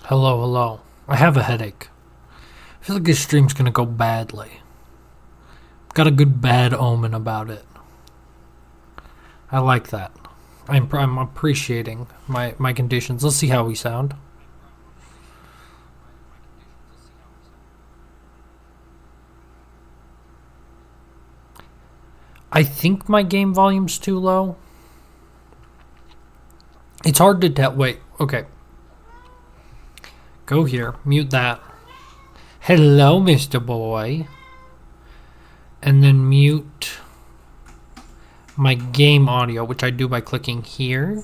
Hello, hello. I have a headache. I feel like this stream's gonna go badly. Got a good bad omen about it. I like that. I'm appreciating my conditions. Let's see how we sound. I think my game volume's too low. It's hard to tell. Wait, okay. Go here. Mute that. Hello, Mr. Boy. And then mute my game audio, which I do by clicking here.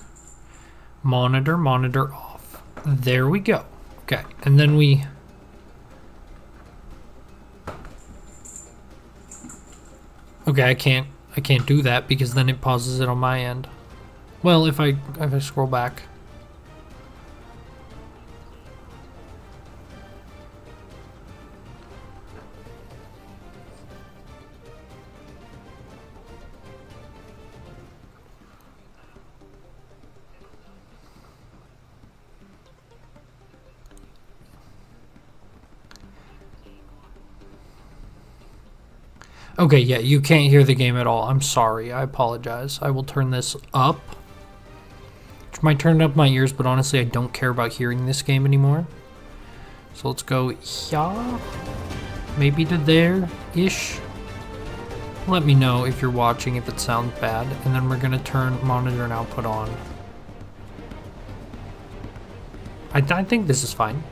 Monitor off. There we go. Okay, and then we... Okay, I can't do that because then it pauses it on my end. Well, if I scroll back. Okay, yeah, you can't hear the game at all. I'm sorry. I apologize. I will turn this up. Which might turn up my ears, but honestly, I don't care about hearing this game anymore. So let's go here. Maybe to there-ish. Let me know if you're watching, if it sounds bad. And then we're going to turn monitor and output on. I think this is fine.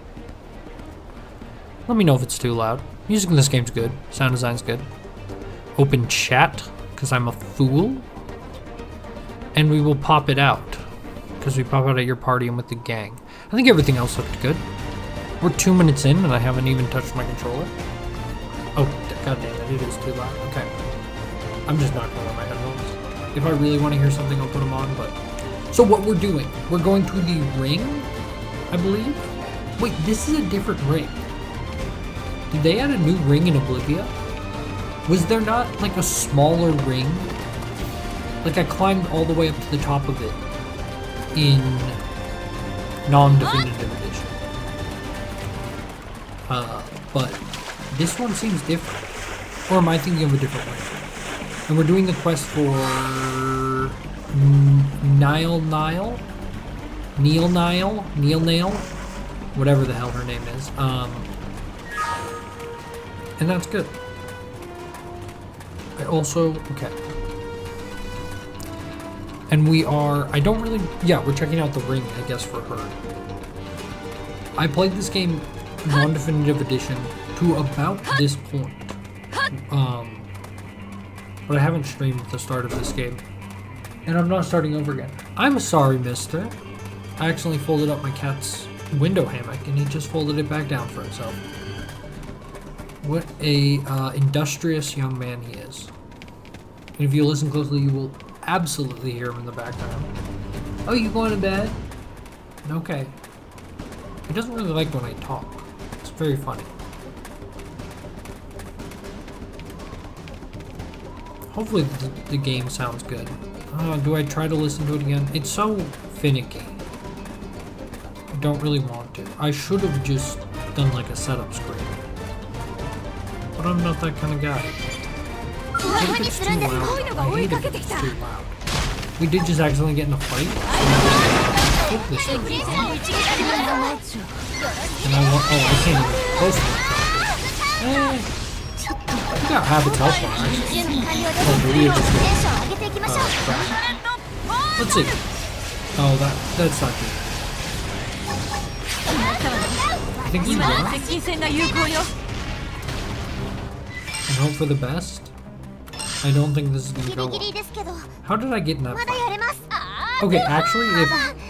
Let me know if it's too loud. Music in this game's good. Sound design's good. Open chat, because I'm a fool. And we will pop it out, because we pop out at your party and with the gang. I think everything else looked good. We're 2 minutes in, and I haven't even touched my controller. Oh, god damn it, it is too loud. Okay. I'm just not going to wear my headphones. If I really want to hear something, I'll put them on, but... So what we're doing, we're going to the ring, I believe? Wait, this is a different ring. Did they add a new ring in Oblivia? Was there not, like, a smaller ring? Like, I climbed all the way up to the top of it in non-definitive edition. But this one seems different. Or am I thinking of a different ring? And we're doing the quest for... Neil Nail? Whatever the hell her name is. And that's good. I also, okay. And we are, I don't really, yeah, we're checking out the ring, I guess, for her. I played this game non-definitive edition to about this point. But I haven't streamed at the start of this game. And I'm not starting over again. I'm sorry, mister. I accidentally folded up my cat's window hammock and he just folded it back down for himself. What a industrious young man he is. And if you listen closely, you will absolutely hear him in the background. Oh, you going to bed? Okay. He doesn't really like when I talk. It's very funny. Hopefully the game sounds good. Do I try to listen to it again? It's so finicky. I don't really want to. I should have just done like a setup screen. But I'm not that kind of guy. What if it's too loud? I hate if it's too loud. We did just accidentally get in a fight. Hope this goes well. And I want, oh, I can't even close to it. I got habits health bar, actually. Oh, maybe it just let's see. Oh, that's not good. I think we won. And hope for the best. I don't think this is gonna go well. How did I get in that fight? Okay, actually,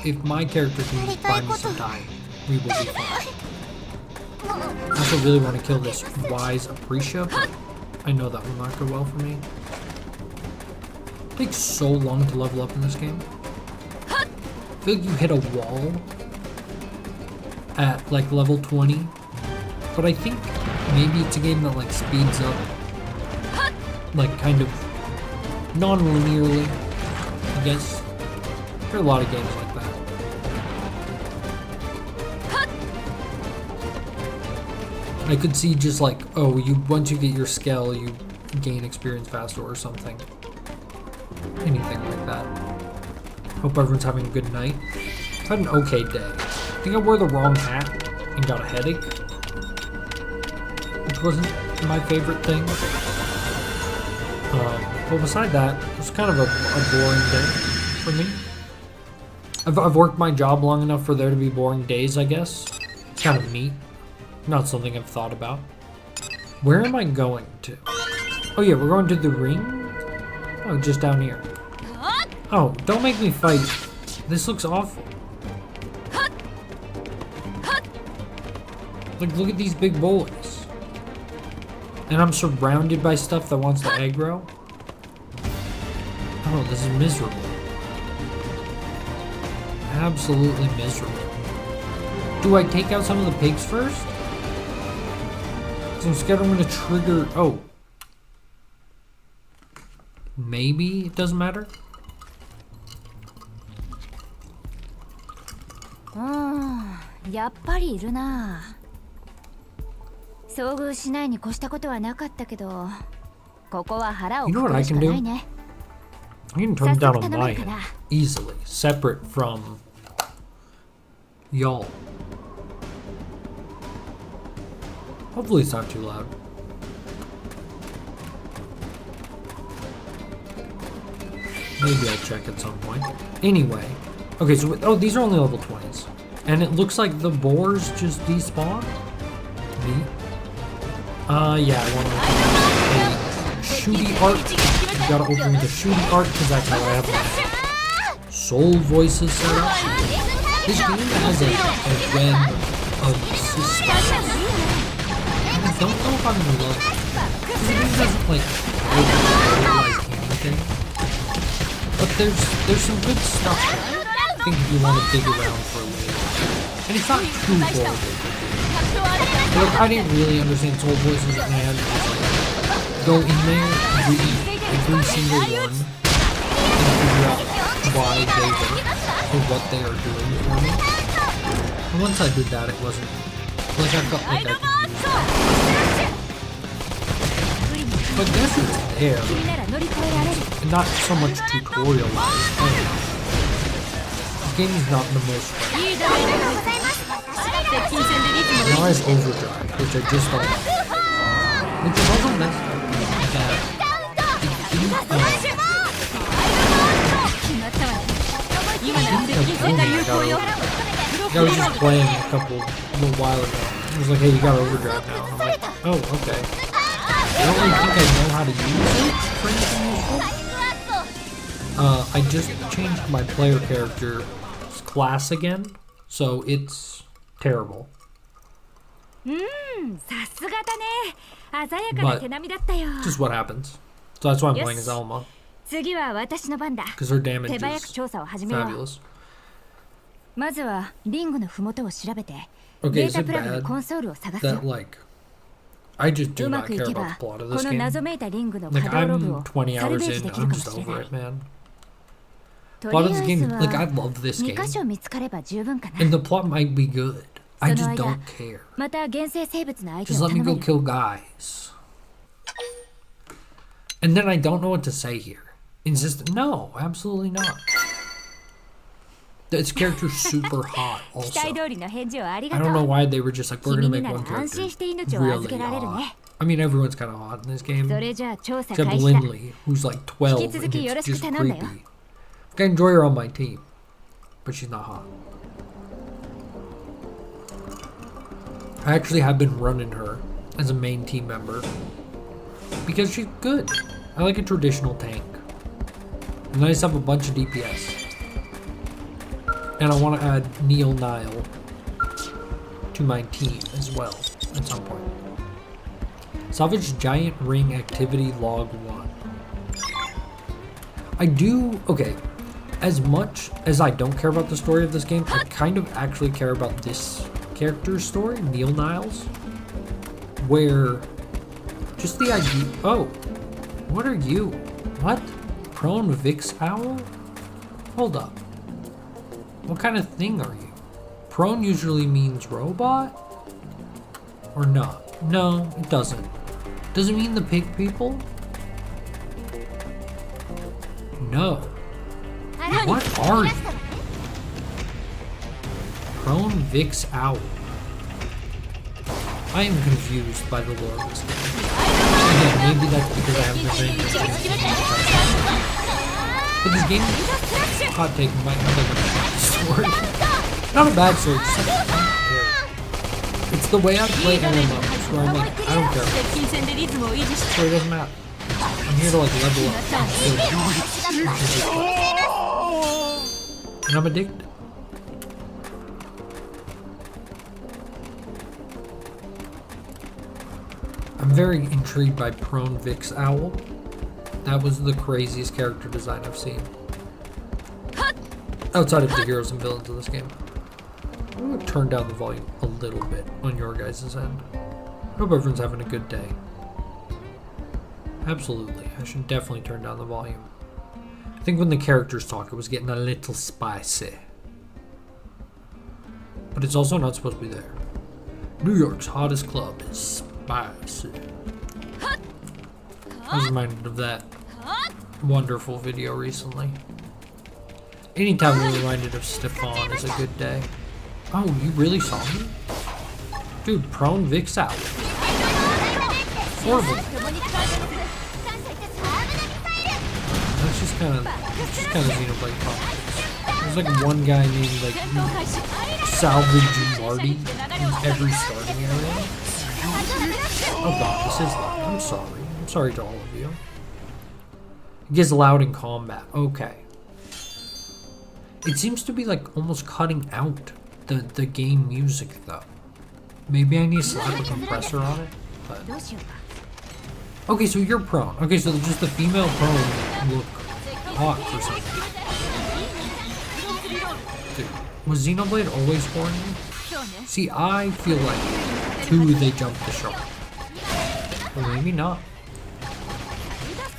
if my character can buy me some time, we will be fine. I also really want to kill this wise Aprecia, but I know that will not go well for me. It takes so long to level up in this game. I feel like you hit a wall at like level 20, but I think maybe it's a game that like speeds up, like kind of non-linearly, I guess. There are a lot of games like that. I could see just like, oh, once you get your scale, you gain experience faster or something. Anything like that. Hope everyone's having a good night. I've had an okay day. I think I wore the wrong hat and got a headache, which wasn't my favorite thing. But beside that, it was kind of a boring day for me. I've worked my job long enough for there to be boring days, I guess. It's kind of neat. Not something I've thought about. Where am I going to? Oh yeah, we're going to the ring? Oh, just down here. Oh, don't make me fight. This looks awful. Like, look at these big boys. And I'm surrounded by stuff that wants to aggro. Oh, this is miserable. Absolutely miserable. Do I take out some of the pigs first? I'm scared I'm going to trigger... Oh. Maybe it doesn't matter? Oh, やっぱりいるな。遭遇しないに越したことはなかったけど、ここは腹をくくるしかないね。I can turn it down on my end easily, separate from y'all. Hopefully it's not too loud. Maybe I'll check at some point. Anyway, okay, so oh, these are only level 20s, and it looks like the boars just despawn. Neat. Yeah, I want to open a shooty art. You gotta open with a shooty art because that's how I have my soul voices set up. This game has a web of systems. I don't know if I'm in love. This game doesn't like realize anything. But there's some good stuff there. I think if you want to dig around for a little. And it's not too horrible. Like, I didn't really understand soul voices and I had to just like go in there, read every single one, and figure out why they work or what they are doing for me. And once I did that, it wasn't like I felt like I could use that. But I guess it's there, and not so much tutorialized. This game is not the most fun. Now I have overdrive, which I just don't like. Which is also messed up that I was just playing a little while ago. It was like, hey, you got overdrive now. And I'm like, oh, okay. I don't really think I know how to use it for anything useful. I just changed my player character's class again, so it's terrible. But just what happens. So that's why I'm playing as Alma. Because her damage is fabulous. Okay, is it bad that, like, I just do not care about the plot of this game? Like, I'm 20 hours in, I'm just over it, man. The plot of this game, like, I love this game. And the plot might be good. I just don't care. Just let me go kill guys. And then I don't know what to say here. Insist? No, absolutely not. This character's super hot also. I don't know why they were just like, we're gonna make one character really hot. I mean, everyone's kind of hot in this game. Except Lindley, who's like 12 and it's just creepy. I enjoy her on my team, but she's not hot. I actually have been running her as a main team member because she's good. I like a traditional tank. And I just have a bunch of DPS. And I want to add Neil Nile to my team as well at some point. Salvage Giant Ring Activity Log 1. I do, okay, as much as I don't care about the story of this game, I kind of actually care about this character's story, Neil Niles, where just the idea, oh, what are you? What? Prone Vix Owl? Hold up. What kind of thing are you? Prone usually means robot? Or not? No, it doesn't. Does it mean the pig people? No. What are you? Prone Vix Owl. I am confused by the lore of this game. Again, maybe that's because I haven't been playing but this game, hot take, might have like a bad story. Not a bad story, just like, I don't care. It's the way I play MMOs, where I'm like, I don't care. So it doesn't matter. I'm here to like level up. And I'm addicted. I'm very intrigued by Prone Vix Owl. That was the craziest character design I've seen. Outside of the heroes and villains of this game. I'm going to turn down the volume a little bit on your guys' end. I hope everyone's having a good day. Absolutely. I should definitely turn down the volume. I think when the characters talk, it was getting a little spicy. But it's also not supposed to be there. New York's hottest club is spicy. I was reminded of that wonderful video recently. Anytime we're reminded of Stefan is a good day. Oh, you really saw me? Dude, Prone Vix out. Horrible. That's just kind of Xenoblade Chronicles. There's like one guy named like Salvage Marty in every starting area. Oh god, this is loud. I'm sorry. I'm sorry to all of you. It gets loud in combat. Okay. It seems to be like almost cutting out the game music though. Maybe I need to slap a compressor on it. But... Okay, so you're prone. Okay, so just the female prone look hot for something. Dude, was Xenoblade always horny? See, I feel like they jumped the shark. Or maybe not.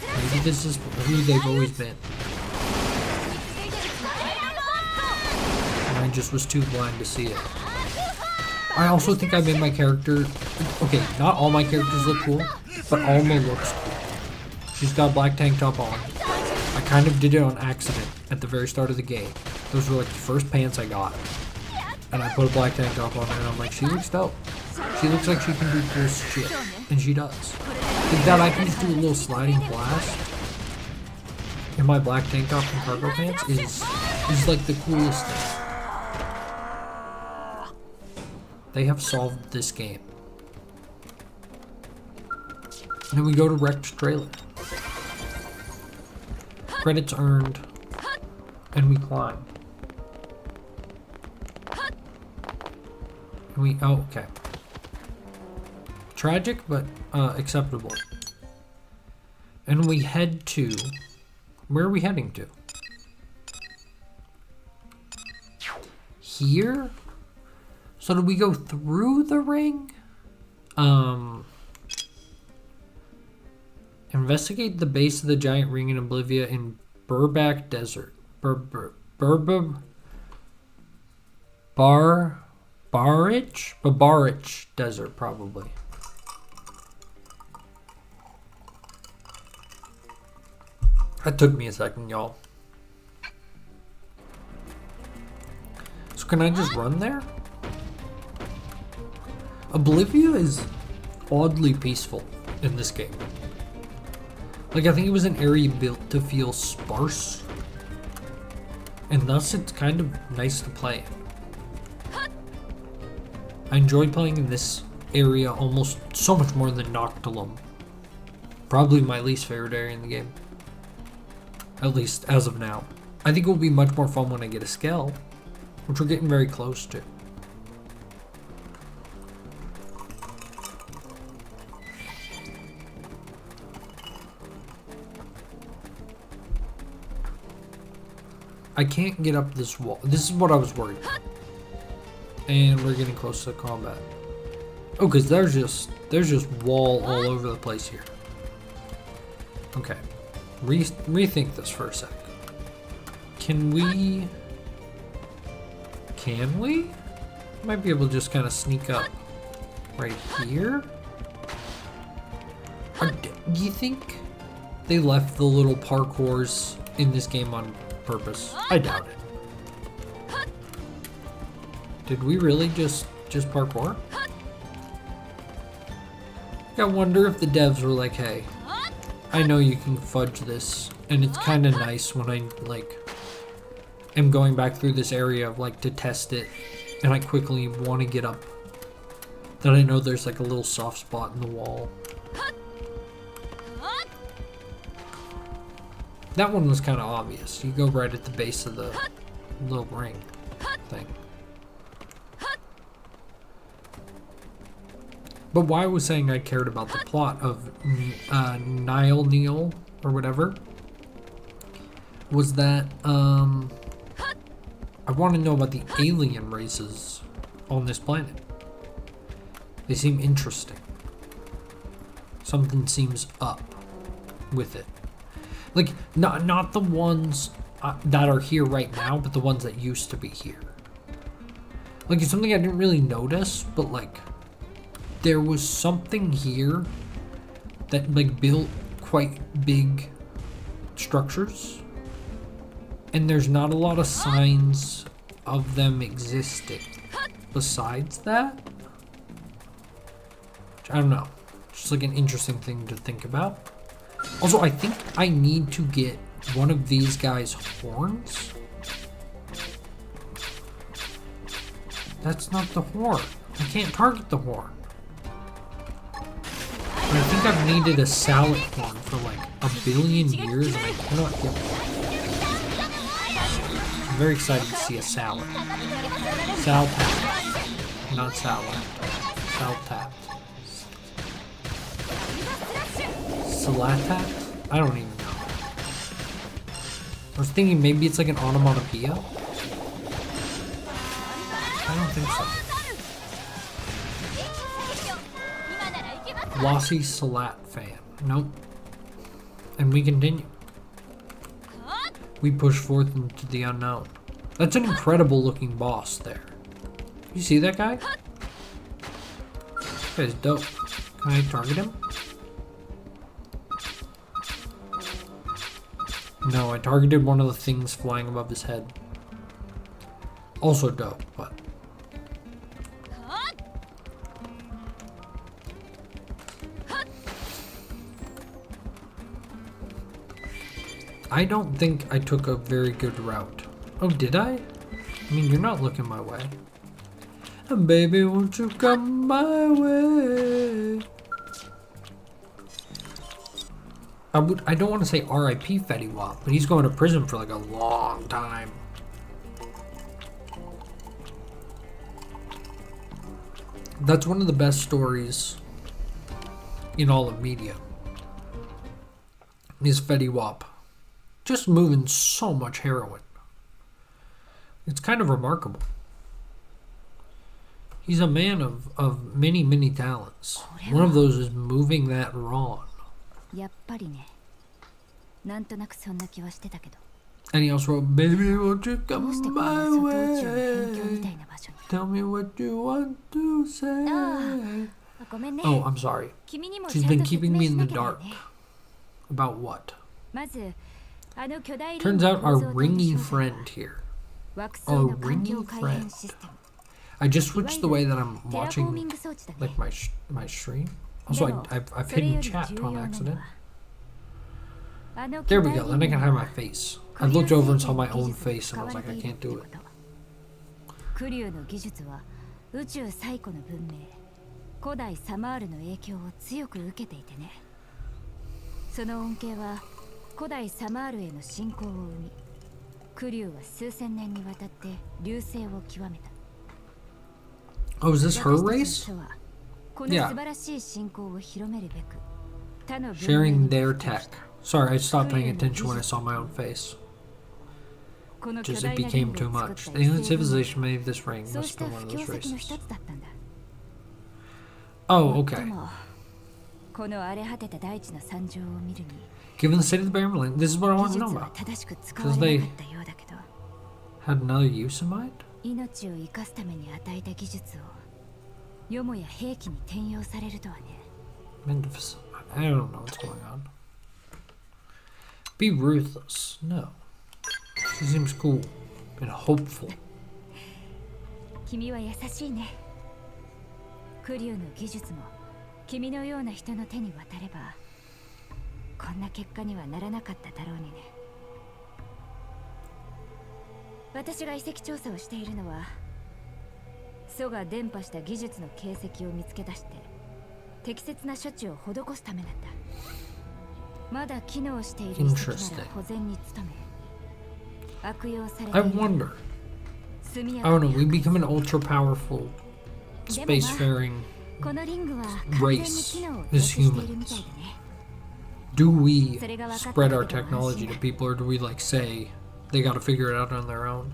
Maybe this is who they've always been. And I just was too blind to see it. I also think I made my character... Okay, not all my characters look cool, but Alma looks cool. She's got a black tank top on. I kind of did it on accident at the very start of the game. Those were like the first pants I got. And I put a black tank top on her and I'm like, she looks dope. She looks like she can do cool shit. And she does. With that, I can just do a little sliding blast. And my black tank top and cargo pants is like the coolest thing. They have solved this game. And then we go to Wrecked Trailer. Credits earned. And we climb. And we, oh, okay. Tragic, but acceptable. And we head to, where are we heading to? Here? So do we go through the ring? Investigate the base of the giant ring in Oblivia in Burback Desert. Babarich Desert, probably. That took me a second, y'all. So can I just run there? Oblivia is oddly peaceful in this game. Like, I think it was an area built to feel sparse. And thus it's kind of nice to play in. I enjoyed playing in this area almost so much more than Noctilum. Probably my least favorite area in the game. At least as of now. I think it will be much more fun when I get a Skell, which we're getting very close to. I can't get up this wall. This is what I was worried about. And we're getting close to combat. Oh, because there's just wall all over the place here. Okay. Rethink this for a sec. Can we? Might be able to just kind of sneak up right here. Do you think they left the little parkours in this game on purpose? I doubt it. Did we really just parkour? I wonder if the devs were like, hey, I know you can fudge this, and it's kind of nice when I, like, am going back through this area, like, to test it, and I quickly want to get up, that I know there's, like, a little soft spot in the wall. That one was kind of obvious. You go right at the base of the little ring thing. But why I was saying I cared about the plot of Nile Neal or whatever was that I want to know about the alien races on this planet. They seem interesting. Something seems up with it. Like, not the ones that are here right now, but the ones that used to be here. Like, it's something I didn't really notice, but like, there was something here that like built quite big structures, and there's not a lot of signs of them existing besides that. I don't know, just like an interesting thing to think about. Also, I think I need to get one of these guys' horns. That's not the horn. I can't target the horn. I think I've needed a salad horn for like a billion years and I cannot get one. I'm very excited to see a salad. Saltat. Not salad. Saltat. Salatat? I don't even know. I was thinking maybe it's like an onomatopoeia. I don't think so. Lossy Salat fan. Nope. And we continue. We push forth into the unknown. That's an incredible looking boss there. You see that guy? That guy's dope. Can I target him? No, I targeted one of the things flying above his head. Also dope, but... I don't think I took a very good route. Oh, did I? I mean, you're not looking my way. And baby, won't you come my way? I don't want to say R.I.P. Fetty Wap, but he's going to prison for like a long time. That's one of the best stories in all of media. Is Fetty Wap. Just moving so much heroin. It's kind of remarkable. He's a man of many, many talents. One of those is moving that raw. And he also wrote, baby, won't you come my way? Tell me what you want to say. Oh, I'm sorry. She's been keeping me in the dark. About what? Turns out our ringy friend here. Our ringy friend. I just switched the way that I'm watching like my stream. Also, I've hidden chat on accident. There we go, then I can hide my face. I looked over and saw my own face and I was like, I can't do it. Oh, is this her race? Yeah. Sharing their tech. Sorry, I stopped paying attention when I saw my own face. Just it became too much. The alien civilization made this ring. Must have been one of those races. Oh, okay. Given the state of the barren land, this is what I want to know about. Because they had another use in mind? I don't know what's going on. Be ruthless. No. She seems cool and hopeful. 君は優しいね。クリュウの技術も君のような人の手に渡ればこんな結果にはならなかっただろうにね。私が遺跡調査をしているのは蘇が伝播した技術の形跡を見つけ出して適切な処置を施すためなんだ。まだ機能している遺跡なら保全に努め悪用されている。 I wonder. I don't know, we become an ultra powerful spacefaring race as humans. Do we spread our technology to people, or do we like say they gotta figure it out on their own?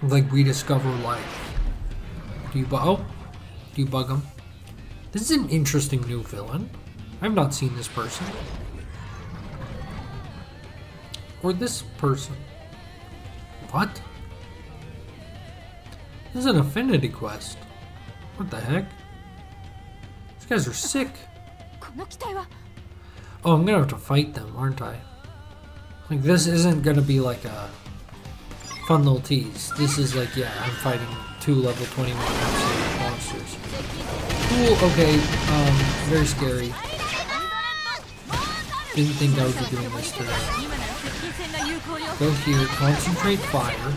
Like we discover life. Do you bug them? This is an interesting new villain. I've not seen this person. Or this person. What? This is an affinity quest. What the heck? These guys are sick. Oh, I'm gonna have to fight them, aren't I? Like, this isn't gonna be like a fun little tease. This is like, yeah, I'm fighting 2 level 21 absolute monsters. Cool, okay, very scary. Didn't think I would be doing this today. Go here, concentrate fire.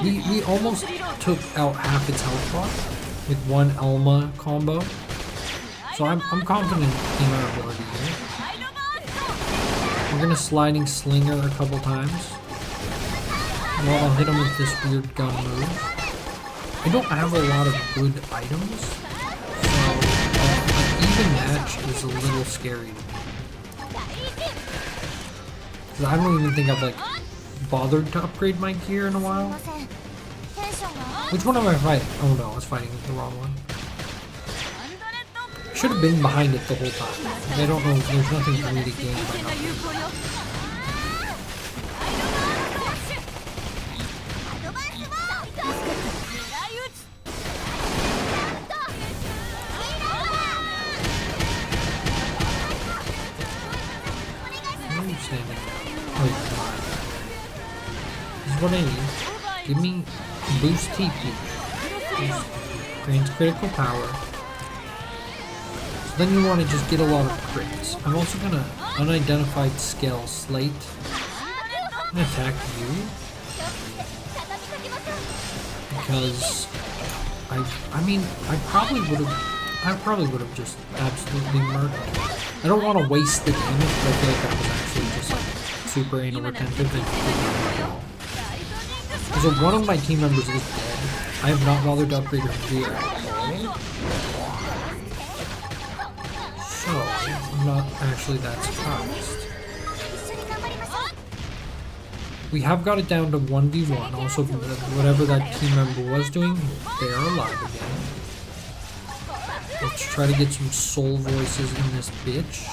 We almost took out half its health bar with one Elma combo. So I'm confident in our ability here. We're gonna sliding slinger a couple times. Well, I'll hit him with this weird gun move. I don't have a lot of good items, so an even match is a little scary to me. 'Cause I don't even think I've like bothered to upgrade my gear in a while. Which one am I fighting? Oh no, I was fighting the wrong one. Should have been behind it the whole time. Like, I don't know, there's nothing for me to gain by not doing it. This is what I need. Give me boost TP. Grants critical power. So then you want to just get a lot of crits. I'm also gonna unidentified scale slate. I'm gonna attack you because I probably would have just absolutely murdered. I don't want to waste the damage, but I feel like that was actually just like super anal retentive and did not all. So one of my team members is dead. I have not bothered to upgrade her gear at all. So I'm not actually that surprised. We have got it down to 1v1. Also, whatever that team member was doing, they are alive again. Let's try to get some soul voices in this bitch.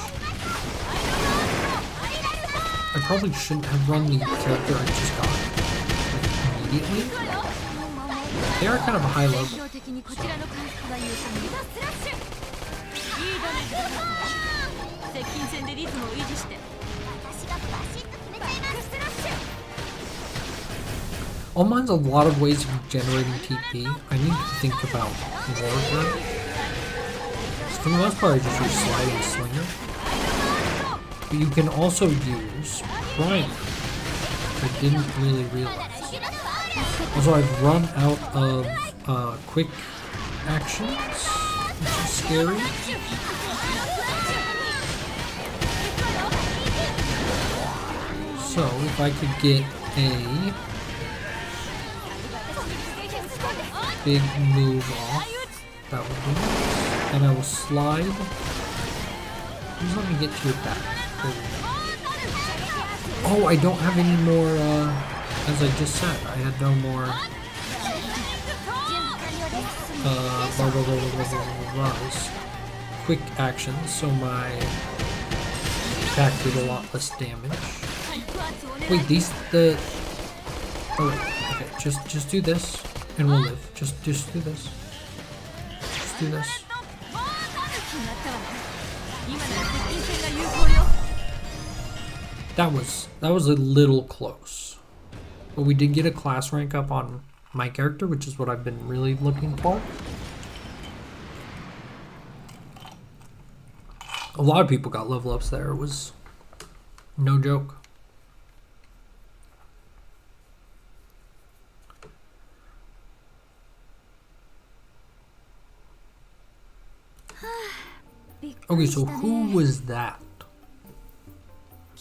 I probably shouldn't have run the character I just got like, immediately. They are kind of a high level. So. Almine's a lot of ways of generating TP. I need to think about more of them. For the most part, I just use sliding slinger. But you can also use primer. I didn't really realize. Also, I've run out of quick actions, which is scary. So, if I could get a big move off, that would be nice. And I will slide. Please let me get to your back. There we go. Oh, I don't have any more, as I just said, I had no more, quick actions, so my attack did a lot less damage. Wait, okay, just do this, And we'll live. Just do this. Just do this. That was a little close. But we did get a class rank up on my character, which is what I've been really looking for. A lot of people got level ups there. It was no joke. Okay, so who was that?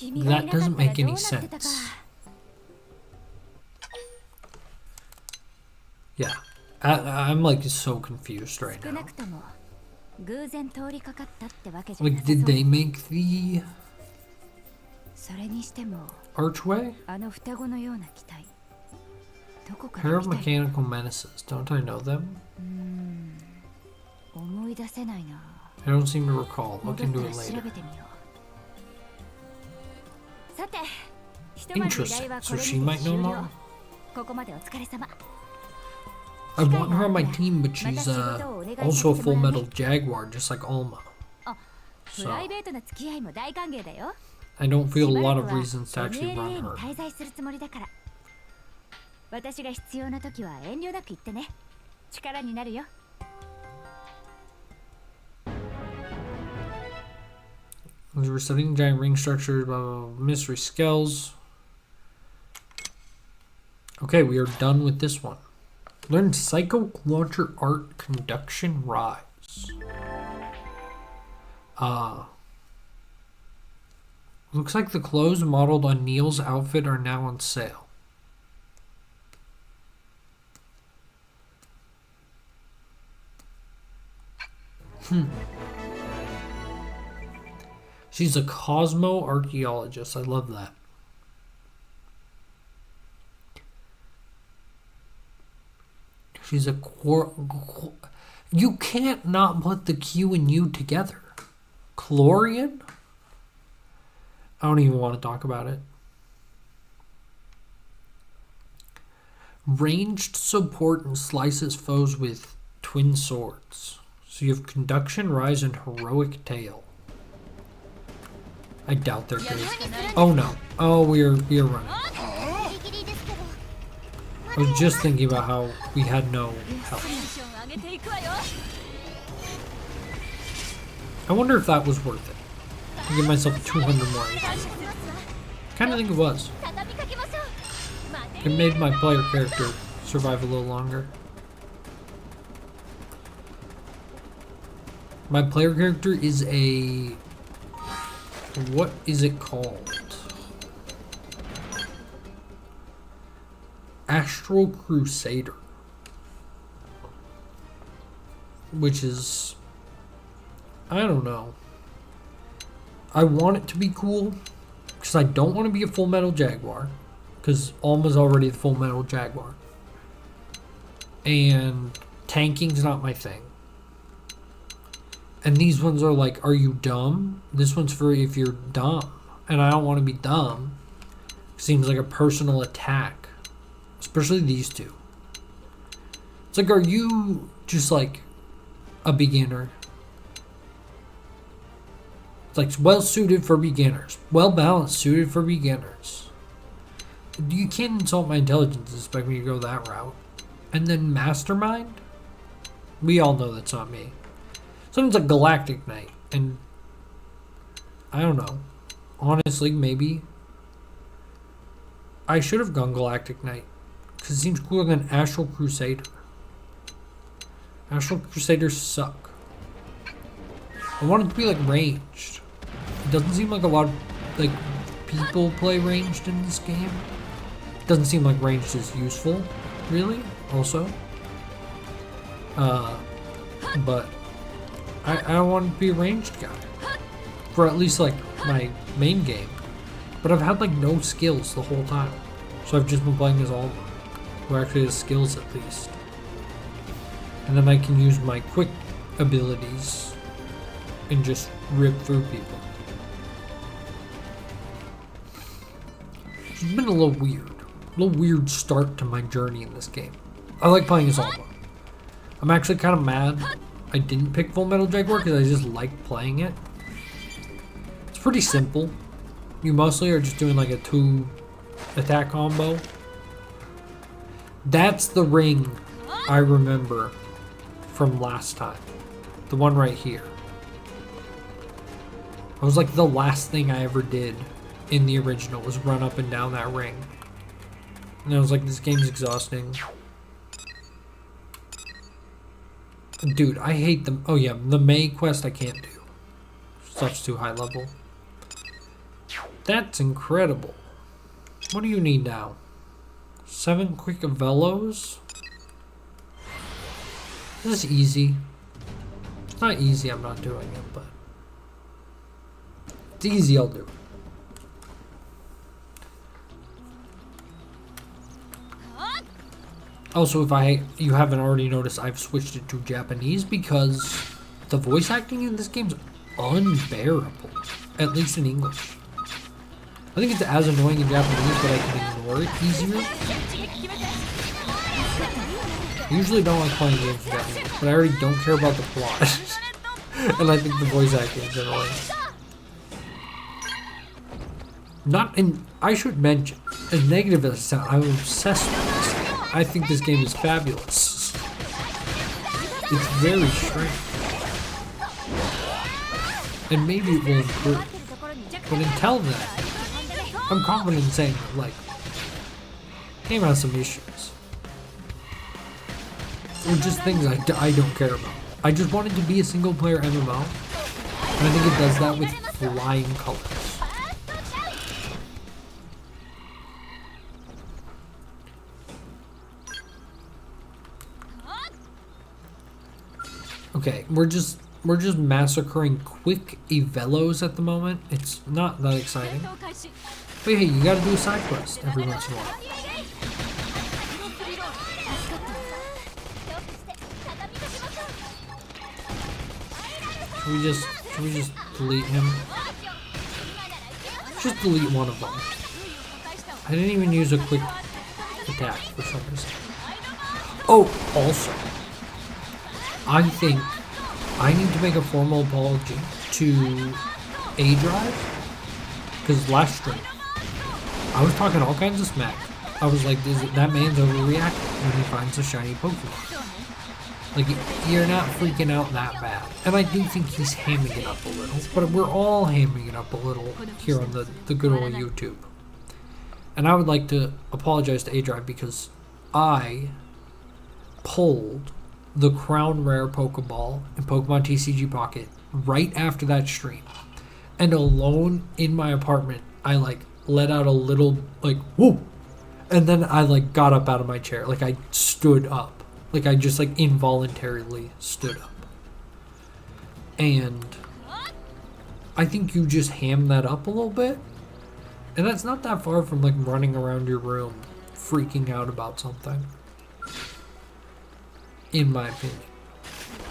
That doesn't make any sense. Yeah, I'm like so confused right now. Like, did they make the archway? Pair of mechanical menaces. Don't I know them? I don't seem to recall. Look into it later. Interesting. So she might know more? I want her on my team, but she's also a Full Metal Jaguar, just like Alma. So I don't feel a lot of reasons to actually run her. We're studying giant ring structures, blah, blah, blah, mystery skills. Okay, we are done with this one. Learn Psycho Launcher Art Conduction Rise. Looks like the clothes modeled on Neil's outfit are now on sale. She's a cosmo-archaeologist. I love that. She's a you can't not put the Q and U together. Chlorian? I don't even want to talk about it. Ranged support and slices foes with twin swords. So you have conduction, rise, and heroic tail. I doubt they're good. Oh no. Oh, we're running. I was just thinking about how we had no health. I wonder if that was worth it. To give myself 200 more HP. Kinda think it was. It made my player character survive a little longer. My player character is a... what is it called? Astral Crusader. Which is... I don't know. I want it to be cool. Because I don't want to be a Full Metal Jaguar. Because Alma's already the Full Metal Jaguar. And tanking's not my thing. And these ones are like, are you dumb? This one's for if you're dumb. And I don't want to be dumb. Seems like a personal attack. Especially these two. It's like, are you just like a beginner? It's like well suited for beginners. Well balanced, suited for beginners. You can't insult my intelligence and expect me to go that route. And then Mastermind? We all know that's not me. Someone's a Galactic Knight, and I don't know. Honestly, maybe I should have gone Galactic Knight because it seems cooler than Astral Crusader. Astral Crusaders suck. I want it to be like ranged. It doesn't seem like a lot of like people play ranged in this game. It doesn't seem like ranged is useful, really. Also, but. I don't want to be a ranged guy for at least like my main game, but I've had like no skills the whole time, so I've just been playing as Alma, who actually has skills at least, and then I can use my quick abilities and just rip through people. It's been a little weird start to my journey in this game. I like playing as Alma. I'm actually kind of mad I didn't pick Full Metal Jaguar because I just like playing it. It's pretty simple. You mostly are just doing like a 2 attack combo. That's the ring I remember from last time. The one right here. It was like the last thing I ever did in the original was run up and down that ring. And I was like, this game's exhausting. Dude, I hate them. Oh yeah, the May quest I can't do. Stuff's too high level. That's incredible. What do you need now? 7 quick velos? This is easy. It's not easy, I'm not doing it, but it's easy, I'll do it. Also, if you haven't already noticed, I've switched it to Japanese because the voice acting in this game's unbearable, at least in English. I think it's as annoying in Japanese, but I can ignore it easier. I usually don't like playing games in Japanese, but I already don't care about the plot. And I think the voice acting is annoying. I should mention, as negative as it sounds, I'm obsessed with this game. I think this game is fabulous. It's very strange. And maybe it will improve. But until then, I'm confident in saying that, like, game has some issues. Or just things I don't care about. I just want it to be a single player MMO. And I think it does that with flying colors. Okay, we're just massacring quick evelos at the moment. It's not that exciting. But hey, you gotta do a side quest every once in a while. Should we just delete him? Just delete one of them. I didn't even use a quick attack for some reason. Oh, also, I think I need to make a formal apology to A-Drive, because last stream, I was talking all kinds of smack. I was like, that man's overreacting when he finds a shiny Pokemon. Like, you're not freaking out that bad. And I do think he's hamming it up a little, but we're all hamming it up a little here on the good old YouTube. And I would like to apologize to A-Drive because I pulled the Crown Rare Pokeball in Pokemon TCG Pocket right after that stream. And alone in my apartment, I like let out a little like whoop. And then I like got up out of my chair. Like I stood up. Like I just like involuntarily stood up. And I think you just ham that up a little bit. And that's not that far from like running around your room freaking out about something. In my opinion.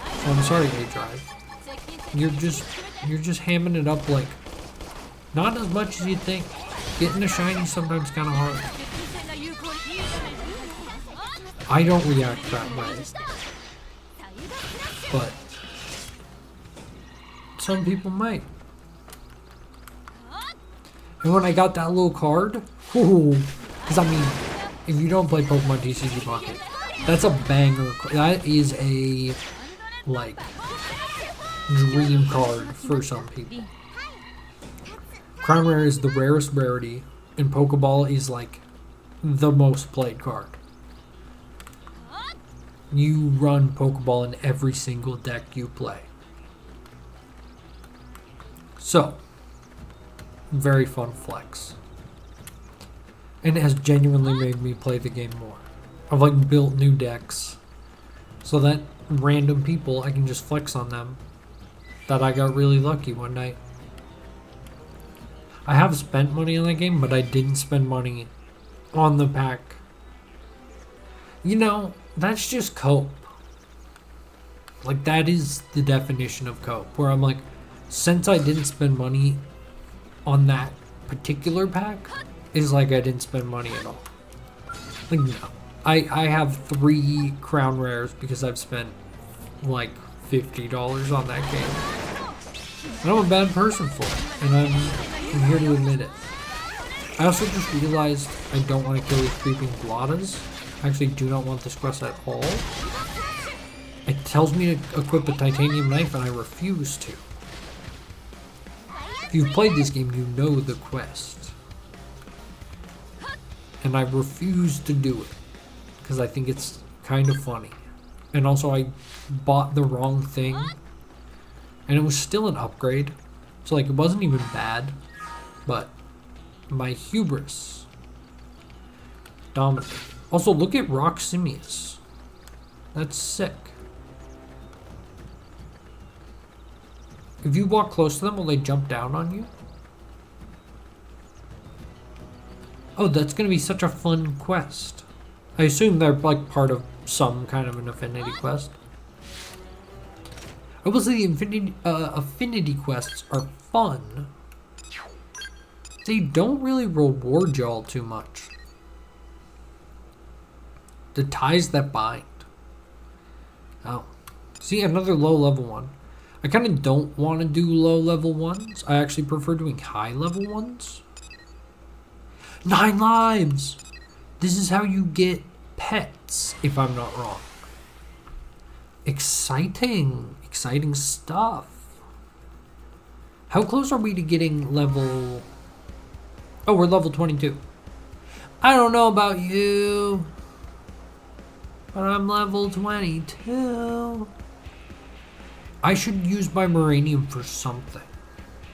So I'm sorry, A-Drive. You're just hamming it up like not as much as you'd think. Getting a shiny sometimes kinda hard. I don't react that way. But some people might. And when I got that little card, because I mean, if you don't play Pokemon TCG Pocket, that's a banger. That is a, like, dream card for some people. Crown Rare is the rarest rarity, and Pokeball is, like, the most played card. You run Pokeball in every single deck you play. So, very fun flex. And it has genuinely made me play the game more. I've like built new decks so that random people, I can just flex on them that I got really lucky one night. I have spent money on that game, but I didn't spend money on the pack. You know, that's just cope. Like that is the definition of cope, where I'm like, since I didn't spend money on that particular pack, it's like I didn't spend money at all. Like no. I have 3 crown rares because I've spent like $50 on that game. And I'm a bad person for it, and I'm here to admit it. I also just realized I don't want to kill these creeping blottas. I actually do not want this quest at all. It tells me to equip a titanium knife, and I refuse to. If you've played this game, you know the quest. And I refuse to do it, because I think it's kind of funny. And also I bought the wrong thing, and it was still an upgrade. So like, it wasn't even bad, but my hubris dominated. Also, look at Roximius. That's sick. If you walk close to them, will they jump down on you? Oh, that's gonna be such a fun quest. I assume they're like part of some kind of an affinity quest. I will say the affinity quests are fun. They don't really reward y'all too much. The ties that bind. Oh. See, another low level one. I kind of don't want to do low level ones. I actually prefer doing high level ones. 9 lives! This is how you get pets, if I'm not wrong. Exciting. Exciting stuff. How close are we to getting level... Oh, we're level 22. I don't know about you, but I'm level 22. I should use my Moranium for something.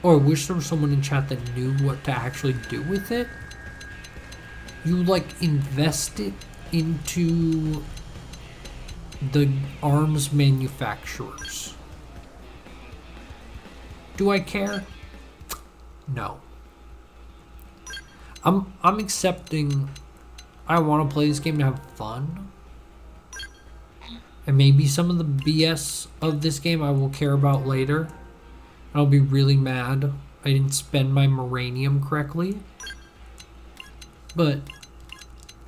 Or I wish there was someone in chat that knew what to actually do with it. You like invest it into the arms manufacturers. Do I care? No. I'm accepting I want to play this game to have fun. And maybe some of the BS of this game I will care about later. I'll be really mad I didn't spend my Moranium correctly. But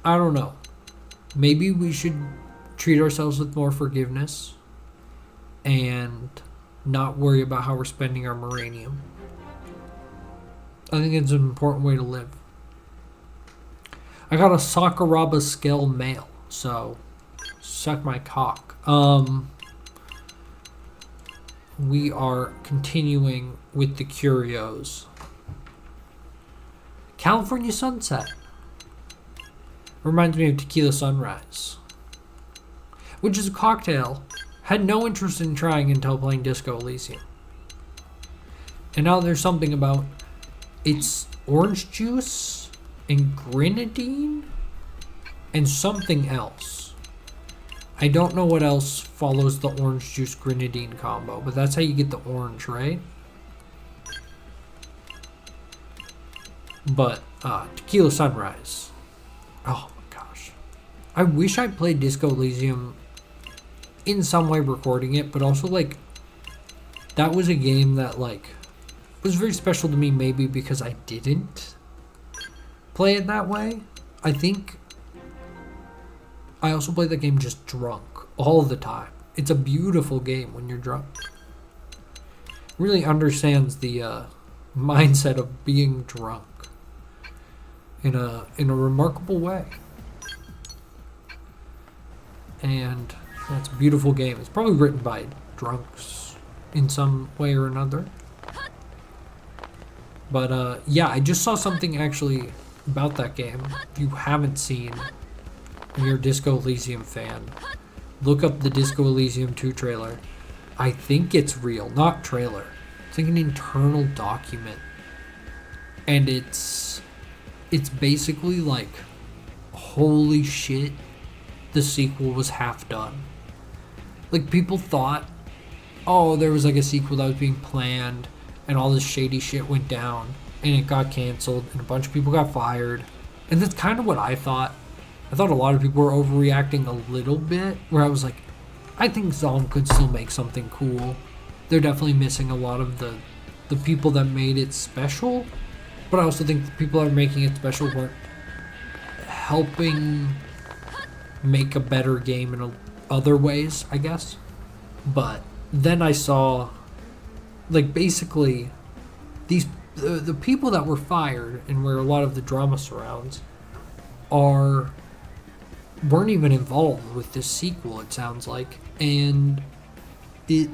I don't know. Maybe we should treat ourselves with more forgiveness and not worry about how we're spending our Moranium. I think it's an important way to live. I got a Sakuraba scale male, so suck my cock. We are continuing with the curios. California Sunset. Reminds me of Tequila Sunrise, which is a cocktail. Had no interest in trying until playing Disco Elysium. And now there's something about it's orange juice and grenadine and something else. I don't know what else follows the orange juice grenadine combo, but that's how you get the orange, right? But Tequila Sunrise. Oh my gosh. I wish I played Disco Elysium in some way recording it, but also like that was a game that like was very special to me, maybe because I didn't play it that way. I think I also play the game just drunk all the time. It's a beautiful game when you're drunk. Really understands the mindset of being drunk in a remarkable way. And it's a beautiful game. It's probably written by drunks in some way or another. But yeah, I just saw something actually about that game. If you haven't seen, and you're a Disco Elysium fan, look up the Disco Elysium 2 trailer. I think it's real, not trailer. It's like an internal document. And it's basically like, holy shit, the sequel was half done. Like, people thought, oh, there was like a sequel that was being planned and all this shady shit went down and it got canceled and a bunch of people got fired. And that's kind of what I thought. I thought a lot of people were overreacting a little bit, where I was like, I think Zom could still make something cool. They're definitely missing a lot of the people that made it special, but I also think the people that are making it special weren't helping make a better game in other ways, I guess. But then I saw, like, basically these the people that were fired and where a lot of the drama surrounds weren't even involved with this sequel, it sounds like, and it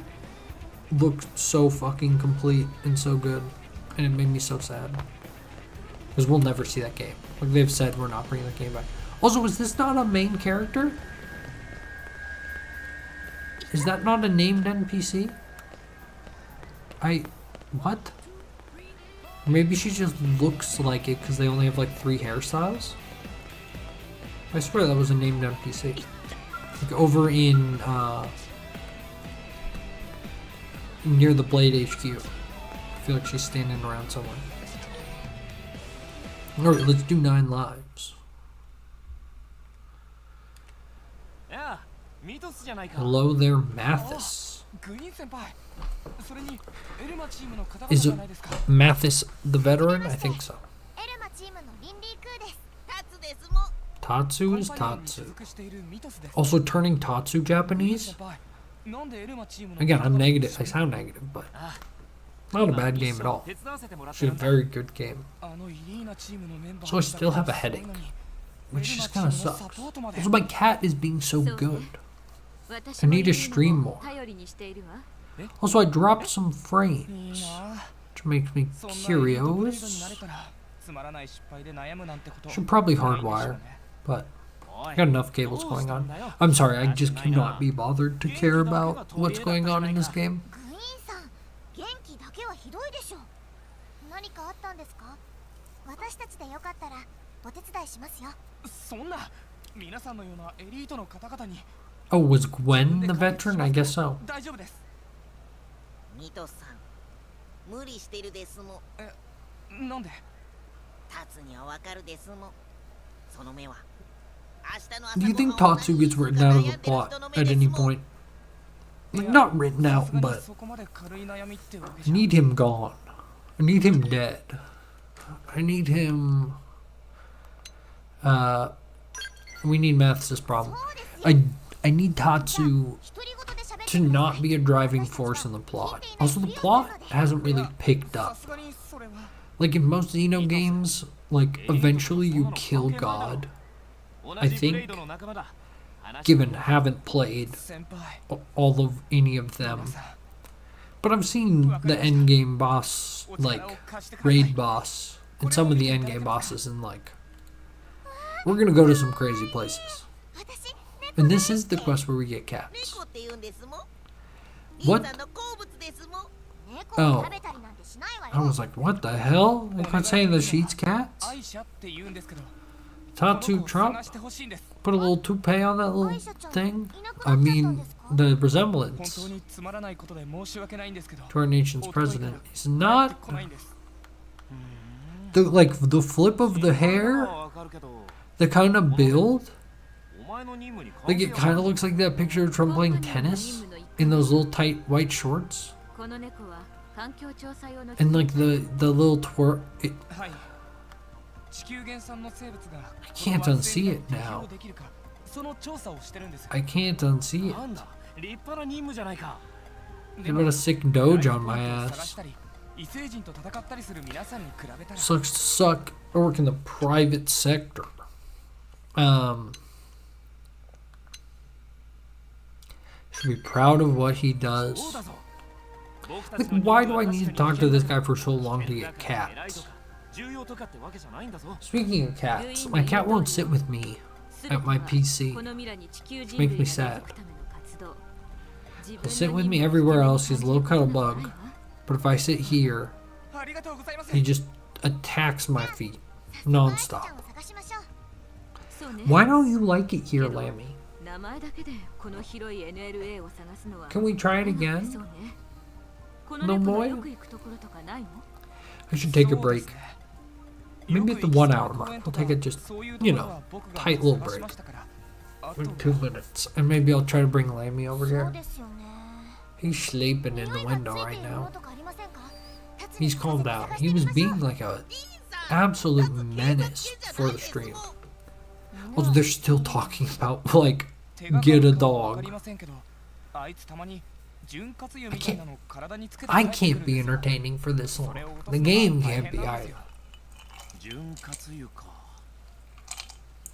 looked so fucking complete and so good, and it made me so sad because we'll never see that game. Like they've said, we're not bringing that game back. Also, is this not a main character? Is that not a named NPC? What? Maybe she just looks like it because they only have like 3 hairstyles? I swear that was a named NPC. Like over in, near the Blade HQ. I feel like she's standing around somewhere. Alright, let's do 9 lives. Hello there, Mathis. Is it Mathis the veteran? I think so. Tatsu is Tatsu. Also turning Tatsu Japanese? Again, I'm negative. I sound negative, but not a bad game at all. Actually, a very good game. So I still have a headache, which just kind of sucks. Also, my cat is being so good. I need to stream more. Also, I dropped some frames, which makes me curious. Should probably hardwire, but I got enough cables going on. I'm sorry, I just cannot be bothered to care about what's going on in this game. Oh, was Gwen the veteran? I guess so. Do you think Tatsu gets written out of the plot at any point? Like, not written out, but I need him gone. I need him dead. I need him... we need Mathis' problem. I need Tatsu to not be a driving force in the plot. Also, the plot hasn't really picked up. Like in most Xeno games, like eventually you kill God. I think, given haven't played all of any of them, but I've seen the end game boss, like raid boss, and some of the end game bosses, and like we're gonna go to some crazy places. And this is the quest where we get cats. What? Oh. I was like, what the hell? They kept saying that she eats cats? Tatsu Trump? Put a little toupee on that little thing? I mean, the resemblance to our nation's president. He's not... the flip of the hair? The kind of build? Like, it kind of looks like that picture of Trump playing tennis in those little tight white shorts. And like the little twerk. I can't unsee it now. I can't unsee it. They got a sick doge on my ass. Sucks to suck. I work in the private sector. Should be proud of what he does. Like, why do I need to talk to this guy for so long to get cats? Speaking of cats, my cat won't sit with me at my PC. It makes me sad. He'll sit with me everywhere else. He's a little cuddle bug. But if I sit here, he just attacks my feet non-stop. Why don't you like it here, Lammy? Can we try it again? No boy? I should take a break. Maybe at the 1 hour mark. We'll take it just, you know, tight little break. 2 minutes. And maybe I'll try to bring Lammy over here. He's sleeping in the window right now. He's calmed down. He was being like a absolute menace for the stream. Also, they're still talking about, like, get a dog. I can't be entertaining for this long. The game can't be either. 潤滑油か。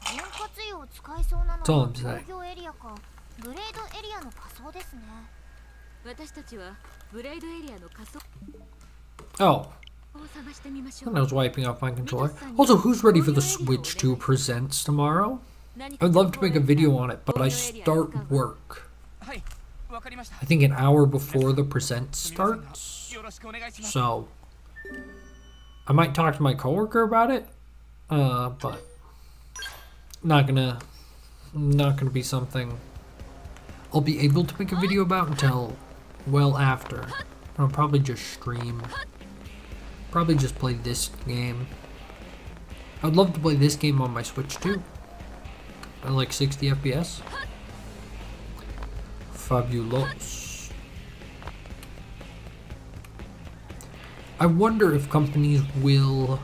潤滑油を使いそうなのそうはなんですね。工業エリアかブレードエリアの仮想ですね。私たちはブレイドエリアの仮想 Oh, を探してみましょ I う。 was wiping off my controller. Also, who's ready for the Switch 2 Presents tomorrow? I'd love to make a video on it, but I start work, はいわかりました。 I think an hour before the Present starts. よろしくお願いします。 So, I might talk to my coworker about it, but not gonna be something I'll be able to make a video about until well after. I'll probably just stream. Probably just play this game. I'd love to play this game on my Switch too. I like 60 FPS. Fabulous. I wonder if companies will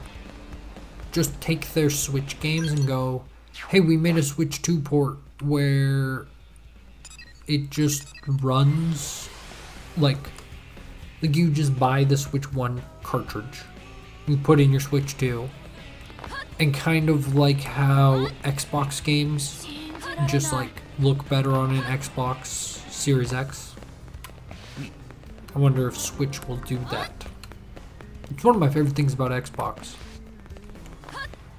just take their Switch games and go, hey, we made a Switch 2 port where it just runs like you just buy the Switch 1 cartridge, you put in your Switch 2, and kind of like how Xbox games just like look better on an Xbox Series X. I wonder if Switch will do that. It's one of my favorite things about Xbox,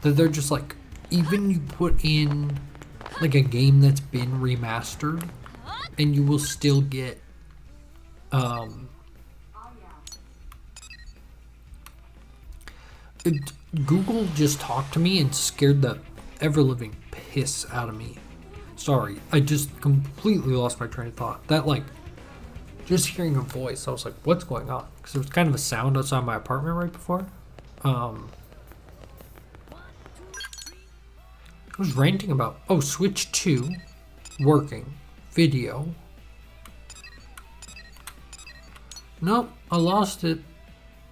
that they're just like, even you put in like a game that's been remastered and you will still get Google just talked to me and scared the ever-living piss out of me. Sorry, I just completely lost my train of thought. That, like, just hearing a voice, I was like, what's going on? Because there was kind of a sound outside my apartment right before. I was ranting about, oh, Switch 2, working, video. Nope, I lost it.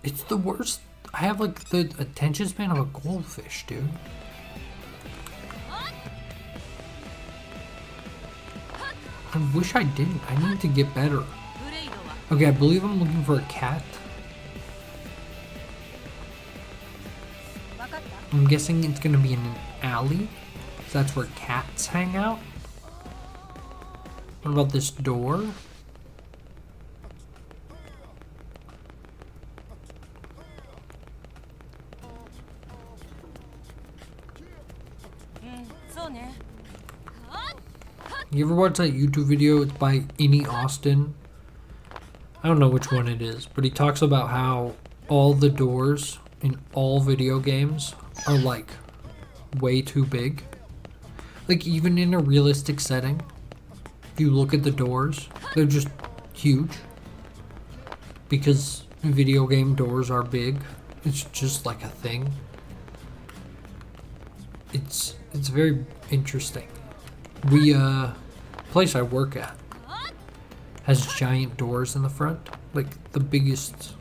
It's the worst. I have like the attention span of a goldfish, dude. I wish I didn't. I need to get better. Okay, I believe I'm looking for a cat. I'm guessing it's gonna be in an alley. So that's where cats hang out. What about this door? You ever watch that YouTube video? It's by Any Austin. I don't know which one it is, but he talks about how all the doors in all video games are like way too big. Like even in a realistic setting, if you look at the doors, they're just huge. Because video game doors are big. It's just like a thing. It's very interesting. We place I work at has giant doors in the front, like the biggest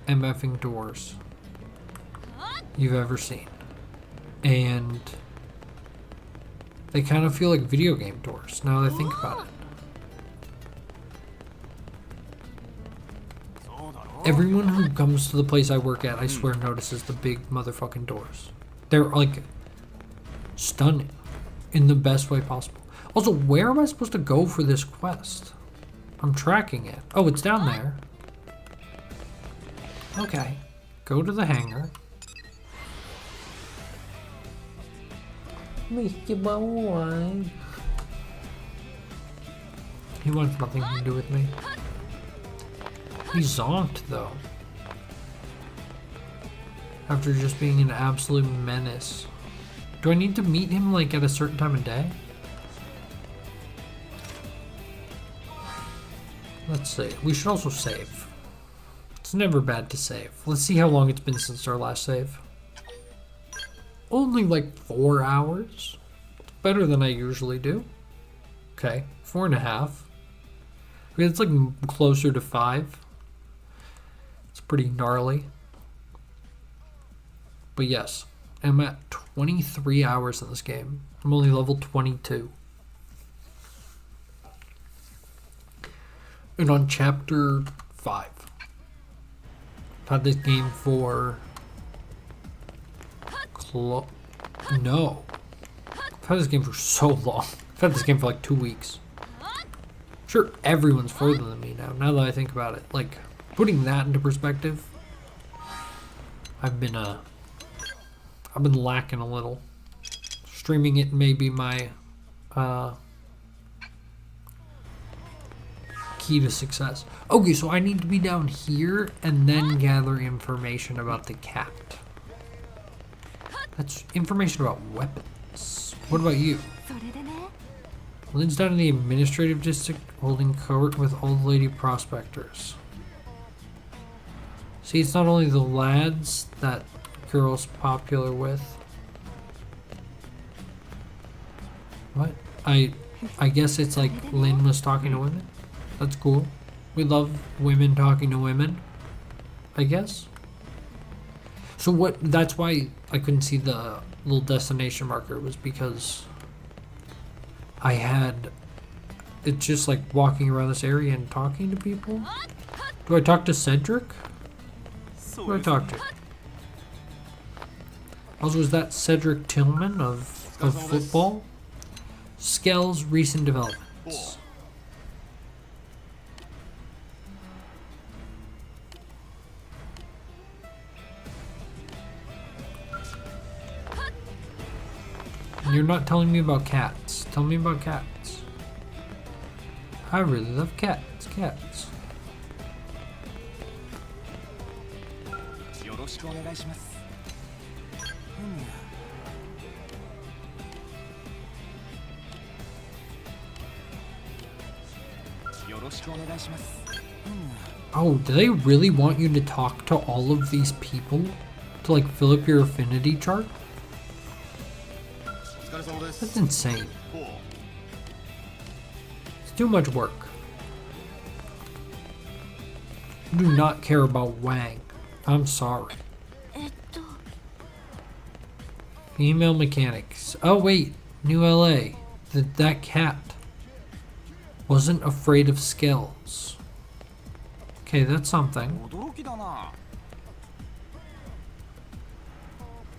MFing doors you've ever seen, and they kind of feel like video game doors now that I think about it. Everyone who comes to the place I work at, I swear, notices the big motherfucking doors. They're like stunning in the best way possible. Also, where am I supposed to go for this quest? I'm tracking it. Oh, it's down there. Okay. Go to the hangar. Mr. Boy. He wants nothing to do with me. He zonked, though. After just being an absolute menace. Do I need to meet him, like, at a certain time of day? Let's see. We should also save. It's never bad to save. Let's see how long it's been since our last save. Only like 4 hours. It's better than I usually do. Okay, 4.5. Okay, it's like closer to 5. It's pretty gnarly. But yes, I'm at 23 hours in this game. I'm only level 22. And on chapter 5. I've had this game for... No. I've had this game for so long. I've had this game for like 2 weeks. Sure, everyone's further than me now that I think about it. Like, putting that into perspective, I've been lacking a little. Streaming it may be my key to success. Okay, so I need to be down here and then gather information about the cat. That's information about weapons. What about you? Lynn's down in the administrative district holding court with old lady prospectors. See, it's not only the lads that girl's popular with. What? I guess it's like Lynn was talking to women. That's cool. We love women talking to women, I guess. So what, that's why I couldn't see the little destination marker, was because I had, it's just like walking around this area and talking to people. Do I talk to Cedric? Who do I talk to? Also, is that Cedric Tillman of football? Skell's recent developments. You're not telling me about cats. Tell me about cats. I really love cats. Cats. Oh, do they really want you to talk to all of these people to like fill up your affinity chart? That's insane. It's too much work. I do not care about Wang. I'm sorry. Female mechanics. Oh wait, New LA. That cat wasn't afraid of skills. Okay, that's something.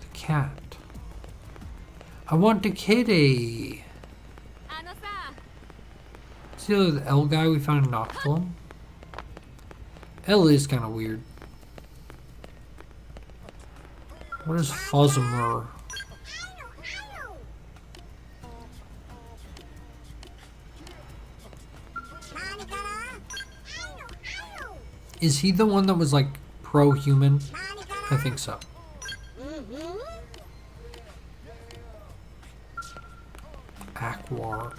The cat. I want the kitty. See the L guy we found in Noctilum? L is kind of weird. What is Fosmer? Is he the one that was like pro-human? I think so. Aquar.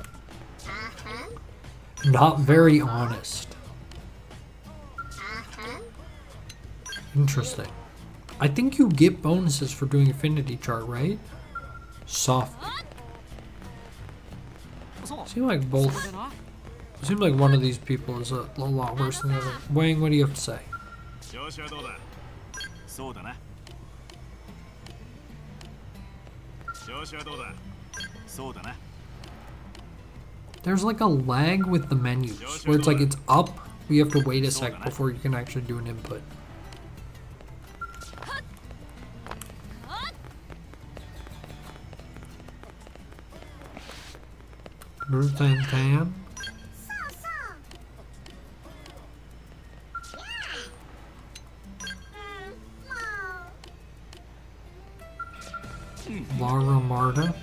Not very honest. Interesting. I think you get bonuses for doing affinity chart, right? Soft. Seems like both. It seems like one of these people is a lot worse than the other. Wang, what do you have to say? There's like a lag with the menus where it's like it's up, but you have to wait a sec before you can actually do an input. Tan. Lara Marta.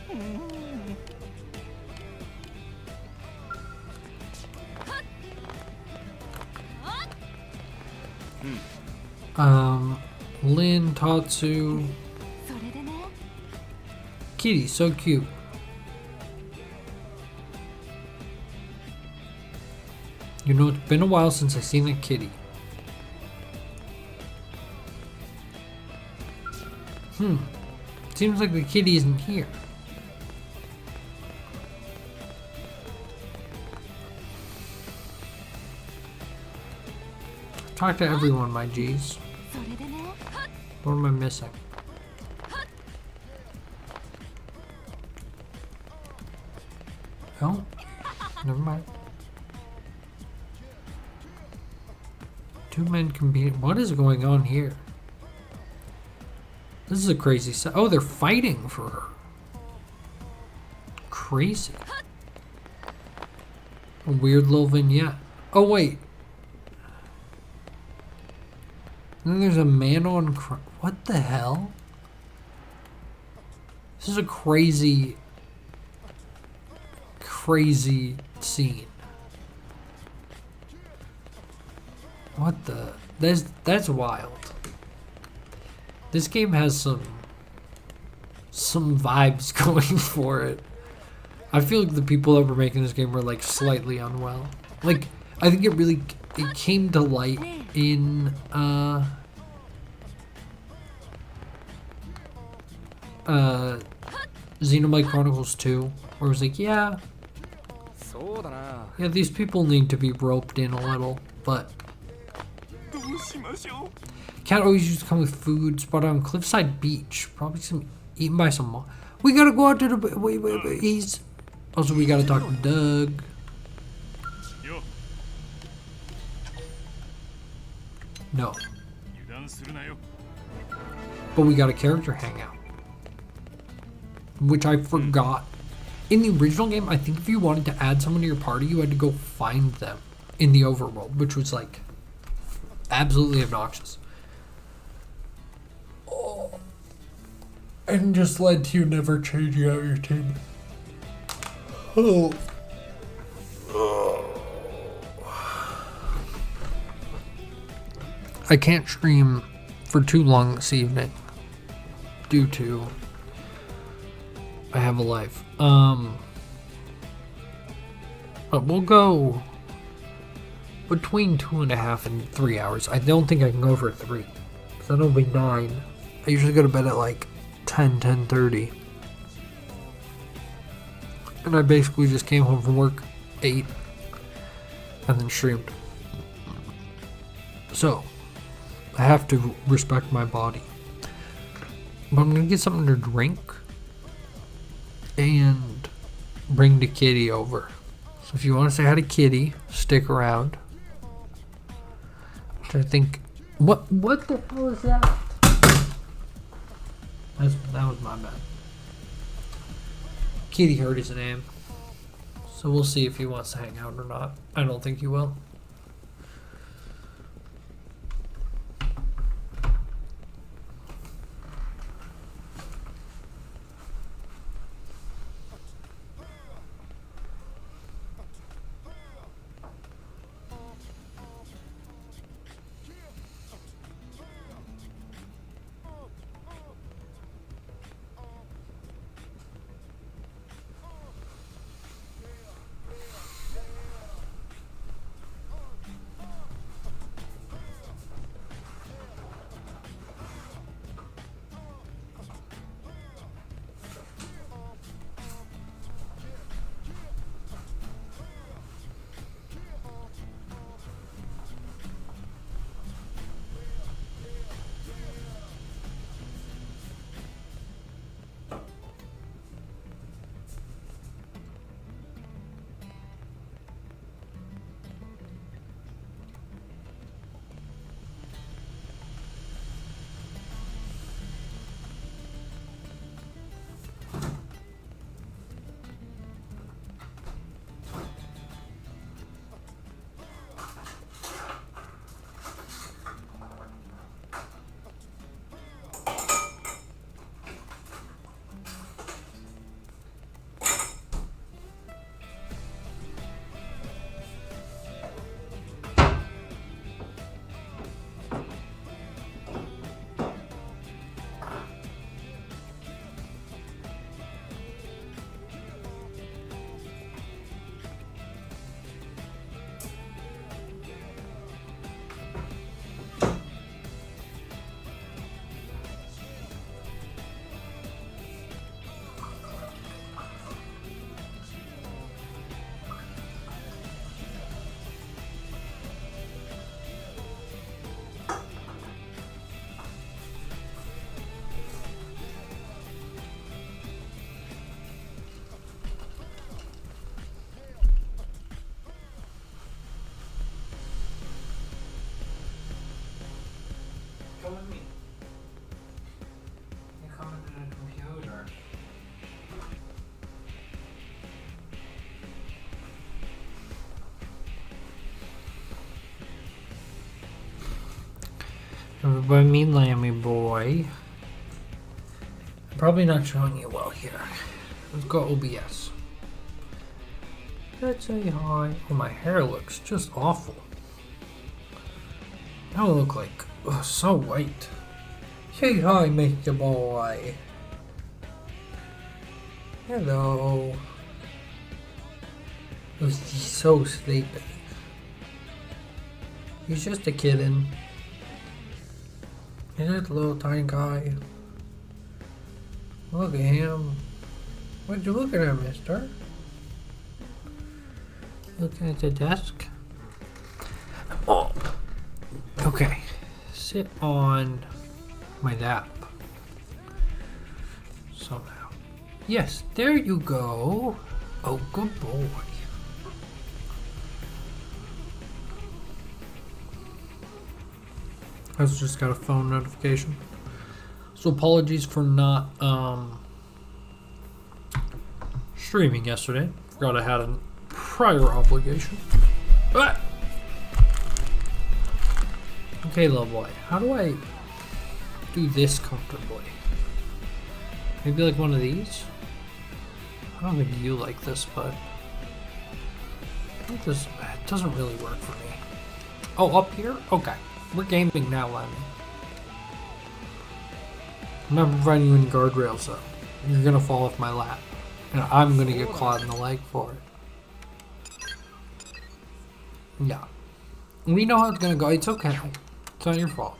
Lin, Tatsu. Kitty, so cute. You know, it's been a while since I've seen a kitty. Seems like the kitty isn't here. Talk to everyone, my G's. What am I missing? Oh, never mind. Two men competing. What is going on here? This is a crazy set. Oh, they're fighting for her. Crazy. A weird little vignette. Oh, wait. And then there's a man on... What the hell? This is a crazy... Crazy scene. What the... That's wild. This game has some vibes going for it. I feel like the people that were making this game were like slightly unwell. Like, I think it came to light in Xenoblade Chronicles 2, where it was like, yeah, these people need to be roped in a little, but can't always use to come with food. Spotted on Cliffside Beach, probably some eaten by some. We gotta go out to the wait. He's also we gotta talk to Doug. No. But we got a character hangout, which I forgot. In the original game, I think if you wanted to add someone to your party, you had to go find them in the overworld, which was like absolutely obnoxious. Oh. And just led to you never changing out your team. Oh. I can't stream for too long this evening due to I have a life. But we'll go between 2.5 and 3 hours. I don't think I can go for 3, because that'll be 9. I usually go to bed at like 10:30. And I basically just came home from work 8 and then streamed. So I have to respect my body. But I'm gonna get something to drink and bring the kitty over. So if you want to say hi to Kitty, stick around. Which I think, what the hell is that? That was my bad. Kitty heard his name, so we'll see if he wants to hang out or not. I don't think he will. Everybody me Lammy boy. I'm probably not showing you well here. Let's go OBS. Let's say hi. Oh, my hair looks just awful. Now I look like so white. Say hi, Mr. Boy. Hello. He's so sleepy. He's just a kitten. He's just a little tiny guy. Look at him. What you looking at, mister? Looking at the desk? Oh. Okay. Sit on my lap. So now. Yes, there you go. Oh, good boy. I just got a phone notification. So apologies for not streaming yesterday. Forgot I had a prior obligation. Ah! Okay, little boy. How do I do this comfortably? Maybe like one of these? I don't think you like this, but I think this it doesn't really work for me. Oh, up here? Okay. We're gaming now, Lemmy. I'm not providing you any guardrails, though. You're gonna fall off my lap. And I'm gonna get clawed in the leg for it. Yeah. We know how it's gonna go. It's okay. It's not your fault.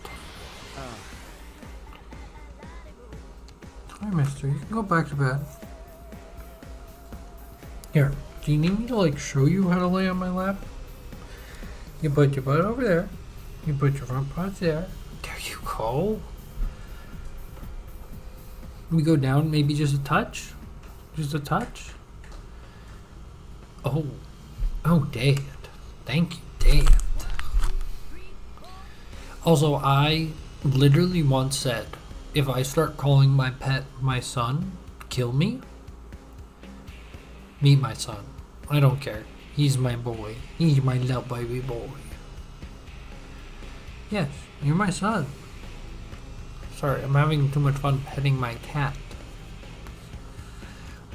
Hi, mister. You can go back to bed. Here. Do you need me to, like, show you how to lay on my lap? You put your butt over there. You put your front paws there. There you go. We go down maybe just a touch? Just a touch? Oh. Oh, Dad. Thank you, Dad. Also, I literally once said, if I start calling my pet my son, kill me. Meet my son. I don't care. He's my boy. He's my little baby boy. Yes, you're my son. Sorry, I'm having too much fun petting my cat.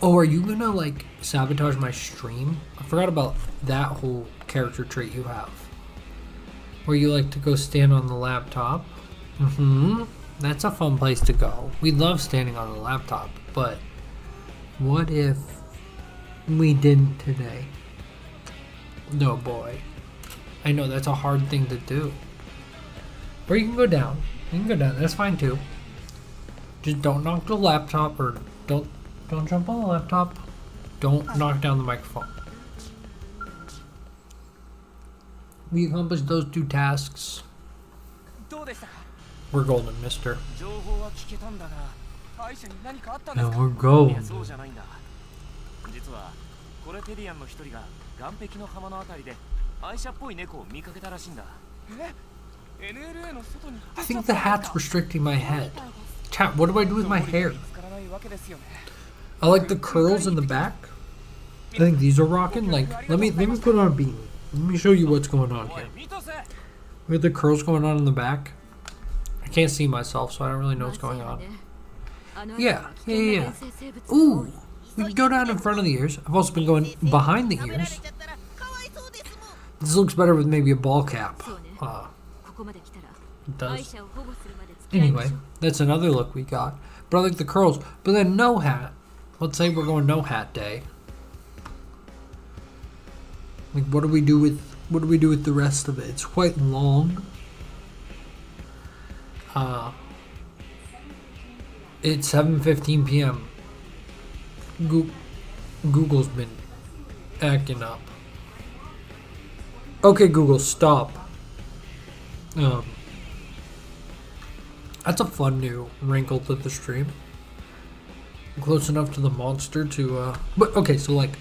Oh, are you gonna, like, sabotage my stream? I forgot about that whole character trait you have. Where you like to go stand on the laptop. That's a fun place to go. We love standing on the laptop, but what if we didn't today? No, boy. I know that's a hard thing to do. Or you can go down. You can go down. That's fine too. Just don't knock the laptop, or don't jump on the laptop. Don't knock down the microphone. We accomplished those 2 tasks. We're golden, mister. No, we're golden. 実はコレテリアンの一人が岸壁の浜のあたりで愛車っぽい猫を見かけたらしいんだ。NLA の外に I think the hat's restricting my head. Chat, what do I do with my hair? I like the curls in the back. I think these are rocking. Like, let me put on a beam. Let me show you what's going on here. We have the curls going on in the back. I can't see myself, so I don't really know what's going on. Yeah. Ooh, we can go down in front of the ears. I've also been going behind the ears. This looks better with maybe a ball cap. It does. Anyway, that's another look we got. But I like the curls. But then no hat. Let's say we're going no hat day. Like, what do we do with the rest of it? It's quite long. It's 7:15 p.m. Google's been acting up. Okay, Google, stop. That's a fun new wrinkle to the stream. Close enough to the monster to, but okay, so like,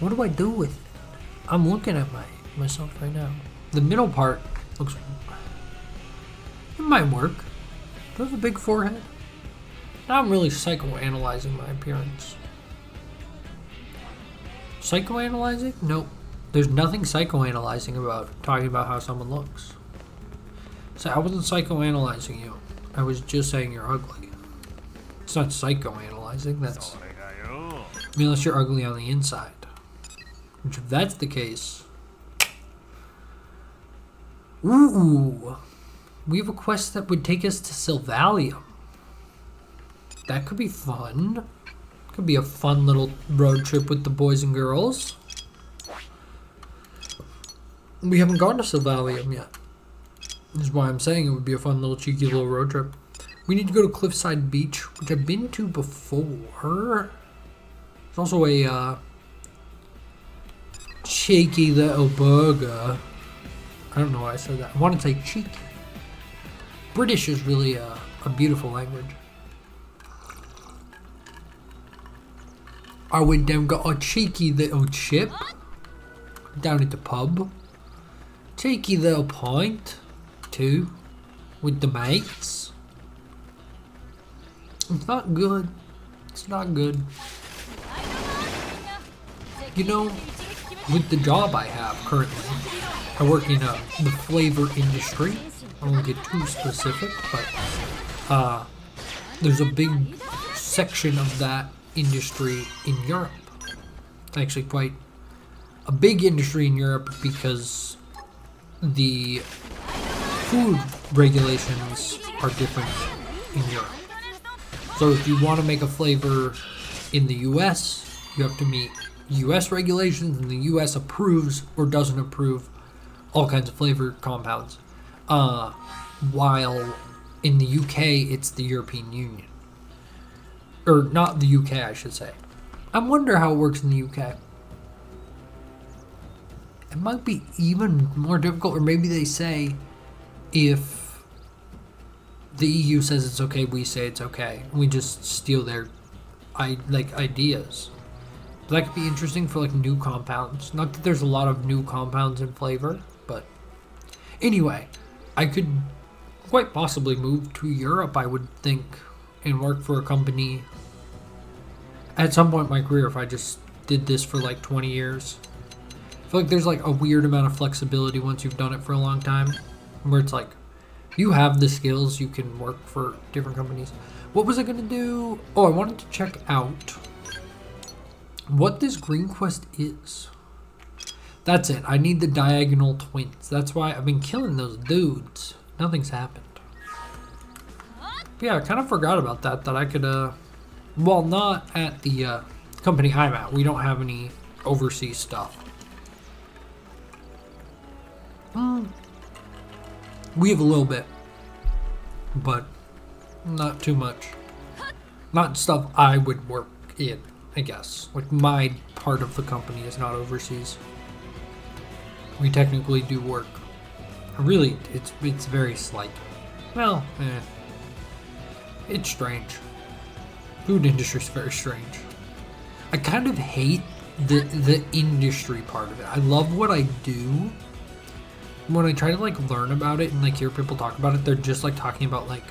what do I do with it? I'm looking at myself right now. The middle part looks, it might work. Do I have a big forehead? Now I'm really psychoanalyzing my appearance. Psychoanalyzing? Nope. There's nothing psychoanalyzing about talking about how someone looks. So I wasn't psychoanalyzing you. I was just saying you're ugly. It's not psychoanalyzing, that's... I mean, unless you're ugly on the inside. Which, if that's the case... Ooh! We have a quest that would take us to Sylvalium. That could be fun. Could be a fun little road trip with the boys and girls. We haven't gone to Sylvalium yet. This is why I'm saying it would be a fun little cheeky little road trip. We need to go to Cliffside Beach, which I've been to before. There's also a cheeky little burger. I don't know why I said that. I want to say cheeky. British is really a beautiful language. I went down, got a cheeky little chip down at the pub. Cheeky little pint too with the mates. It's not good. It's not good. You know, with the job I have currently, I work in the flavor industry. I won't get too specific, but there's a big section of that industry in Europe. It's actually quite a big industry in Europe because the food regulations are different in Europe. So if you want to make a flavor in the US, you have to meet US regulations, and the US approves or doesn't approve all kinds of flavor compounds. While in the UK, it's the European Union. Or not the UK, I should say. I wonder how it works in the UK. It might be even more difficult, or maybe they say if the EU says it's okay, we say it's okay. We just steal their ideas. That could be interesting for like new compounds. Not that there's a lot of new compounds in flavor, but anyway, I could quite possibly move to Europe, I would think, and work for a company at some point in my career if I just did this for like 20 years. I feel like there's like a weird amount of flexibility once you've done it for a long time, where it's like you have the skills, you can work for different companies. What was I gonna do? Oh, I wanted to check out what this green quest is. That's it. I need the diagonal twins. That's why I've been killing those dudes. Nothing's happened. But yeah, I kind of forgot about that I could, well, not at the company I'm at. We don't have any overseas stuff. We have a little bit, but not too much. Not stuff I would work in, I guess. Like, my part of the company is not overseas. We technically do work. Really, it's very slight. Well, it's strange. Food industry's very strange. I kind of hate the industry part of it. I love what I do. When I try to like learn about it and like hear people talk about it, they're just like talking about like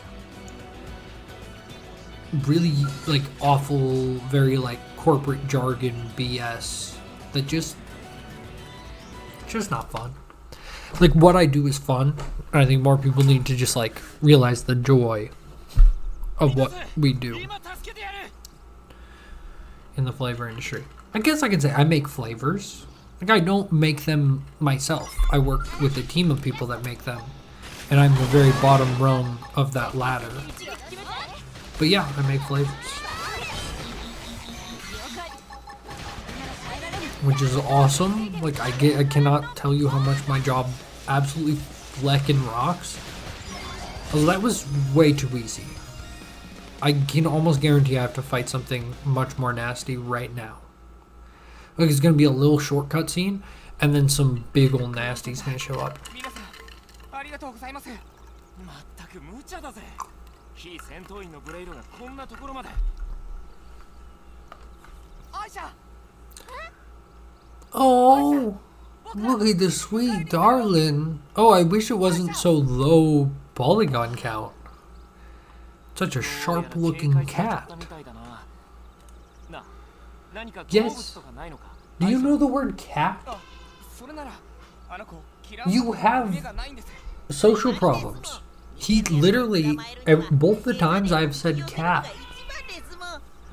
really like awful, very like corporate jargon BS that just not fun. Like, what I do is fun, and I think more people need to just like realize the joy of what we do in the flavor industry. I guess I can say I make flavors. Like, I don't make them myself. I work with a team of people that make them, and I'm the very bottom rung of that ladder. But yeah, I make flavors, which is awesome. Like, I cannot tell you how much my job absolutely fleckin' rocks. Well, that was way too easy. I can almost guarantee I have to fight something much more nasty right now. Like, it's gonna be a little shortcut scene, and then some big old nasty's gonna show up. Oh, look at the sweet darling. Oh, I wish it wasn't so low polygon count. Such a sharp looking cat. Yes. Do you know the word cat? You have social problems. He literally, both the times I've said cat.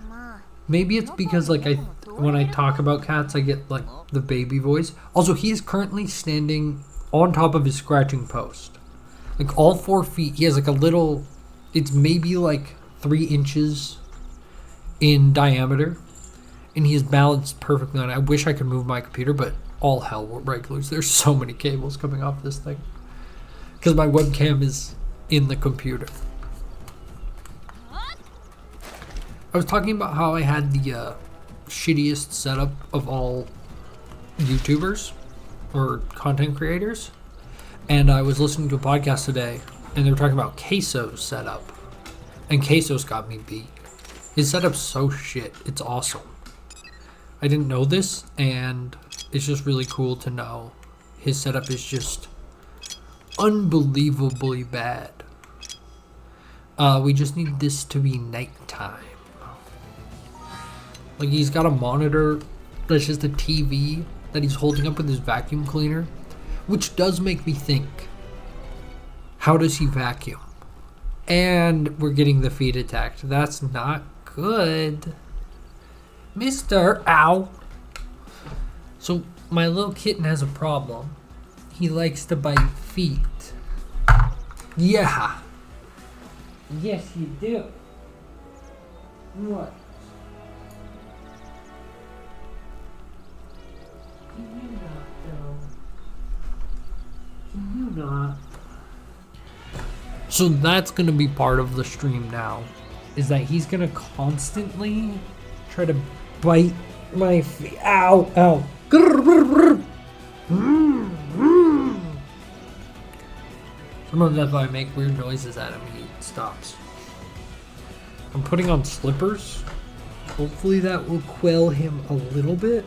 まあ Maybe it's because like when I talk about cats, I get like the baby voice. Also, he is currently standing on top of his scratching post, like all 4 feet. He has like a little. It's maybe like 3 inches in diameter, and he is balanced perfectly on it. I wish I could move my computer, but all hell break loose. There's so many cables coming off this thing because my webcam is in the computer. I was talking about how I had the shittiest setup of all YouTubers or content creators, and I was listening to a podcast today, and they were talking about Queso's setup, and Queso's got me beat. His setup's so shit. It's awesome. I didn't know this, and it's just really cool to know his setup is just unbelievably bad. We just need this to be nighttime. Like, he's got a monitor that's just a TV that he's holding up with his vacuum cleaner, which does make me think, how does he vacuum? And we're getting the feet attacked. That's not good. Mister, ow. So, my little kitten has a problem. He likes to bite feet. Yeah. Yes, you do. What? Can you not, though? Can you not? So that's gonna be part of the stream now. Is that he's gonna constantly try to bite my feet. Ow, ow. Sometimes if I make weird noises at him, he stops. I'm putting on slippers. Hopefully that will quell him a little bit.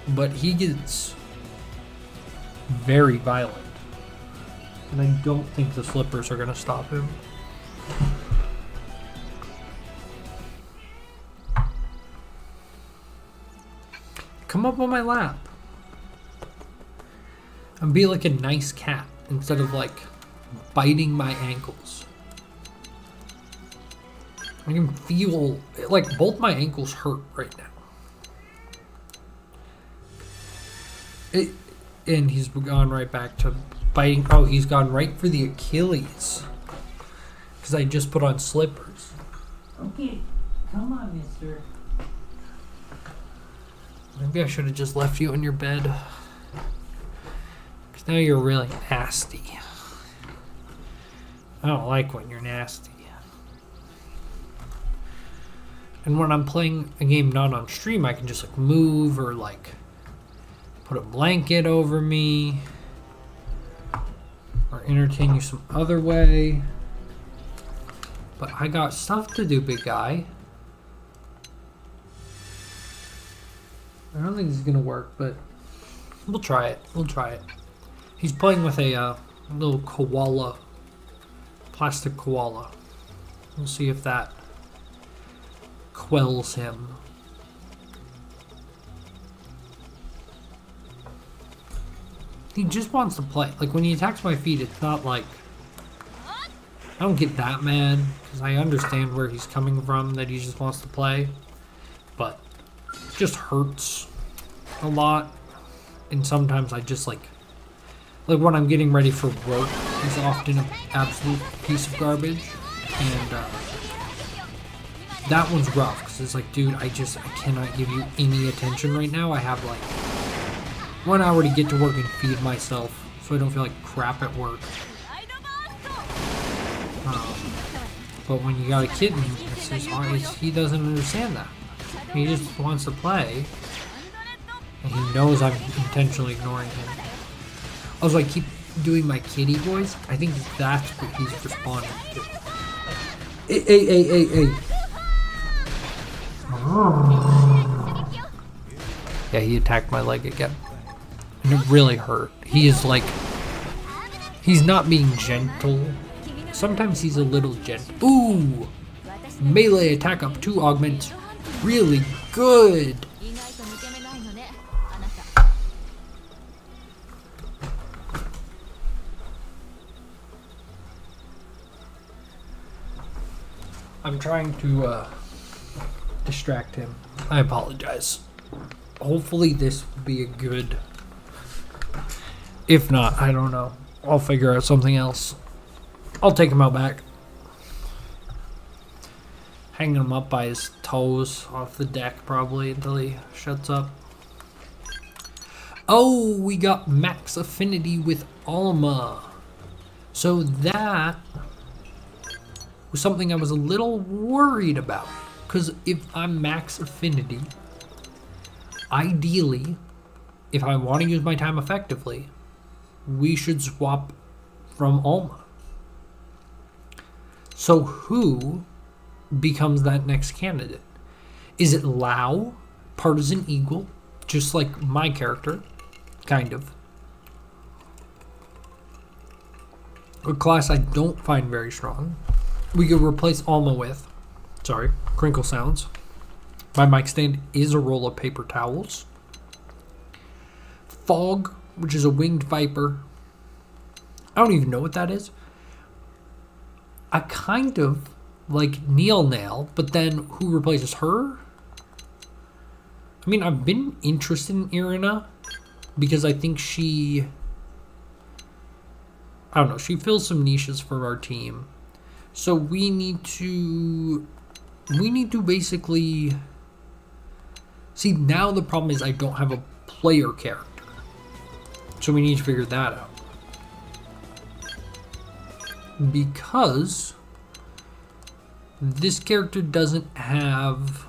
But he gets very violent. And I don't think the slippers are going to stop him. Come up on my lap. And be like a nice cat instead of like biting my ankles. I can feel like both my ankles hurt right now. And he's gone right back to biting. Oh, he's gone right for the Achilles. Because I just put on slippers. Okay, come on, mister. Maybe I should have just left you in your bed. Because now you're really nasty. I don't like when you're nasty. And when I'm playing a game not on stream, I can just like move or like put a blanket over me or entertain you some other way. But I got stuff to do, big guy. I don't think this is gonna work, but we'll try it. We'll try it. He's playing with a little koala, plastic koala. We'll see if that quells him. He just wants to play. Like, when he attacks my feet, it's not like... I don't get that mad, because I understand where he's coming from, that he just wants to play. But it just hurts a lot. And sometimes I just, like when I'm getting ready for work, he's often an absolute piece of garbage. And that one's rough, because it's like, dude, I cannot give you any attention right now. I have, like, 1 hour to get to work and feed myself, so I don't feel like crap at work. But when you got a kitten, it's just hard. He doesn't understand that. He just wants to play, and he knows I'm intentionally ignoring him. Also, I keep doing my kitty voice. I think that's what he's responding to. Hey. Yeah, he attacked my leg again. And it really hurt. He is like... He's not being gentle. Sometimes he's a little gentle. Ooh! Melee attack up 2 augments. Really good! I'm trying to distract him. I apologize. Hopefully this will be a good... If not, I don't know. I'll figure out something else. I'll take him out back. Hanging him up by his toes off the deck probably until he shuts up. Oh, we got max affinity with Alma. So that was something I was a little worried about. Because if I'm max affinity, ideally, if I want to use my time effectively, we should swap from Alma. So who becomes that next candidate? Is it Lao, Partisan Eagle, just like my character, kind of. A class I don't find very strong. We could replace Alma with, sorry, crinkle sounds. My mic stand is a roll of paper towels. Fog, which is a winged viper. I don't even know what that is. I kind of like Neil Nail, but then who replaces her? I mean, I've been interested in Irina because I think she, I don't know, she fills some niches for our team. So we need to basically, see, now the problem is I don't have a player character. So we need to figure that out. Because this character doesn't have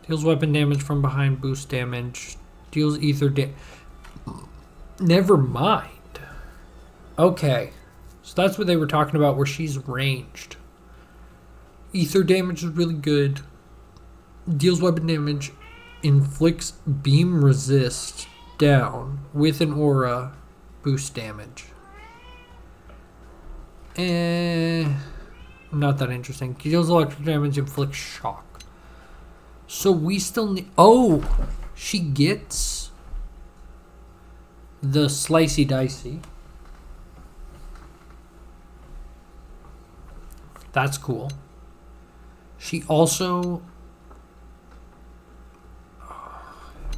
deals weapon damage from behind, boost damage, deals ether damage. Never mind. Okay, so that's what they were talking about where she's ranged. Ether damage is really good. Deals weapon damage, inflicts beam resist down with an aura, boost damage. Not that interesting. Deals electric damage, inflicts shock. So we still need... Oh! She gets the slicey dicey. That's cool. She also...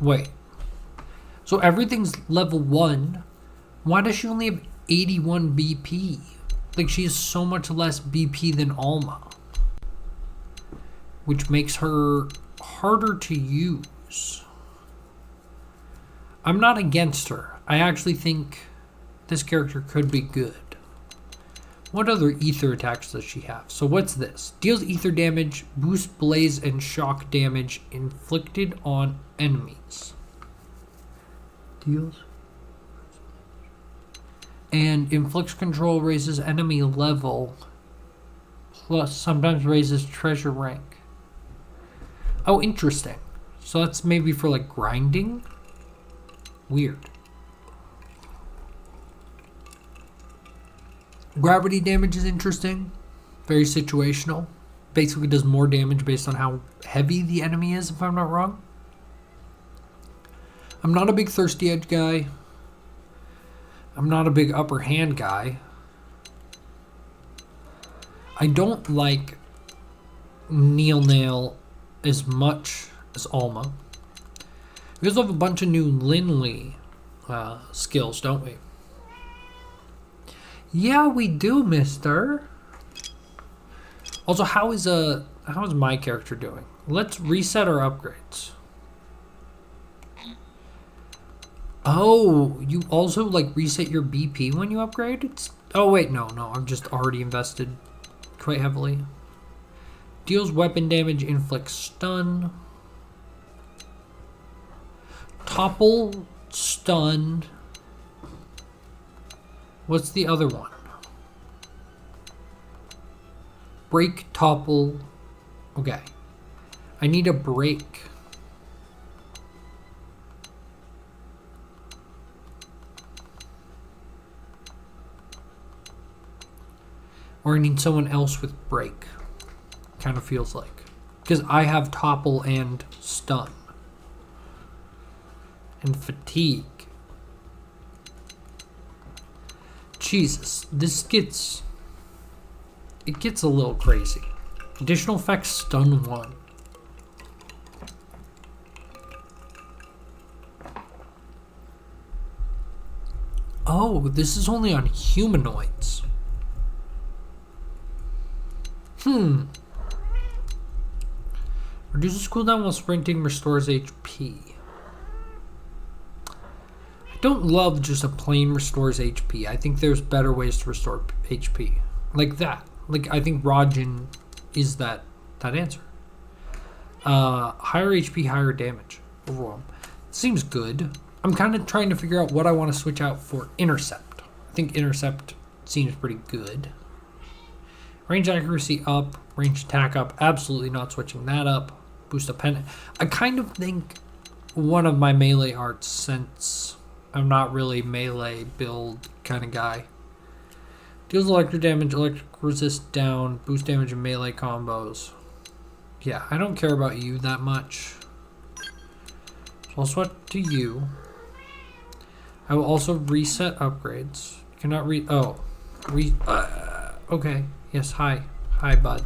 Wait. So everything's level 1. Why does she only have 81 BP? Like, she has so much less BP than Alma. Which makes her harder to use. I'm not against her. I actually think this character could be good. What other ether attacks does she have? So what's this? Deals ether damage, boosts blaze and shock damage inflicted on enemies. Deals. And inflicts control, raises enemy level, plus sometimes raises treasure rank. Oh, interesting. So that's maybe for like grinding? Weird. Gravity damage is interesting. Very situational. Basically does more damage based on how heavy the enemy is, if I'm not wrong. I'm not a big Thirsty Edge guy. I'm not a big upper hand guy. I don't like Neil Nail as much as Alma. We also have a bunch of new Linley skills, don't we? Yeah, we do, mister. Also, how is my character doing? Let's reset our upgrades. Oh, you also like reset your BP when you upgrade? Oh wait, no, I've just already invested quite heavily. Deals weapon damage, inflicts stun. Topple, stun. What's the other one? Break, topple. Okay. I need a break. Or I need someone else with break. Kind of feels like. Because I have topple and stun. And fatigue. Jesus, this gets it gets a little crazy. Additional effects, stun 1. Oh, this is only on humanoids. Reduces cooldown while sprinting, restores HP. I don't love just a plain restores HP. I think there's better ways to restore HP. Like that. Like, I think Rajin is that answer. Higher HP, higher damage overall. Seems good. I'm kind of trying to figure out what I want to switch out for Intercept. I think Intercept seems pretty good. Range accuracy up, range attack up. Absolutely not switching that up. Boost up pen. I kind of think one of my melee arts, since I'm not really melee build kind of guy. Deals electric damage, electric resist down, boost damage in melee combos. Yeah, I don't care about you that much. So I'll switch to you. I will also reset upgrades. Cannot okay. Yes, hi. Hi, bud.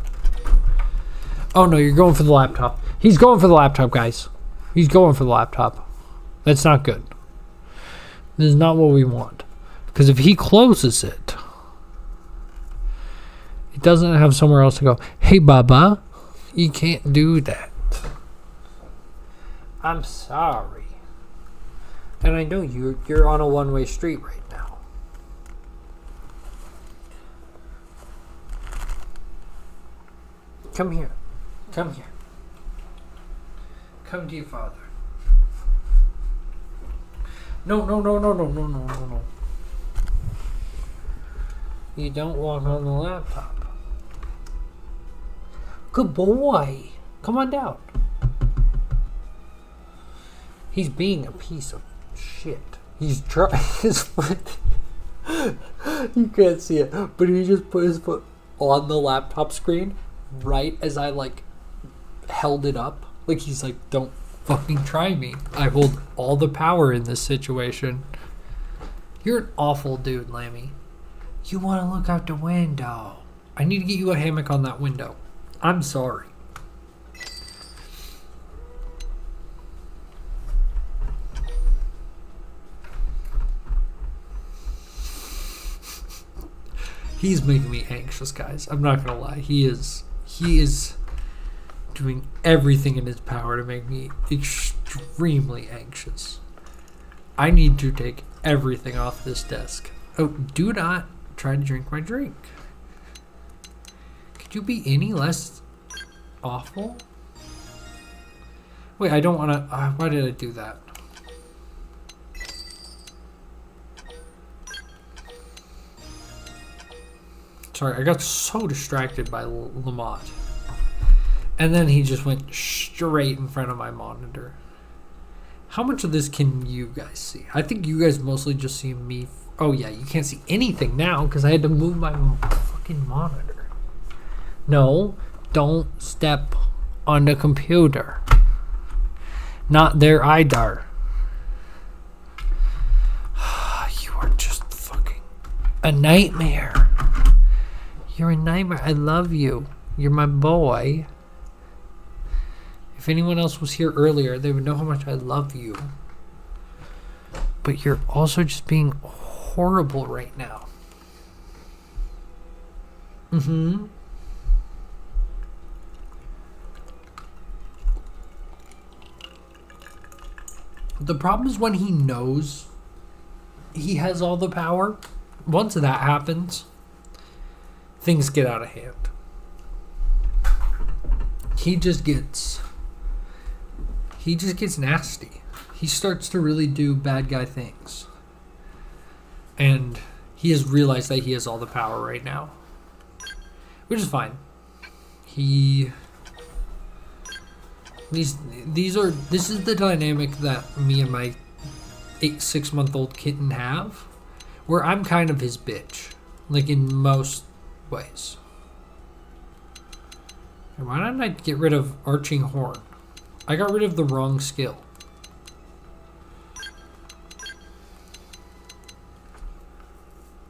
Oh no, you're going for the laptop. He's going for the laptop, guys. He's going for the laptop. That's not good. This is not what we want. Because if he closes it, he doesn't have somewhere else to go. Hey, Baba, you can't do that. I'm sorry. And I know you're on a one-way street right now. Come here. Come here. Come to your father. No. You don't walk on the laptop. Good boy. Come on down. He's being a piece of shit. He's trying his foot. You can't see it, but he just put his foot on the laptop screen right as I held it up. Like he's like, don't fucking try me. I hold all the power in this situation. You're an awful dude, Lammy. You want to look out the window. I need to get you a hammock on that window. I'm sorry. He's making me anxious, guys. I'm not gonna lie. He is doing everything in his power to make me extremely anxious. I need to take everything off this desk. Oh, do not try to drink my drink. Could you be any less awful? Wait, I don't want to... why did I do that? Sorry, I got so distracted by Lamont. And then he just went straight in front of my monitor. How much of this can you guys see? I think you guys mostly just see me. Oh yeah, you can't see anything now because I had to move my fucking monitor. No, don't step on the computer. Not there either. You are just fucking a nightmare. You're a nightmare. I love you. You're my boy. If anyone else was here earlier, they would know how much I love you. But you're also just being horrible right now. Mm-hmm. The problem is when he knows he has all the power. Once that happens, things get out of hand. He just gets nasty. He starts to really do bad guy things. And he has realized that he has all the power right now. Which is fine. This is the dynamic that me and my 6-month-old kitten have. Where I'm kind of his bitch. Like in most ways. And why didn't I get rid of Arching Horn? I got rid of the wrong skill.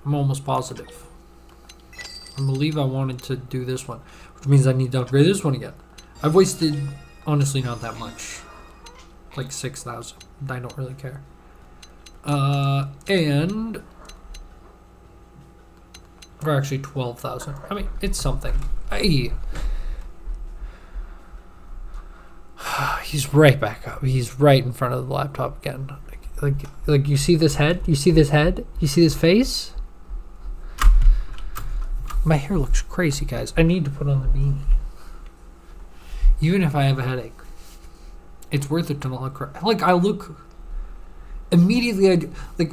I'm almost positive. I believe I wanted to do this one, which means I need to upgrade this one again. I've wasted, honestly, not that much. Like 6,000. I don't really care. And... Or actually 12,000. I mean, it's something. He's right back up. He's right in front of the laptop again. Like you see this head? You see this head? You see this face? My hair looks crazy, guys. I need to put on the beanie. Even if I have a headache. It's worth it to not look like I look immediately. I do, like,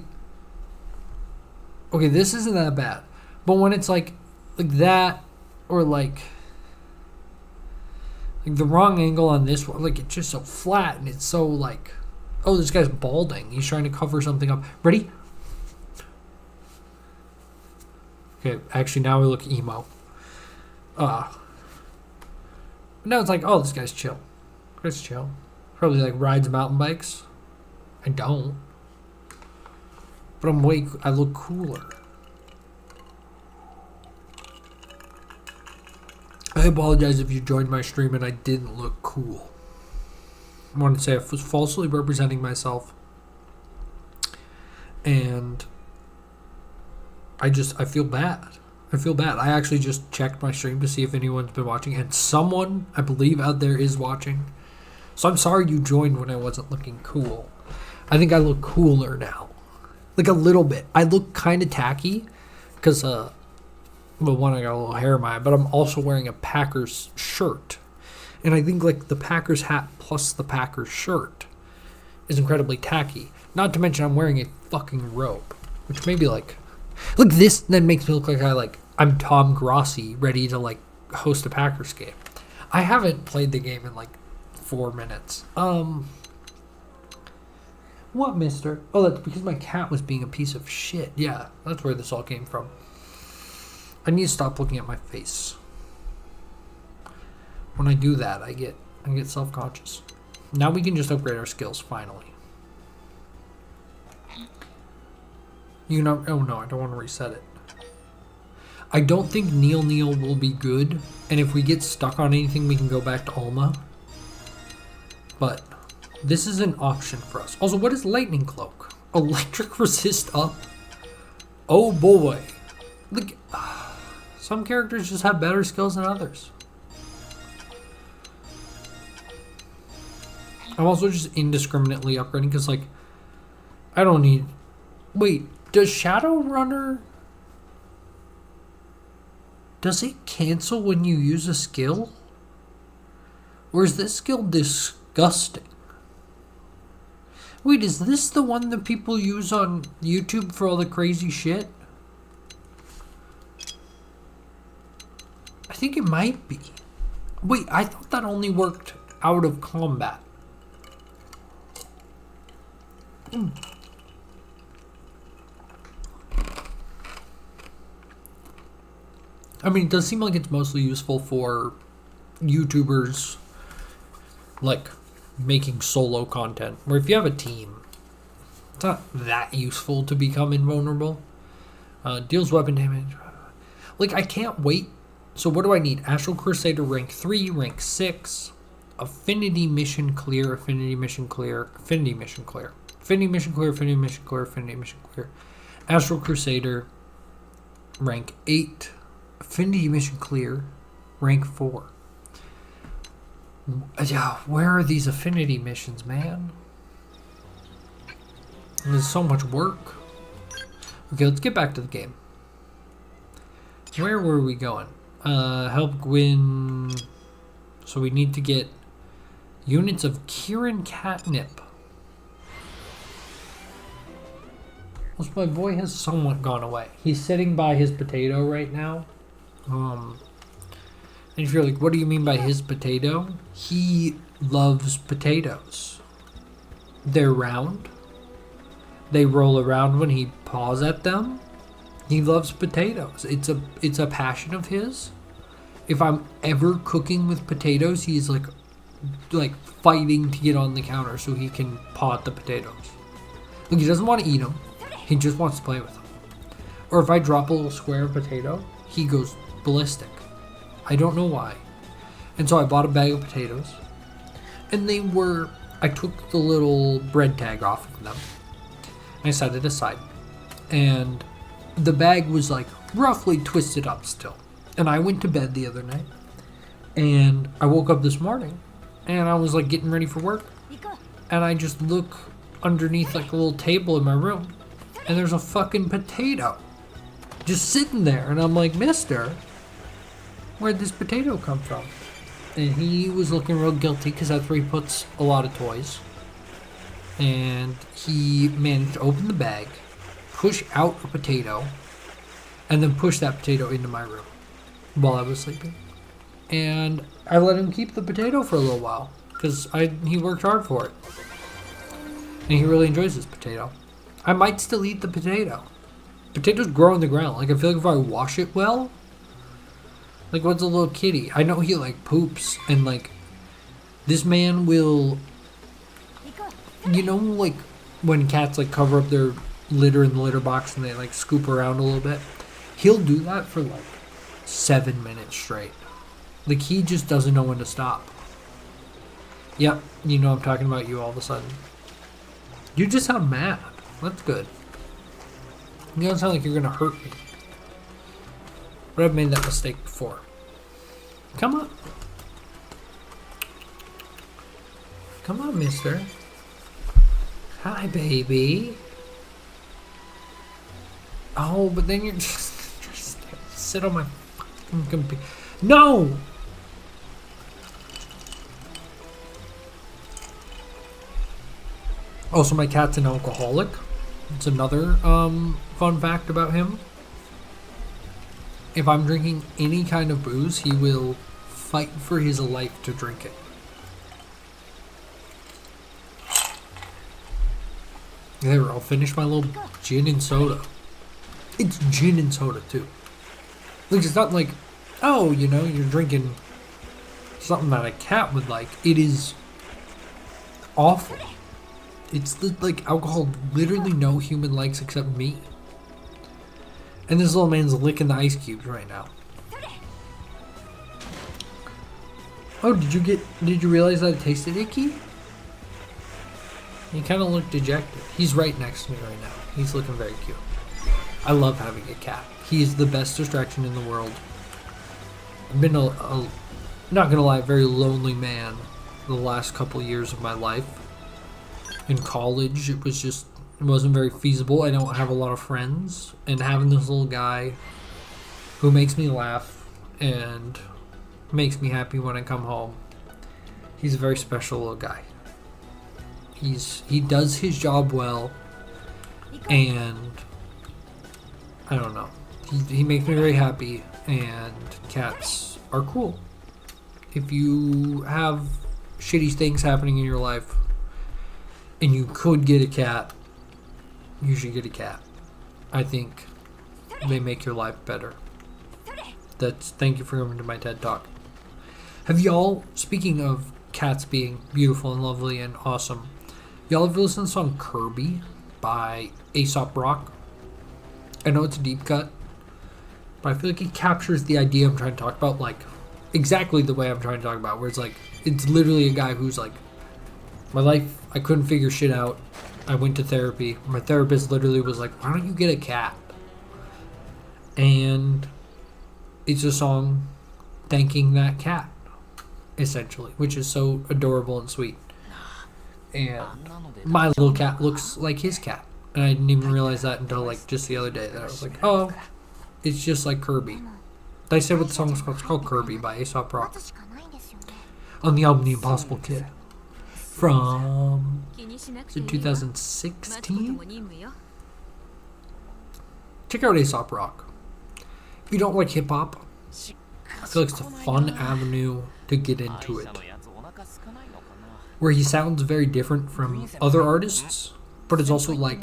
okay, this isn't that bad. But when it's like that, or like the wrong angle on this one, like it's just so flat and it's so like, oh, this guy's balding. He's trying to cover something up. Ready? Okay, actually now we look emo. Now it's like, oh, this guy's chill. This chill. Probably like rides mountain bikes. I don't. But I look cooler. I apologize if you joined my stream and I didn't look cool. I wanted to say I was falsely representing myself. And I feel bad. I feel bad. I actually just checked my stream to see if anyone's been watching. And someone, I believe, out there is watching. So I'm sorry you joined when I wasn't looking cool. I think I look cooler now. Like a little bit. I look kind of tacky. Because, well, one, I got a little hair in my eye. But I'm also wearing a Packers shirt. And I think, like, the Packers hat plus the Packers shirt is incredibly tacky. Not to mention I'm wearing a fucking robe. Which may be, like... Look, this then makes me look like I'm Tom Grossi ready to like host a Packers game. I haven't played the game in like 4 minutes. What, mister? Oh, that's because my cat was being a piece of shit. Yeah, that's where this all came from. I need to stop looking at my face. When I do that, I get self-conscious. Now we can just upgrade our skills finally. You know, oh no, I don't want to reset it. I don't think Neil will be good, and if we get stuck on anything, we can go back to Alma. But this is an option for us. Also, what is Lightning Cloak? Electric resist up? Oh boy. Look, some characters just have better skills than others. I'm also just indiscriminately upgrading because, like, I don't need... Wait. Does Shadowrunner... Does it cancel when you use a skill? Or is this skill disgusting? Wait, is this the one that people use on YouTube for all the crazy shit? I think it might be. Wait, I thought that only worked out of combat. I mean, it does seem like it's mostly useful for YouTubers, like, making solo content. Where if you have a team, it's not that useful to become invulnerable. Deals weapon damage. Like, I can't wait. So what do I need? Astral Crusader rank 3, rank 6. Affinity mission clear, affinity mission clear, affinity mission clear. Affinity mission clear, affinity mission clear, affinity mission clear. Astral Crusader rank 8. Affinity mission clear, rank 4. Yeah, where are these affinity missions, man? There's so much work. Okay, let's get back to the game. Where were we going? Help Gwyn. So we need to get units of Kieran Catnip. Also, my boy has somewhat gone away. He's sitting by his potato right now. And if you're like, what do you mean by his potato? He loves potatoes. They're round. They roll around when he paws at them. He loves potatoes. It's a passion of his. If I'm ever cooking with potatoes, he's like fighting to get on the counter so he can paw at the potatoes. Look, he doesn't want to eat them. He just wants to play with them. Or if I drop a little square of potato, he goes ballistic. I don't know why. And so I bought a bag of potatoes. And I took the little bread tag off of them. I set it aside. And the bag was like roughly twisted up still. And I went to bed the other night. And I woke up this morning. And I was like getting ready for work. And I just look underneath like a little table in my room. And there's a fucking potato. Just sitting there. And I'm like, mister, where'd this potato come from? And he was looking real guilty because that's where he puts a lot of toys. And he managed to open the bag, push out a potato, and then push that potato into my room while I was sleeping. And I let him keep the potato for a little while because he worked hard for it. And he really enjoys this potato. I might still eat the potato. Potatoes grow in the ground. Like, I feel like if I wash it well, like, what's a little kitty? I know he, like, poops, and, like, this man will, you know, like, when cats, like, cover up their litter in the litter box and they, like, scoop around a little bit? He'll do that for, like, 7 minutes straight. Like, he just doesn't know when to stop. Yep, you know I'm talking about you all of a sudden. You just sound mad. That's good. You don't sound like you're gonna hurt me. But I've made that mistake before. Come on. Come on, mister. Hi, baby. Oh, but then you're just sit on my fucking computer. No! Also, my cat's an alcoholic. It's another fun fact about him. If I'm drinking any kind of booze, he will fight for his life to drink it. There, I'll finish my little gin and soda. It's gin and soda, too. Like, it's not like, oh, you know, you're drinking something that a cat would like. It is awful. It's like alcohol literally no human likes except me. And this little man's licking the ice cubes right now. Oh, did you realize that it tasted icky? He kind of looked dejected. He's right next to me right now. He's looking very cute. I love having a cat. He is the best distraction in the world. I've been not gonna lie, very lonely man the last couple years of my life. In college, it wasn't very feasible. I don't have a lot of friends, and having this little guy who makes me laugh and makes me happy when I come home. He's a very special little guy. He does his job well, and I don't know. He makes me very happy, and cats are cool. If you have shitty things happening in your life, and you could get a cat, you should get a cat. I think they make your life better. Thank you for coming to my TED Talk. Have y'all, speaking of cats being beautiful and lovely and awesome, y'all ever listened to the song Kirby by Aesop Rock? I know it's a deep cut, but I feel like it captures the idea I'm trying to talk about, like, exactly the way I'm trying to talk about, where it's literally a guy who's like, my life, I couldn't figure shit out. I went to therapy. My therapist literally was like, why don't you get a cat? And it's a song thanking that cat, essentially, which is so adorable and sweet. And my little cat looks like his cat. And I didn't even realize that until, like, just the other day. That I was like, oh, it's just like Kirby. Did I say what the song was called? It's called Kirby by Aesop Rock. On the album The Impossible Kid. From 2016? Check out Aesop Rock. If you don't like hip-hop, I feel like it's a fun avenue to get into it. Where he sounds very different from other artists, but it's also like,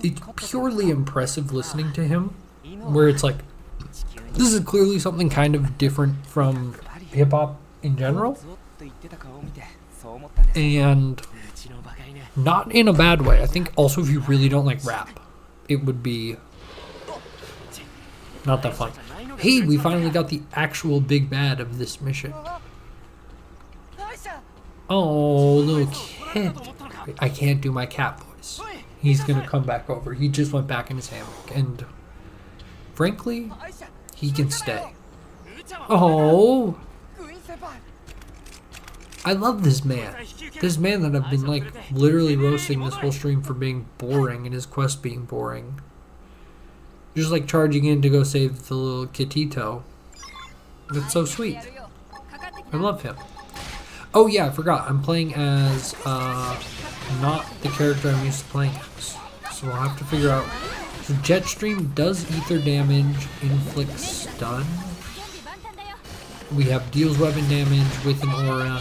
it's purely impressive listening to him, where it's like, this is clearly something kind of different from hip-hop in general. And not in a bad way. I think also if you really don't like rap, it would be not that fun. Hey, we finally got the actual big bad of this mission. Oh, little kid. I can't do my cat voice. He's gonna come back over. He just went back in his hammock, and frankly, he can stay. Oh, I love this man. This man that I've been like literally roasting this whole stream for being boring and his quest being boring. Just like charging in to go save the little Kitito. That's so sweet. I love him. Oh yeah, I forgot. I'm playing as not the character I'm used to playing as. So I'll have to figure out. So Jetstream does ether damage, inflicts stun. We have deals weapon damage with an aura.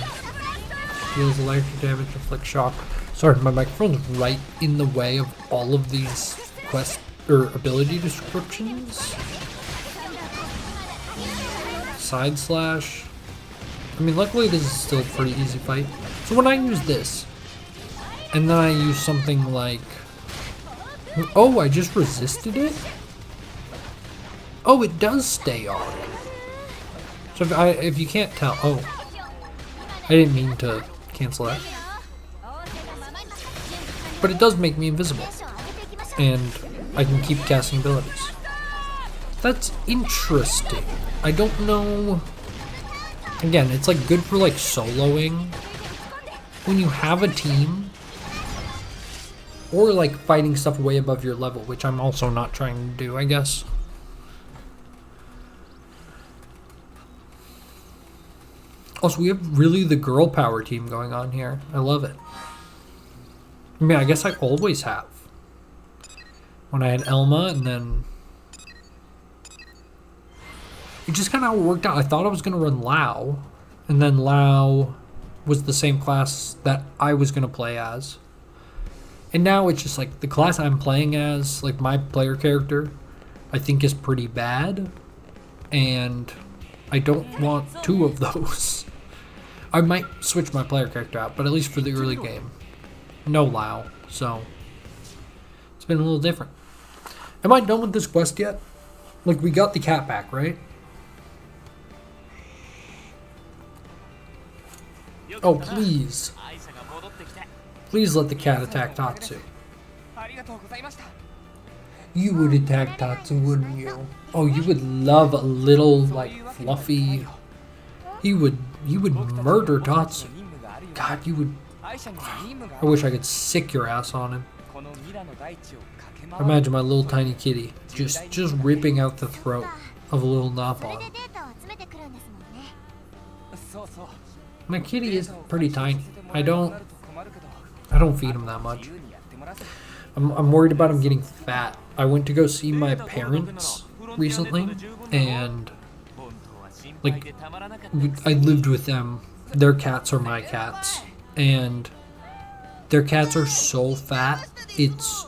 Deals electric damage, inflicts shock. Sorry, my microphone's right in the way of all of these quest or ability descriptions. Side slash. I mean, luckily this is still a pretty easy fight. So when I use this, and then I use something like, oh, I just resisted it? Oh, it does stay on. So if you can't tell, oh, I didn't mean to cancel that. But it does make me invisible. And I can keep casting abilities. That's interesting. I don't know. Again, it's like good for like soloing. When you have a team. Or like fighting stuff way above your level, which I'm also not trying to do, I guess. Also, we have really the girl power team going on here. I love it. I mean, I guess I always have. When I had Elma, and then it just kind of worked out. I thought I was going to run Lao, and then Lao was the same class that I was going to play as. And now it's just like the class I'm playing as, like my player character, I think is pretty bad. And I don't want two of those. I might switch my player character out, but at least for the early game. No Lao, so it's been a little different. Am I done with this quest yet? Like, we got the cat back, right? Oh, please. Please let the cat attack Tatsu. You would attack Tatsu, wouldn't you? Oh, you would love a little, like, fluffy... You would murder Tatsu. God, you would... I wish I could sick your ass on him. Imagine my little tiny kitty just ripping out the throat of a little Napon. My kitty is pretty tiny. I don't feed him that much. I'm worried about him getting fat. I went to go see my parents recently, and like I lived with them. Their cats are my cats, and their cats are so fat. It's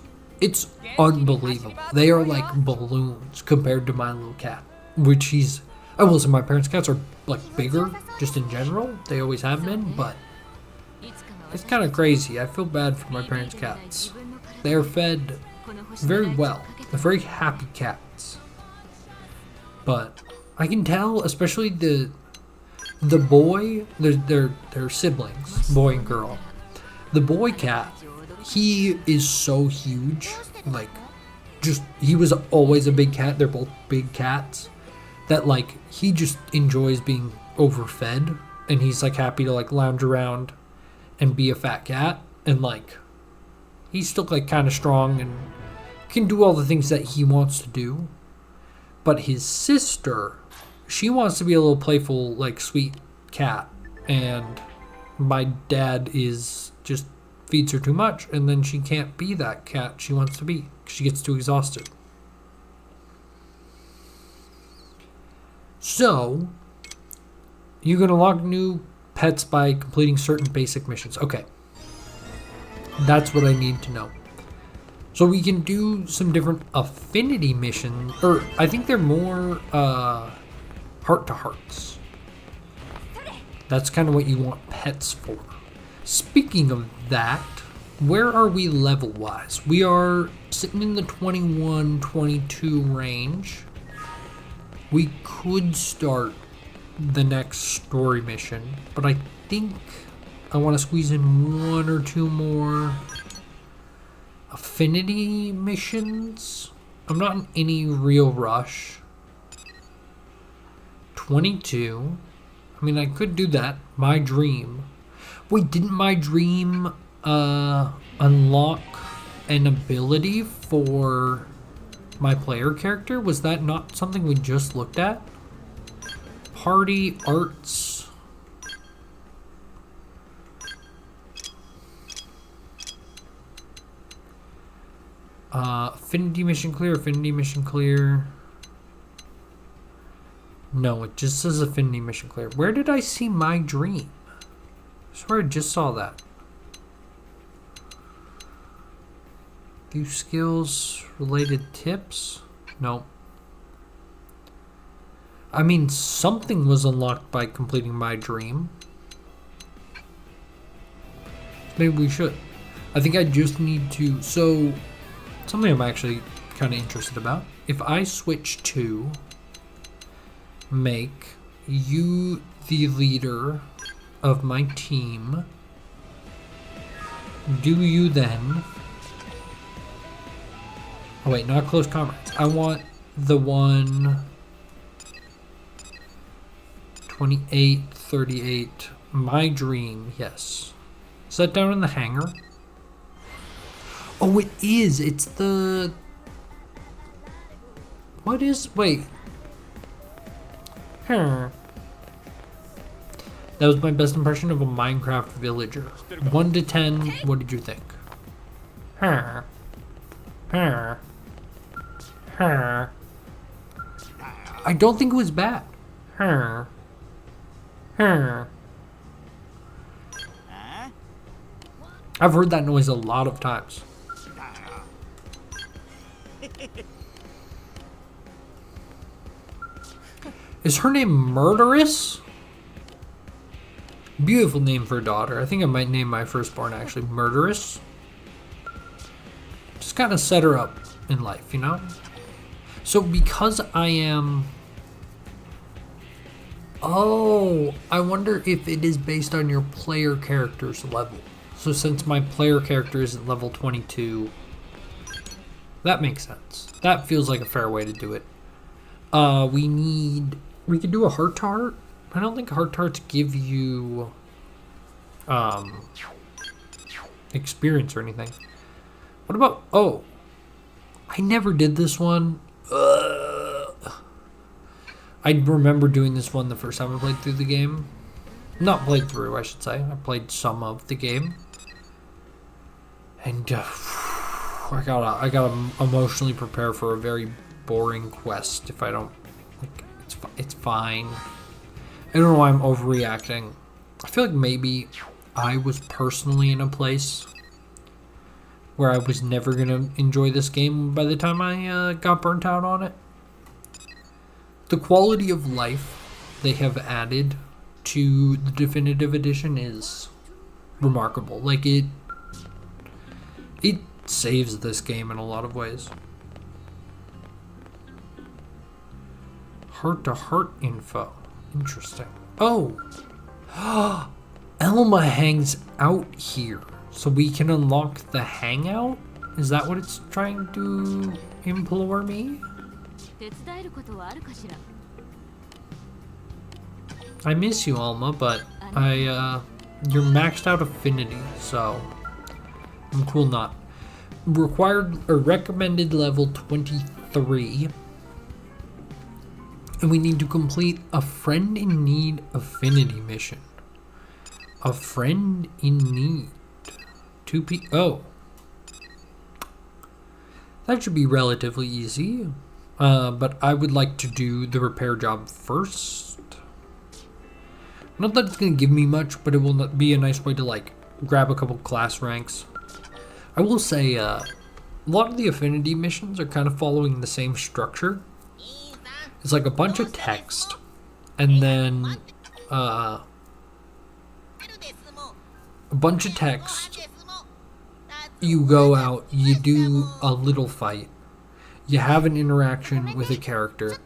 unbelievable. They are like balloons compared to my little cat, which he's... I will say my parents' cats are like bigger, just in general. They always have been, but it's kind of crazy. I feel bad for my parents' cats. They are fed very well. They're very happy cats. But I can tell, especially the boy, they're siblings, boy and girl. The boy cat, he is so huge. Like, he was always a big cat. They're both big cats. That like he just enjoys being overfed, and he's like happy to like lounge around and be a fat cat, and like he's still like kind of strong and can do all the things that he wants to do. But his sister, she wants to be a little playful, like sweet cat, and my dad is just feeds her too much, and then she can't be that cat she wants to be. She gets too exhausted. So, you can unlock new pets by completing certain basic missions. Okay. That's what I need to know. So we can do some different affinity missions, or I think they're more heart-to-hearts. That's kind of what you want pets for. Speaking of that, where are we level-wise? We are sitting in the 21, 22 range. we could start the next story mission, but I think I want to squeeze in 1 or 2 more affinity missions. I'm not in any real rush. 22. I mean, I could do that. My dream. Wait, didn't my dream unlock an ability for my player character? Was that not something we just looked at? Party arts. Affinity mission clear, affinity mission clear. No, it just says affinity mission clear. Where did I see my dream? I swear I just saw that. View skills, related tips? No. I mean, something was unlocked by completing my dream. Maybe we should. I think I just need to... So, something I'm actually kind of interested about. If I switch to make you the leader of my team, do you then... Oh wait, not close comrades. I want the one... 28, 38. My dream, yes. Is that down in the hangar? Oh, it is. It's the... What is... Wait. That was my best impression of a Minecraft villager. 1 to 10, what did you think? I don't think it was bad. I've heard that noise a lot of times. Is her name Murderous? Beautiful name for a daughter. I think I might name my firstborn actually Murderous. Just kind of set her up in life, you know? So because I am... Oh, I wonder if it is based on your player character's level. So since my player character is at level 22, that makes sense. That feels like a fair way to do it. We could do a heart to heart. I don't think heart to hearts give you experience or anything. What about, oh, I never did this one. I remember doing this one the first time I played through the game. Not played through, I should say. I played some of the game. And I gotta emotionally prepare for a very boring quest if I don't, like, it's fine. I don't know why I'm overreacting. I feel like maybe I was personally in a place where I was never gonna enjoy this game by the time I got burnt out on it. The quality of life they have added to the definitive edition is remarkable. Like it saves this game in a lot of ways. Heart to heart info. Interesting. Oh, Elma hangs out here, so we can unlock the hangout? Is that what it's trying to implore me? I miss you, Alma, but you're maxed out affinity, so I'm cool not. Required or recommended level 23. And we need to complete a friend in need affinity mission. A friend in need. 2P. Oh. That should be relatively easy. But I would like to do the repair job first. Not that it's going to give me much, but it will be a nice way to, like, grab a couple class ranks. I will say, a lot of the affinity missions are kind of following the same structure. It's like a bunch of text, and then a bunch of text. You go out, you do a little fight, you have an interaction with a character,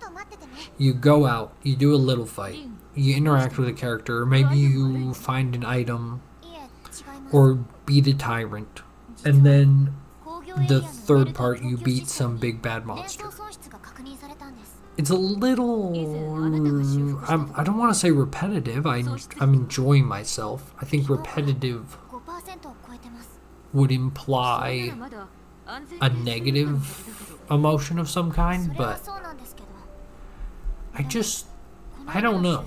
You go out, you do a little fight, you interact with a character, or maybe you find an item いえ、違います。 or beat a tyrant, and then the third part you beat some big bad 連 monster. 想損失が確認されたんです。 It's a little I don't want to say repetitive. I'm enjoying myself. I think repetitive 5% を超えてます。 would imply a negative emotion of some そ kind, れは but そうなんですけど、 I don't know.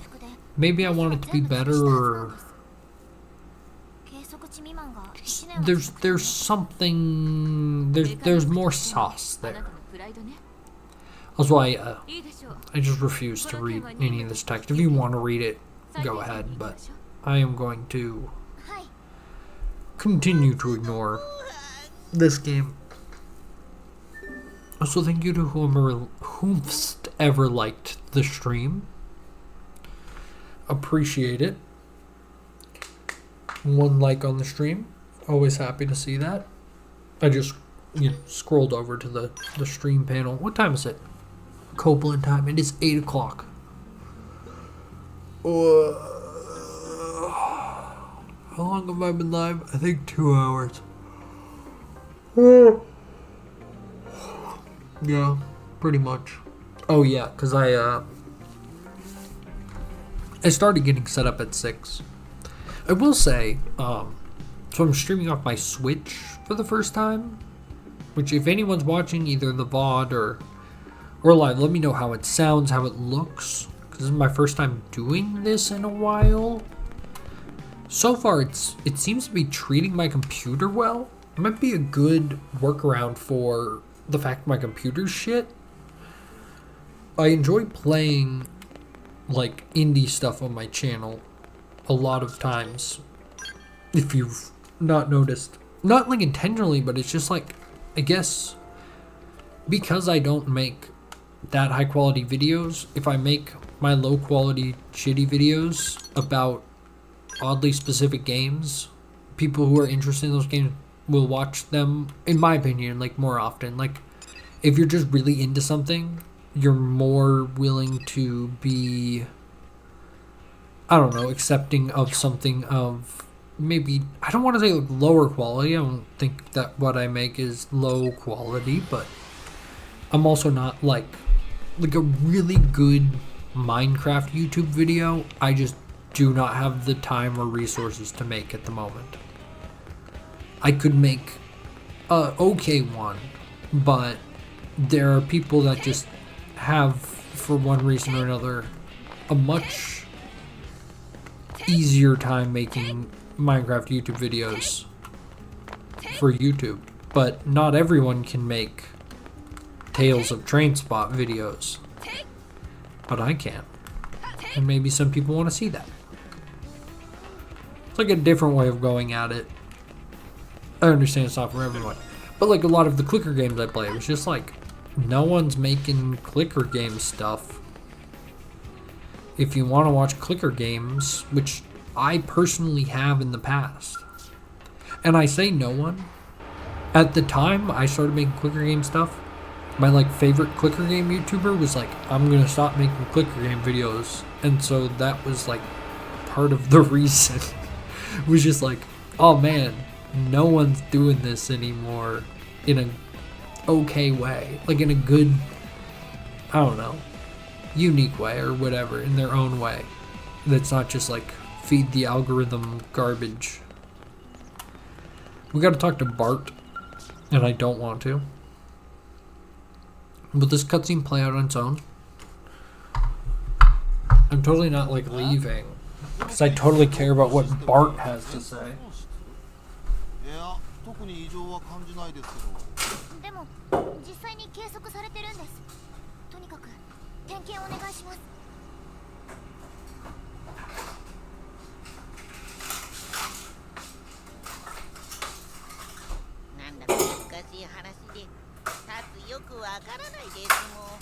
Maybe I want it to be better, or 計測値未満が1年は続く there's something there's more sauce あな there. たのプライドね。 That's why いいでしょう。 I just refuse to read any of this text. If you want to read it, go ahead, but I am going to はい。 continue to ignore this game. Also, thank you to whomst ever liked the stream. Appreciate it. 1 like on the stream. Always happy to see that. I just scrolled over to the stream panel. What time is it? Copeland time. It is 8 o'clock. How long have I been live? I think 2 hours. Yeah, pretty much. Oh yeah, because I started getting set up at 6. I will say, so I'm streaming off my Switch for the first time, which if anyone's watching either the VOD or live, let me know how it sounds, how it looks, because this is my first time doing this in a while. So far, it seems to be treating my computer well. It might be a good workaround for the fact my computer's shit. I enjoy playing like indie stuff on my channel a lot of times. If you've not noticed, not like intentionally, but it's just like, I guess because I don't make that high quality videos, if I make my low quality shitty videos about oddly specific games, people who are interested in those games will watch them, in my opinion, like more often. Like if you're just really into something, you're more willing to be, I don't know, accepting of something of maybe, I don't want to say like lower quality. I don't think that what I make is low quality, but I'm also not like a really good Minecraft YouTube video. I just do not have the time or resources to make at the moment. I could make a okay one, but there are people that just have, for one reason or another, a much easier time making Minecraft YouTube videos for YouTube. But not everyone can make Tales of Train Spot videos. But I can. And maybe some people want to see that. It's like a different way of going at it. I understand it's not for everyone. But like a lot of the clicker games I play, it was just like, no one's making clicker game stuff. If you want to watch clicker games, which I personally have in the past, and I say no one, at the time I started making clicker game stuff, my like favorite clicker game YouTuber was like, I'm gonna stop making clicker game videos. And so that was like part of the reason. It was just like, oh man, no one's doing this anymore in a okay way, like in a good, I don't know, unique way or whatever, in their own way, that's not just like feed the algorithm garbage. We gotta talk to Bart, and I don't want to. Will this cutscene play out on its own? I'm totally not like leaving, because I totally care about what Bart has to say. いや、特に異常は感じないですけど。でも実際に計測されてるんです。とにかく点検お願いします。なんだか難しい話で、立つよくわからないですもん。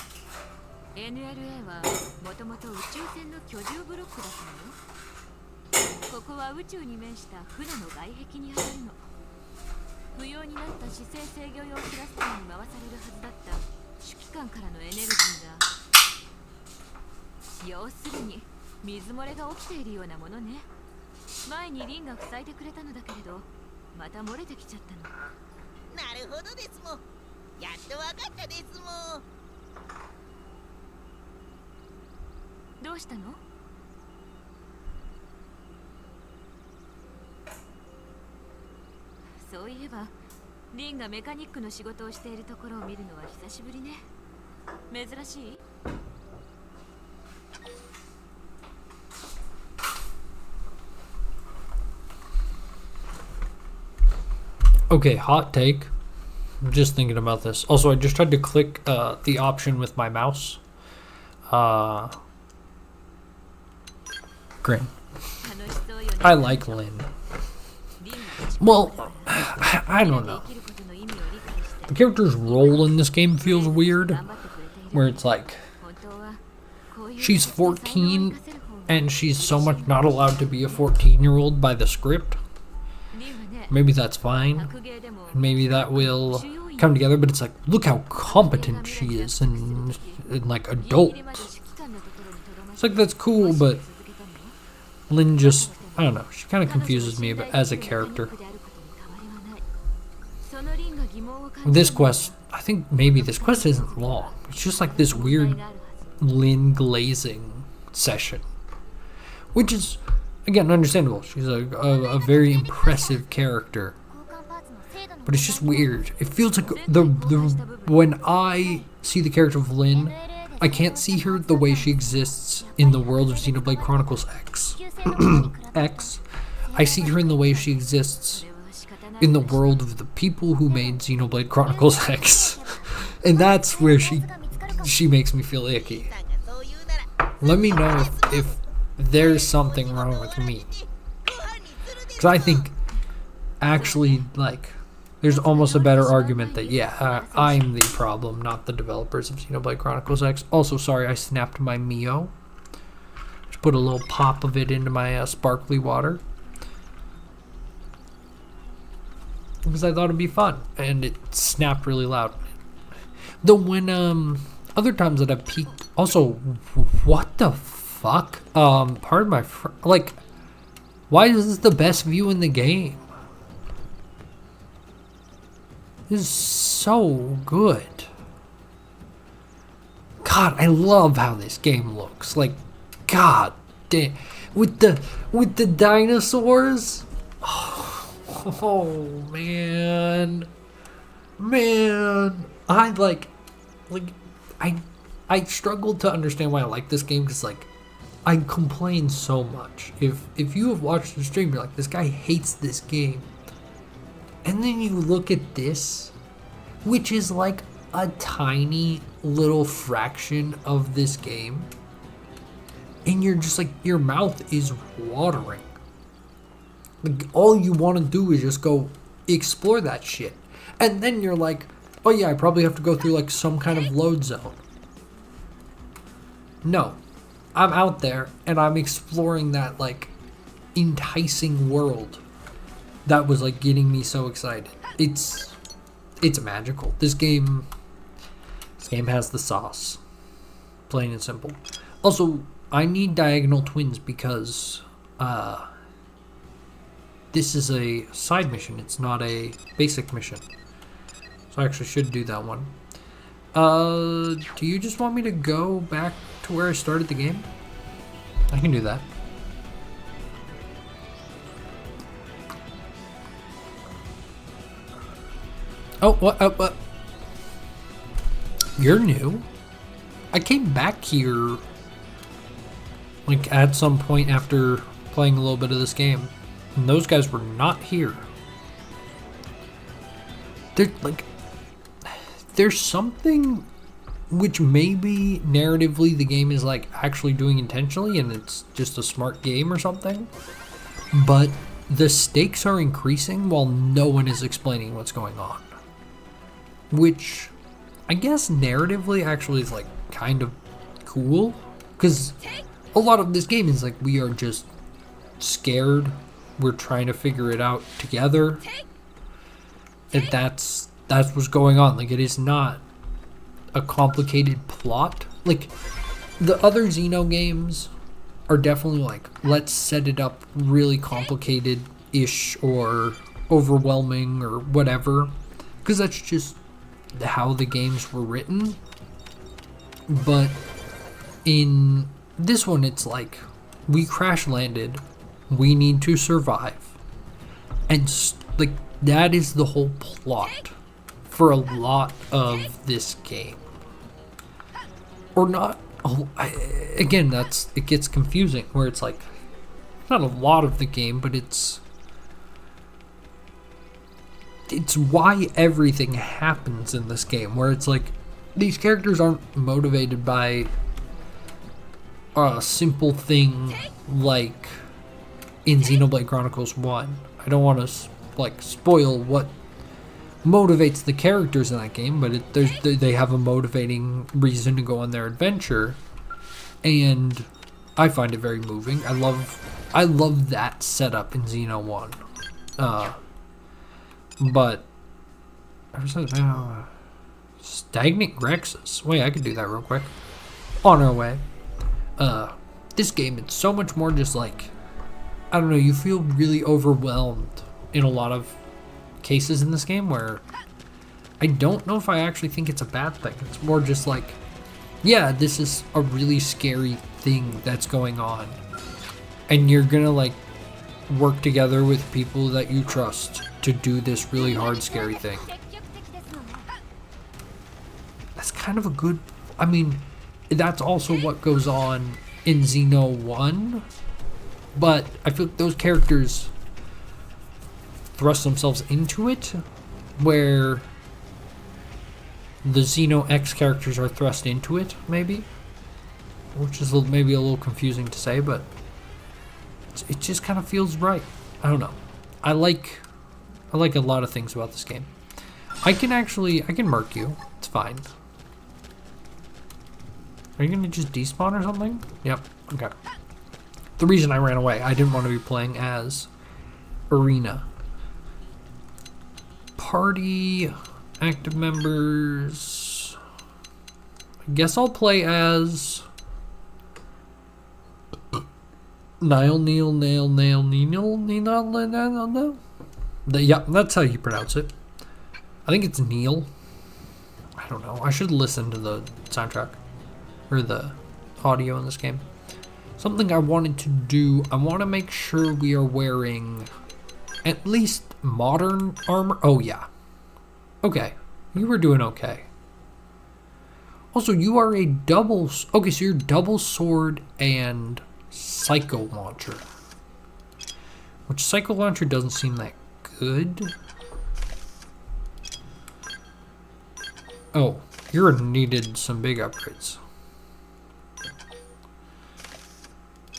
NLA はもともと宇宙船の居住ブロックだったのよ。ここは宇宙に面した船の外壁にあたるの。不要になった姿勢制御用クラスターに回されるはずだった主機関からのエネルギーが要するに水漏れが起きているようなものね。前にリンが塞いでくれたのだけれど、また漏れてきちゃったの。なるほどですもん。やっとわかったですもん。どうしたの？そういえばリンがメカニックの仕事をしているところを見るのは久しぶりね。珍しい？ Okay, hot take. I'm just thinking about this. Also, I just tried to click the option with my mouse. Grin. I like Lynn. Well, I don't know. The character's role in this game feels weird, where it's like she's 14 and she's so much not allowed to be a 14-year-old by the script. Maybe that's fine. Maybe that will come together, but it's like, look how competent she is and like adult. It's like, that's cool, but Lynn just, I don't know, she kind of confuses me as a character. This quest, I think maybe this quest isn't long. It's just like this weird Lynn glazing session, which is, again, understandable. She's a very impressive character, but it's just weird. It feels like when I see the character of Lynn, I can't see her the way she exists in the world of Xenoblade Chronicles X. I see her in the way she exists in the world of the people who made Xenoblade Chronicles X, and that's where she makes me feel icky. Let me know if there's something wrong with me, because I think actually, like, there's almost a better argument that I'm the problem, not the developers of Xenoblade Chronicles X. Also, sorry, I snapped my Mio. Just put a little pop of it into my sparkly water because I thought it'd be fun, and it snapped really loud. Though when other times that I've peeked, also, what the fuck? Pardon my like, why is this the best view in the game? This is so good. God, I love how this game looks. Like, god damn, with the dinosaurs. Oh man, I struggled to understand why I like this game, because like, I complain so much. If you have watched the stream, you're like, this guy hates this game. And then you look at this, which is like a tiny little fraction of this game, and you're just like, your mouth is watering. Like, all you want to do is just go explore that shit. And then you're like, oh yeah, I probably have to go through like some kind of load zone. No, I'm out there and I'm exploring that like enticing world that was like getting me so excited. It's magical. This game has the sauce, plain and simple. Also, I need diagonal twins because this is a side mission. It's not a basic mission, so I actually should do that one. Do you just want me to go back to where I started the game? I can do that. Oh, what? You're new? I came back here, like, at some point after playing a little bit of this game, and those guys were not here. There's something which maybe narratively the game is, like, actually doing intentionally, and it's just a smart game or something, but the stakes are increasing while no one is explaining what's going on. Which, I guess narratively actually is like kind of cool, because a lot of this game is like, we are just scared, we're trying to figure it out together, and that's what's going on. Like, it is not a complicated plot. Like, the other Xeno games are definitely like, let's set it up really complicated-ish or overwhelming or whatever, because that's just how the games were written. But in this one, it's like, we crash landed, we need to survive, and like that is the whole plot for a lot of this game. Or not. Again, it gets confusing where it's like, not a lot of the game, but it's why everything happens in this game, where it's like these characters aren't motivated by a simple thing like in Xenoblade Chronicles 1. I don't want to like spoil what motivates the characters in that game, but they have a motivating reason to go on their adventure, and I find it very moving. I love that setup in Xeno 1. But Stagnant Grexus. Wait, I could do that real quick. On our way. This game, it's so much more just like, I don't know, you feel really overwhelmed in a lot of cases in this game, where I don't know if I actually think it's a bad thing. It's more just like, yeah, this is a really scary thing that's going on, and you're gonna like work together with people that you trust to do this really hard, scary thing. That's kind of a good, I mean, that's also what goes on in Xeno 1, but I feel like those characters thrust themselves into it, where the Xeno X characters are thrust into it, maybe, which is maybe a little confusing to say, but it just kind of feels right. I don't know. I like a lot of things about this game. I can murk you. It's fine. Are you gonna just despawn or something? Yep. Okay. The reason I ran away, I didn't want to be playing as Arena. Party, active members. I guess I'll play as Niall. Yeah, that's how you pronounce it. I think it's Neil. I don't know. I should listen to the soundtrack or the audio in this game. Something I wanted to do, I want to make sure we are wearing at least modern armor. Oh yeah. Okay. You were doing okay. Also, you are a double... Okay, so you're double sword and psycho launcher. Which psycho launcher doesn't seem that good. Oh, you're needed some big upgrades.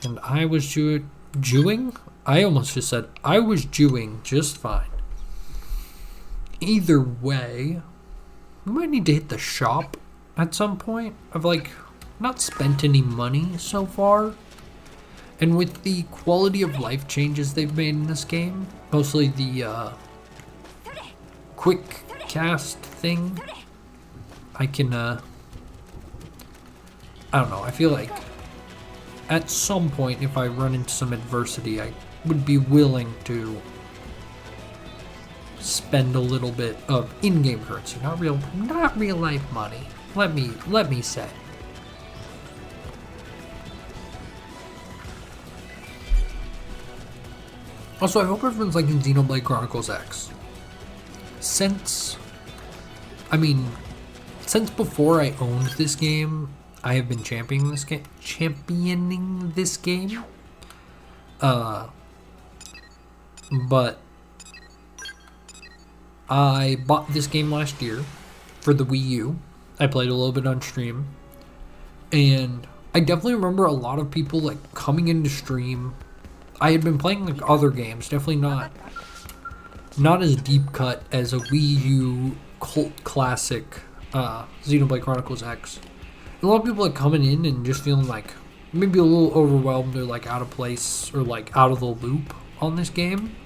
And I was Jewing? I almost just said I was Jewing just fine. Either way, we might need to hit the shop at some point. I've like not spent any money so far. And with the quality of life changes they've made in this game, mostly the quick cast thing, I can, I don't know, I feel like at some point, if I run into some adversity, I would be willing to spend a little bit of in-game currency, not real life money. Let me say. Also, I hope everyone's liking Xenoblade Chronicles X. Since before I owned this game, I have been championing this game. But I bought this game last year for the Wii U. I played a little bit on stream, and I definitely remember a lot of people like coming into stream. I had been playing like other games, definitely not as deep cut as a Wii U cult classic Xenoblade Chronicles X. A lot of people are coming in and just feeling like maybe a little overwhelmed or like out of place or like out of the loop on this game.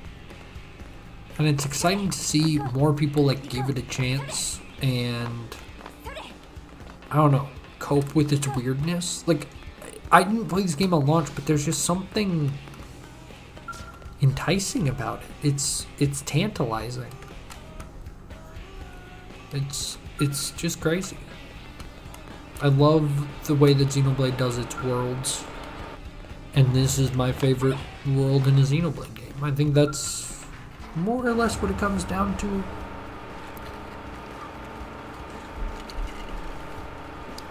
And it's exciting to see more people like give it a chance, and I don't know, cope with its weirdness. Like, I didn't play this game on launch, but there's just something enticing about it. It's tantalizing. It's just crazy. I love the way that Xenoblade does its worlds. And this is my favorite world in a Xenoblade game. I think that's more or less what it comes down to.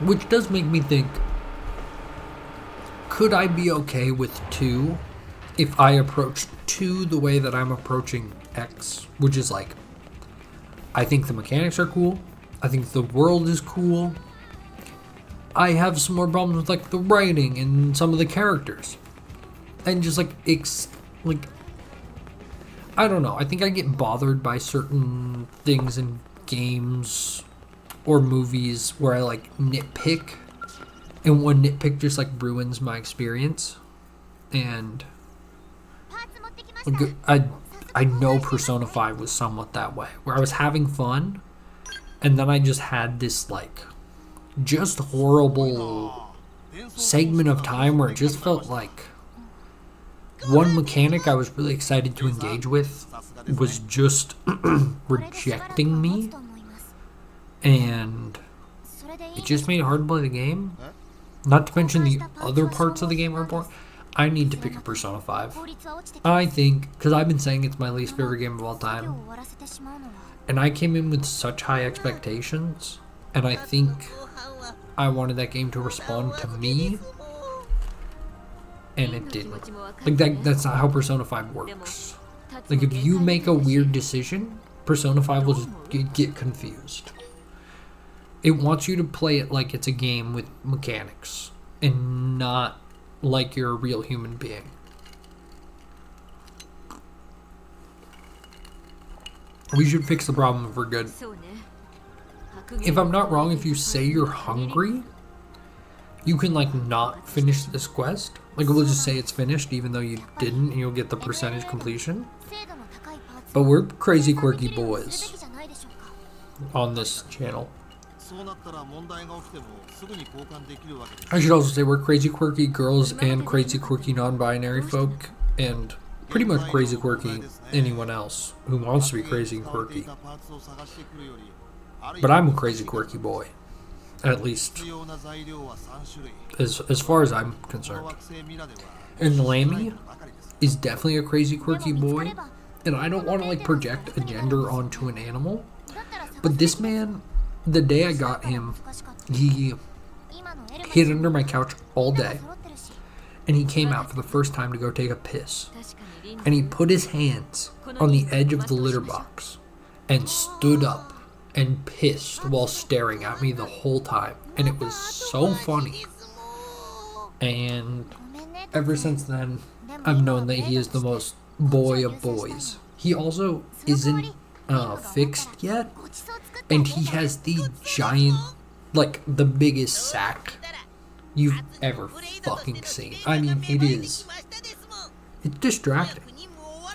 Which does make me think, could I be okay with 2 if I approached 2 the way that I'm approaching X? Which is like, I think the mechanics are cool. I think the world is cool. I have some more problems with like the writing and some of the characters. And just like, I don't know. I think I get bothered by certain things in games or movies where I like nitpick. And one nitpick just like ruins my experience. And I know Persona 5 was somewhat that way. Where I was having fun. And then I just had this like just horrible segment of time where it just felt like one mechanic I was really excited to engage with was just rejecting me, and it just made it hard to play the game. Not to mention the other parts of the game are boring. I need to pick a Persona 5. I think, because I've been saying it's my least favorite game of all time, and I came in with such high expectations, and I think I wanted that game to respond to me, and it didn't. Like, that's not how Persona 5 works. Like, if you make a weird decision, Persona 5 will just get confused. It wants you to play it like it's a game with mechanics, and not like you're a real human being. We should fix the problem for good. If I'm not wrong, if you say you're hungry, you can like not finish this quest. Like, we'll just say it's finished even though you didn't, and you'll get the percentage completion. But we're crazy quirky boys on this channel. I should also say we're crazy quirky girls and crazy quirky non-binary folk, and pretty much crazy quirky anyone else who wants to be crazy and quirky. But I'm a crazy quirky boy, at least as far as I'm concerned. And Lammy is definitely a crazy quirky boy, and I don't want to like project a gender onto an animal, but this man, the day I got him, he hid under my couch all day, and he came out for the first time to go take a piss, and he put his hands on the edge of the litter box and stood up and pissed while staring at me the whole time, and it was so funny. And ever since then, I've known that he is the most boy of boys. He also isn't fixed yet, and he has the giant, like the biggest sack you've ever fucking seen. I mean, it's distracting.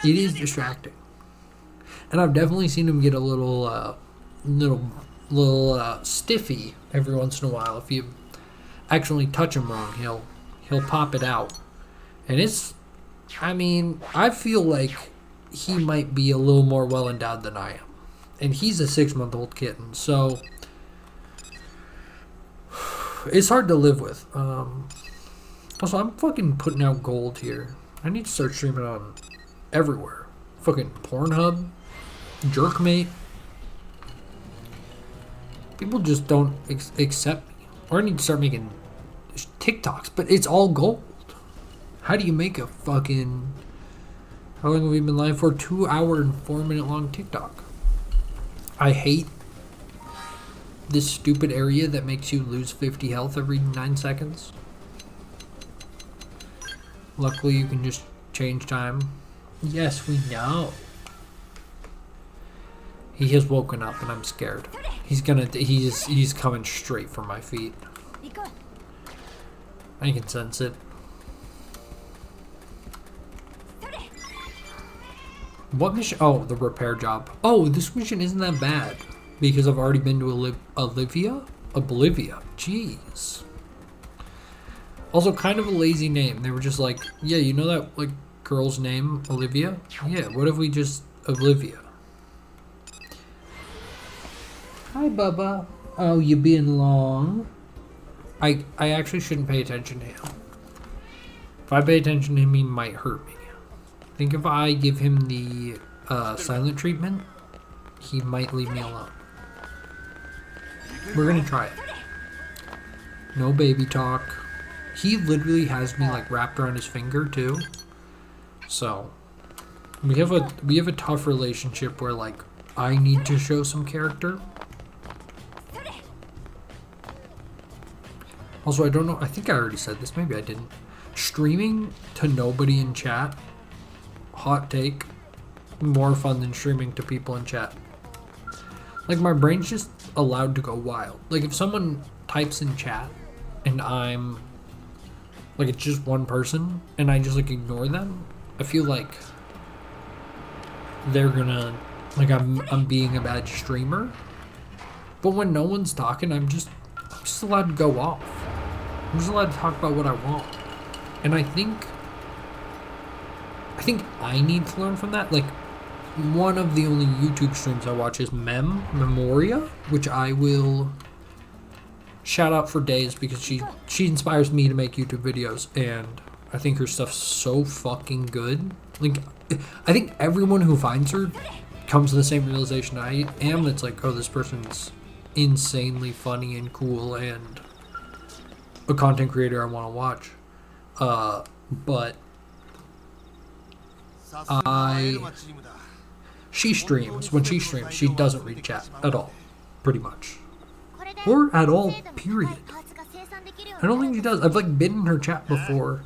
It is distracting. And I've definitely seen him get a little stiffy every once in a while. If you actually touch him wrong, he'll pop it out. And I mean, I feel like he might be a little more well endowed than I am. And he's a 6-month-old kitten, so it's hard to live with. Also, I'm fucking putting out gold here. I need to start streaming on everywhere. Fucking Pornhub, Jerkmate. People just don't accept me. Or I need to start making TikToks, but it's all gold. How do you make a fucking... How long have we been live for? 2 hour and 4 minute long TikTok. I hate this stupid area that makes you lose 50 health every 9 seconds. Luckily, you can just change time. Yes, we know. He has woken up and I'm scared. He's coming straight for my feet. I can sense it. What mission? Oh, the repair job. Oh, this mission isn't that bad because I've already been to Olivia. Oblivia. Jeez. Also, kind of a lazy name. They were just like, yeah, you know that like girl's name, Olivia? Yeah, what if we just Oblivia? Hi, Bubba. Oh, you being long? I actually shouldn't pay attention to him. If I pay attention to him, he might hurt me. I think if I give him the silent treatment, he might leave me alone. We're gonna try it. No baby talk. He literally has me like wrapped around his finger too. So we have a tough relationship where like I need to show some character. Also, I don't know, I think I already said this, maybe I didn't. Streaming to nobody in chat, hot take, more fun than streaming to people in chat. Like, my brain's just allowed to go wild. Like, if someone types in chat and I'm, like, it's just one person and I just, like, ignore them, I feel like they're gonna, like, I'm being a bad streamer. But when no one's talking, I'm just allowed to go off. I'm just allowed to talk about what I want. And I think I need to learn from that. Like, one of the only YouTube streams I watch is Memoria, which I will shout out for days because she inspires me to make YouTube videos, and I think her stuff's so fucking good. Like, I think everyone who finds her comes to the same realization I am. It's like, oh, this person's insanely funny and cool and a content creator I want to watch. But she streams. When she streams, she doesn't read chat at all, pretty much, or at all. Period. I don't think she does. I've like been in her chat before.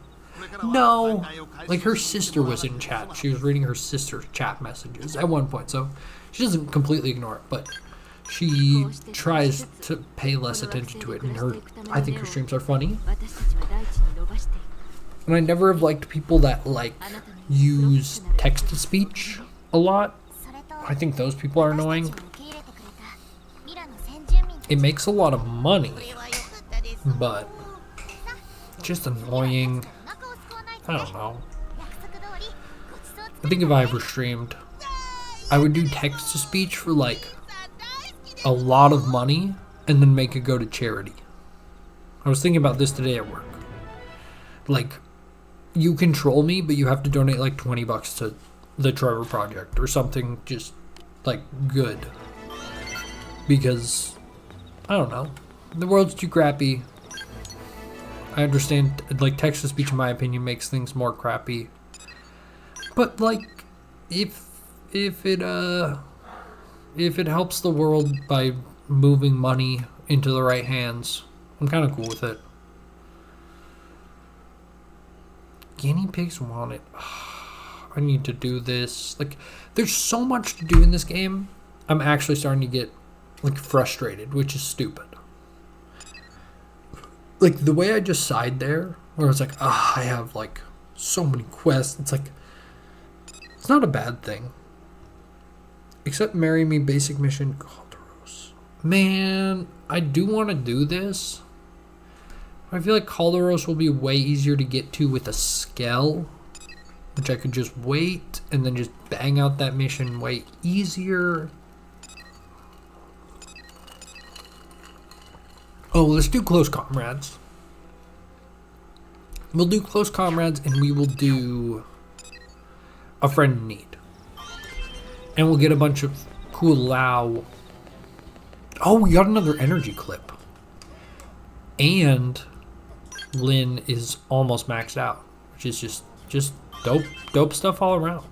No, like her sister was in chat. She was reading her sister's chat messages at one point, so she doesn't completely ignore it, but she tries to pay less attention to it. And I think her streams are funny. And I never have liked people that like use text to speech a lot. I think those people are annoying. It makes a lot of money, but just annoying. I don't know. I think if I ever streamed, I would do text to speech for like a lot of money and then make it go to charity. I was thinking about this today at work. Like, you control me, but you have to donate like $20 to the Trevor Project or something just like good. Because, I don't know, the world's too crappy. I understand, like, text to speech in my opinion makes things more crappy. But like, if it helps the world by moving money into the right hands, I'm kind of cool with it. Guinea pigs want it. I need to do this. Like, there's so much to do in this game. I'm actually starting to get like frustrated, which is stupid. Like, the way I just sighed there, where it's like, I have like so many quests. It's like, it's not a bad thing. Except marry me basic mission. Calderos. Man, I do want to do this. I feel like Calderos will be way easier to get to with a Skell, which I could just wait and then just bang out that mission way easier. Oh, let's do Close Comrades. We'll do Close Comrades and we will do A Friend in Need. And we'll get a bunch of cool Lao. Oh, we got another energy clip. And Lynn is almost maxed out, which is just dope stuff all around.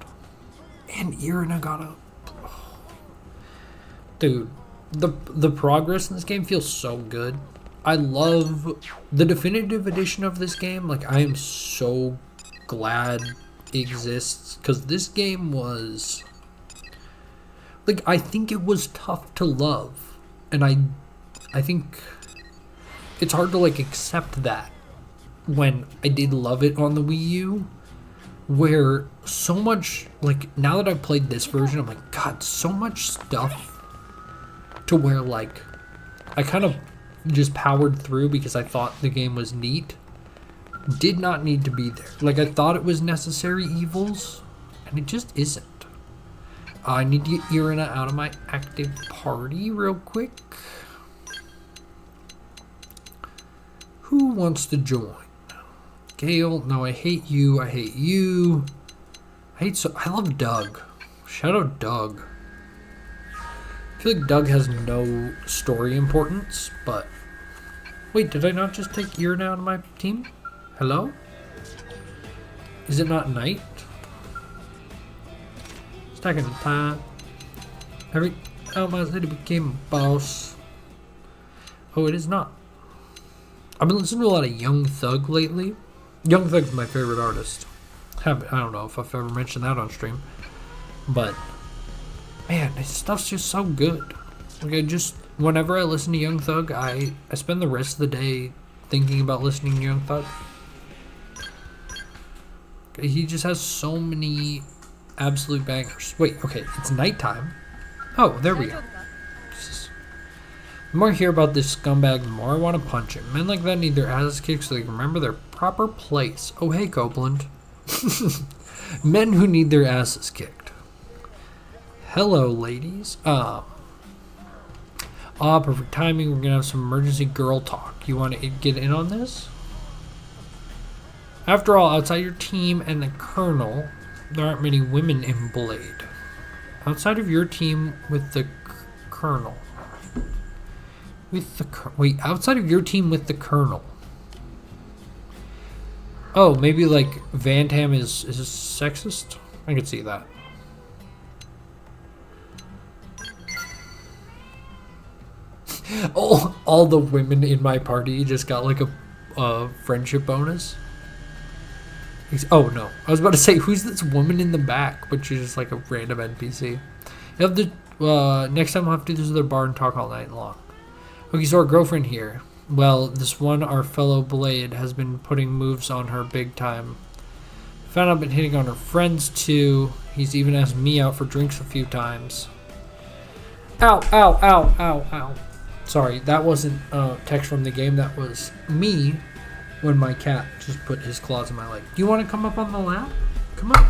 And Irina got a... Dude, the progress in this game feels so good. I love the definitive edition of this game. Like, I am so glad it exists, because this game was... Like, I think it was tough to love. And I think it's hard to, like, accept that when I did love it on the Wii U. Where so much, like, now that I've played this version, I'm like, God, so much stuff to where, like, I kind of just powered through because I thought the game was neat. Did not need to be there. Like, I thought it was necessary evils, and it just isn't. I need to get Irina out of my active party real quick. Who wants to join? Gale, no, I hate you. I hate you. I love Doug. Shout out Doug. I feel like Doug has no story importance, but... Wait, did I not just take Irina out of my team? Hello? Is it not night? It's taking time. My city became a boss. Oh, it is not. I've been listening to a lot of Young Thug lately. Young Thug's my favorite artist. I don't know if I've ever mentioned that on stream. But, man, his stuff's just so good. Like, whenever I listen to Young Thug, I spend the rest of the day thinking about listening to Young Thug. He just has so many absolute bangers. Wait, okay, it's nighttime. Oh, there we go. The more I hear about this scumbag, the more I want to punch him. Men like that need their asses kicked so they can remember their proper place. Oh, hey, Copeland. Men who need their asses kicked. Hello, ladies. Perfect timing. We're going to have some emergency girl talk. You want to get in on this? After all, outside your team and the Colonel, there aren't many women in Blade. Outside of your team with the Colonel. Wait, outside of your team with the Colonel. Oh, maybe like Van-Tam is sexist? I could see that. All the women in my party just got like a friendship bonus. Oh no, I was about to say, who's this woman in the back? But she's just like a random NPC. You have to, next time we'll have to do this at their bar and talk all night long. Okay, so our girlfriend here. Well, this one, our fellow Blade, has been putting moves on her big time. Found out been hitting on her friends too. He's even asked me out for drinks a few times. Ow, ow, ow, ow, ow. Sorry, that wasn't text from the game. That was me when my cat just put his claws in my leg. Do you want to come up on the lap? Come on.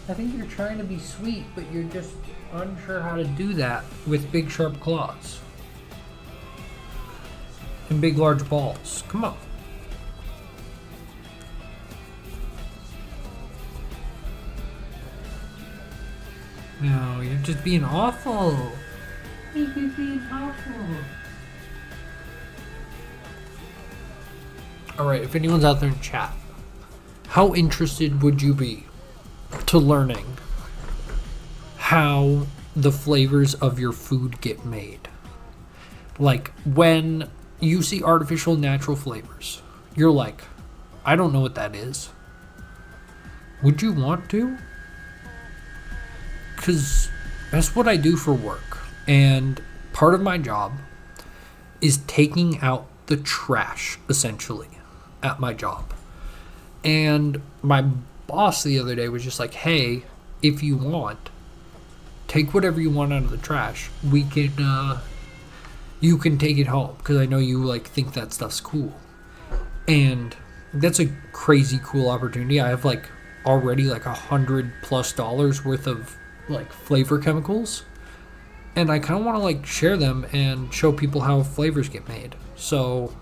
I think you're trying to be sweet, but you're just unsure how to do that with big sharp claws. And big large balls. Come on. No, you're just being awful. You're just being awful. Alright, if anyone's out there in chat, how interested would you be to learning how the flavors of your food get made? Like, when you see artificial natural flavors, you're like, I don't know what that is. Would you want to? Because that's what I do for work. And part of my job is taking out the trash, essentially, at my job. And my boss the other day was just like, hey, if you want, take whatever you want out of the trash. We can, you can take it home, because I know you, like, think that stuff's cool. And that's a crazy cool opportunity. I have, like, already, like, $100+ worth of, like, flavor chemicals. And I kind of want to, like, share them and show people how flavors get made. So,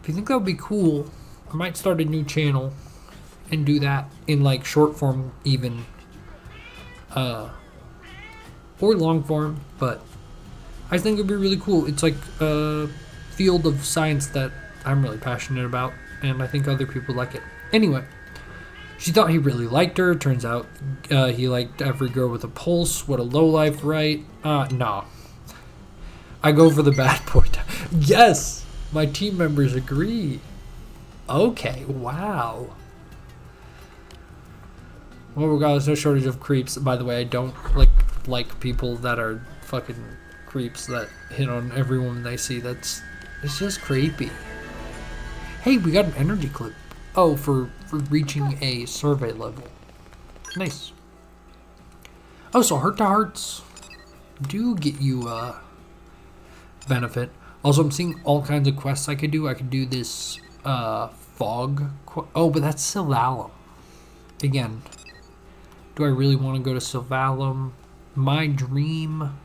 if you think that would be cool, I might start a new channel and do that in, like, short form even. Or long form, but I think it'd be really cool. It's like a field of science that I'm really passionate about, and I think other people like it. Anyway, she thought he really liked her. Turns out he liked every girl with a pulse. What a lowlife, right? Nah. I go for the bad boy. Yes! My team members agree. Okay, wow. Well, regardless, no shortage of creeps. By the way, I don't like people that are fucking creeps that hit on every woman they see. It's just creepy. Hey, we got an energy clip. Oh, for reaching a survey level. Nice. Oh, so heart to hearts do get you benefit. Also, I'm seeing all kinds of quests I could do. I could do this fog. Oh, but that's Sylvalum. Again, do I really want to go to Sylvalum? My dream.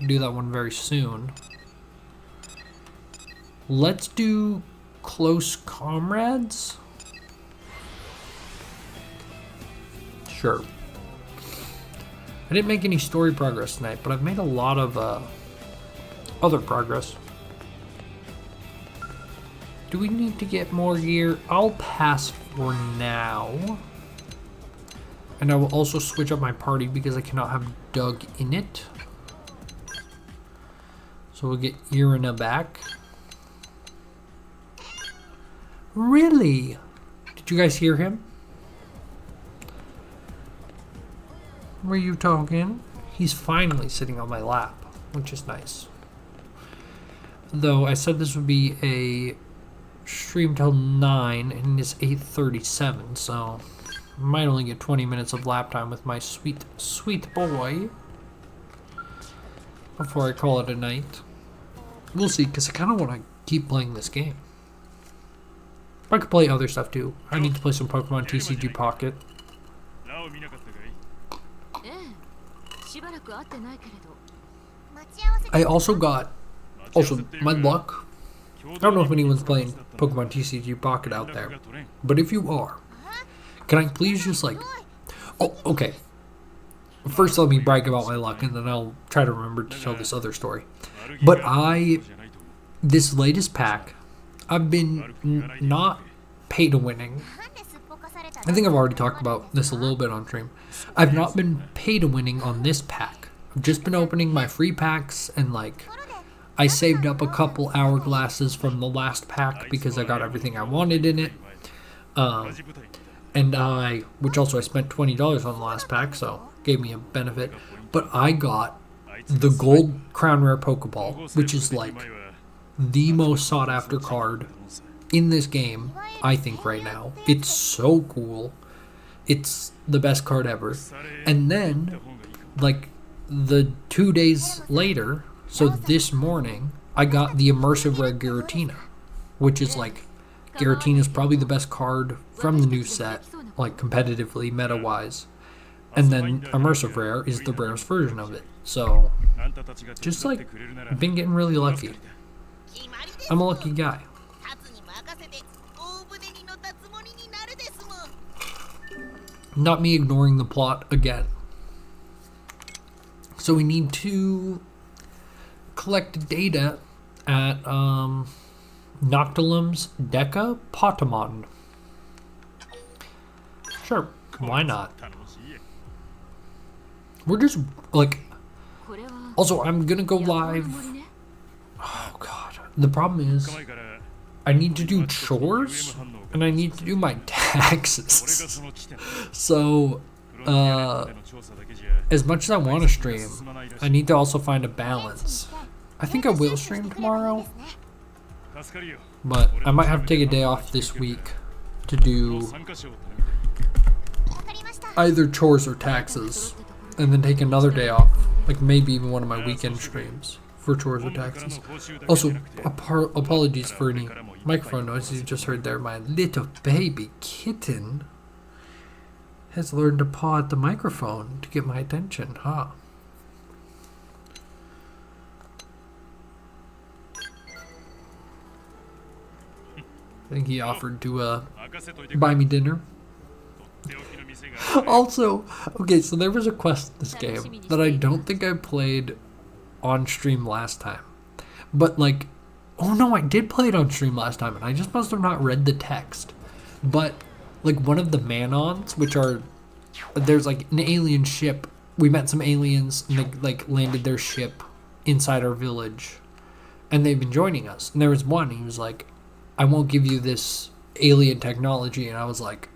Do that one very soon. Let's do Close Comrades. Sure. I didn't make any story progress tonight, but I've made a lot of other progress. Do we need to get more gear? I'll pass for now. And I will also switch up my party because I cannot have Doug in it. So we'll get Irina back. Really? Did you guys hear him? Were you talking? He's finally sitting on my lap, which is nice. Though I said this would be a stream till 9 and it's 8:37, so I might only get 20 minutes of lap time with my sweet, sweet boy before I call it a night. We'll see, because I kind of want to keep playing this game. I could play other stuff too. I need to play some Pokemon TCG Pocket. I also got, my luck. I don't know if anyone's playing Pokemon TCG Pocket out there, but if you are, can I please just like, oh, okay. First let me brag about my luck and then I'll try to remember to tell this other story. But this latest pack, I've been not pay to winning. I think I've already talked about this a little bit on stream. I've not been pay to winning on this pack. I've just been opening my free packs and like I saved up a couple hourglasses from the last pack because I got everything I wanted in it. Which also I spent $20 on the last pack, so gave me a benefit. But I got the gold Crown Rare Pokeball, which is like the most sought after card in this game, I think right now. It's so cool. It's the best card ever. And then, like, the 2 days later, so this morning, I got the Immersive Rare Giratina, which is like, Giratina's probably the best card from the new set, like competitively, meta-wise. And then Immersive Rare is the rarest version of it. So, just like, been getting really lucky. I'm a lucky guy. Not me ignoring the plot again. So we need to collect data at Noctilum's Deca Potamon. Sure, why not? We're just like. Also, I'm gonna go live. Oh god, the problem is I need to do chores and I need to do my taxes. So, as much as I want to stream, I need to also find a balance. I think I will stream tomorrow, but I might have to take a day off this week to do either chores or taxes, and then take another day off, like maybe even one of my weekend streams for chores or taxes. Also, apologies for any microphone noises you just heard there. My little baby kitten has learned to paw at the microphone to get my attention, huh? I think he offered to buy me dinner. Also, okay, so there was a quest in this game that I don't think I played on stream last time. But like, oh no, I did play it on stream last time and I just must have not read the text. But like one of the Manons, which are, there's like an alien ship. We met some aliens and they like landed their ship inside our village and they've been joining us. And there was one, he was like, I won't give you this alien technology. And I was like,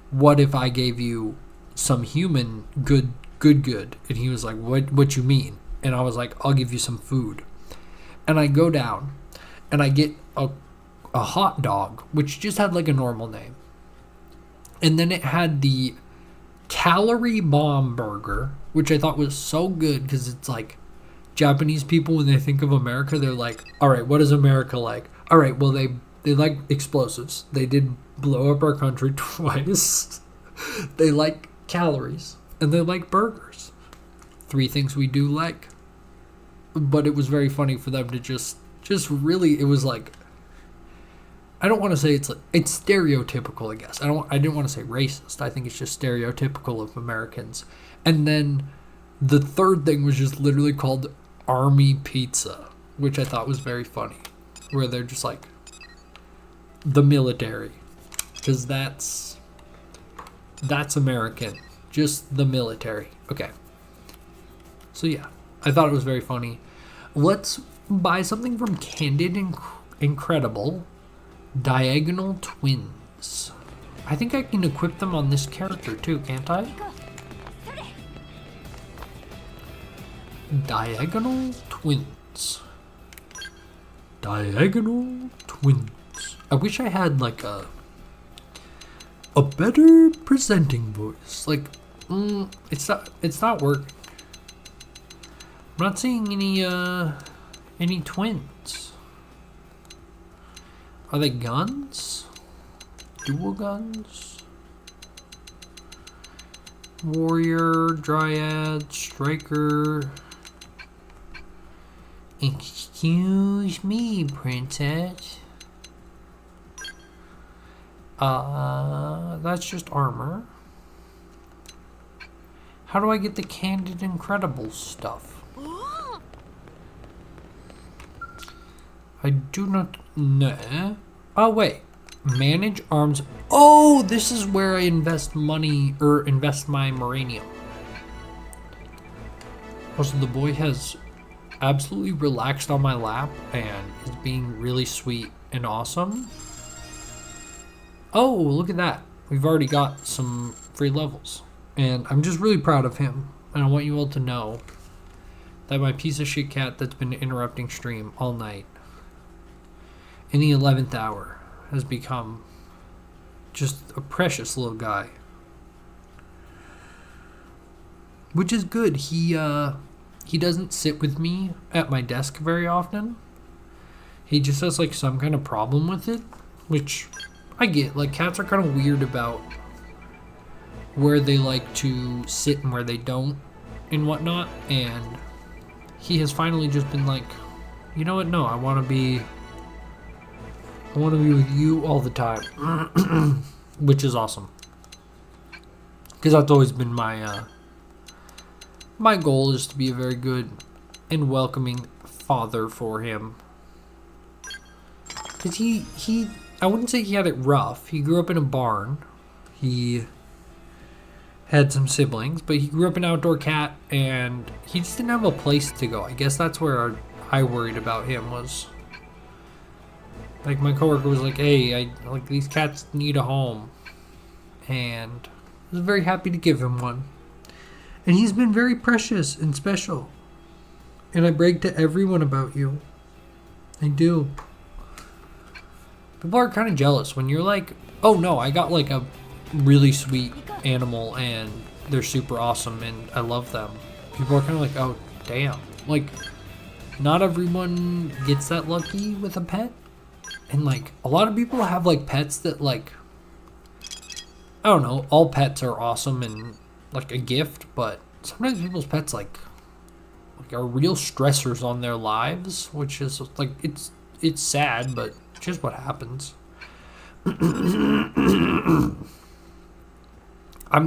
what if I gave you some human good? And he was like, what you mean? And I was like, I'll give you some food. And I go down and I get a hot dog, which just had like a normal name. And then it had the Calorie Bomb Burger, which I thought was so good because it's like Japanese people, when they think of America, they're like, all right, what is America like? All right, well, they like explosives. They did blow up our country twice. They like calories. And they like burgers. 3 things we do like. But it was very funny for them to just really, it was like, I don't want to say it's stereotypical, I guess. I didn't want to say racist. I think it's just stereotypical of Americans. And then the third thing was just literally called Army Pizza, which I thought was very funny. Where they're just like, the military. Because that's American. Just the military. Okay. So yeah, I thought it was very funny. Let's buy something from Candid Incredible. Diagonal Twins. I think I can equip them on this character too, can't I? Diagonal Twins. Diagonal Twins. I wish I had like a better presenting voice. Like, it's not working. I'm not seeing any twins. Are they guns? Dual guns? Warrior, Dryad, Striker. Excuse me, princess. That's just armor. How do I get the Candid Incredible stuff? I do not know. Oh, wait. Manage arms. Oh, this is where I invest money, or invest my Moranium. Also, the boy has absolutely relaxed on my lap and is being really sweet and awesome. Oh, look at that. We've already got some free levels. And I'm just really proud of him. And I want you all to know that my piece of shit cat that's been interrupting stream all night in the 11th hour has become just a precious little guy. Which is good. He doesn't sit with me at my desk very often. He just has like some kind of problem with it, which I get. Like, cats are kind of weird about where they like to sit and where they don't and whatnot, and he has finally just been like, you know what, no, I want to be with you all the time. Which is awesome, because that's always been my my goal, is to be a very good and welcoming father for him. Because he I wouldn't say he had it rough. He grew up in a barn. He had some siblings, but he grew up an outdoor cat, and he just didn't have a place to go. I guess that's where I worried about him was. Like, my coworker was like, hey, like, these cats need a home. And I was very happy to give him one. And he's been very precious and special. And I brag to everyone about you. I do. People are kind of jealous when you're like, oh no, I got like a really sweet animal and they're super awesome and I love them. People are kind of like, oh damn. Like, not everyone gets that lucky with a pet. And like, a lot of people have like pets that like, I don't know, all pets are awesome and like a gift, but sometimes people's pets like are real stressors on their lives, which is like, it's sad, but just what happens. I'm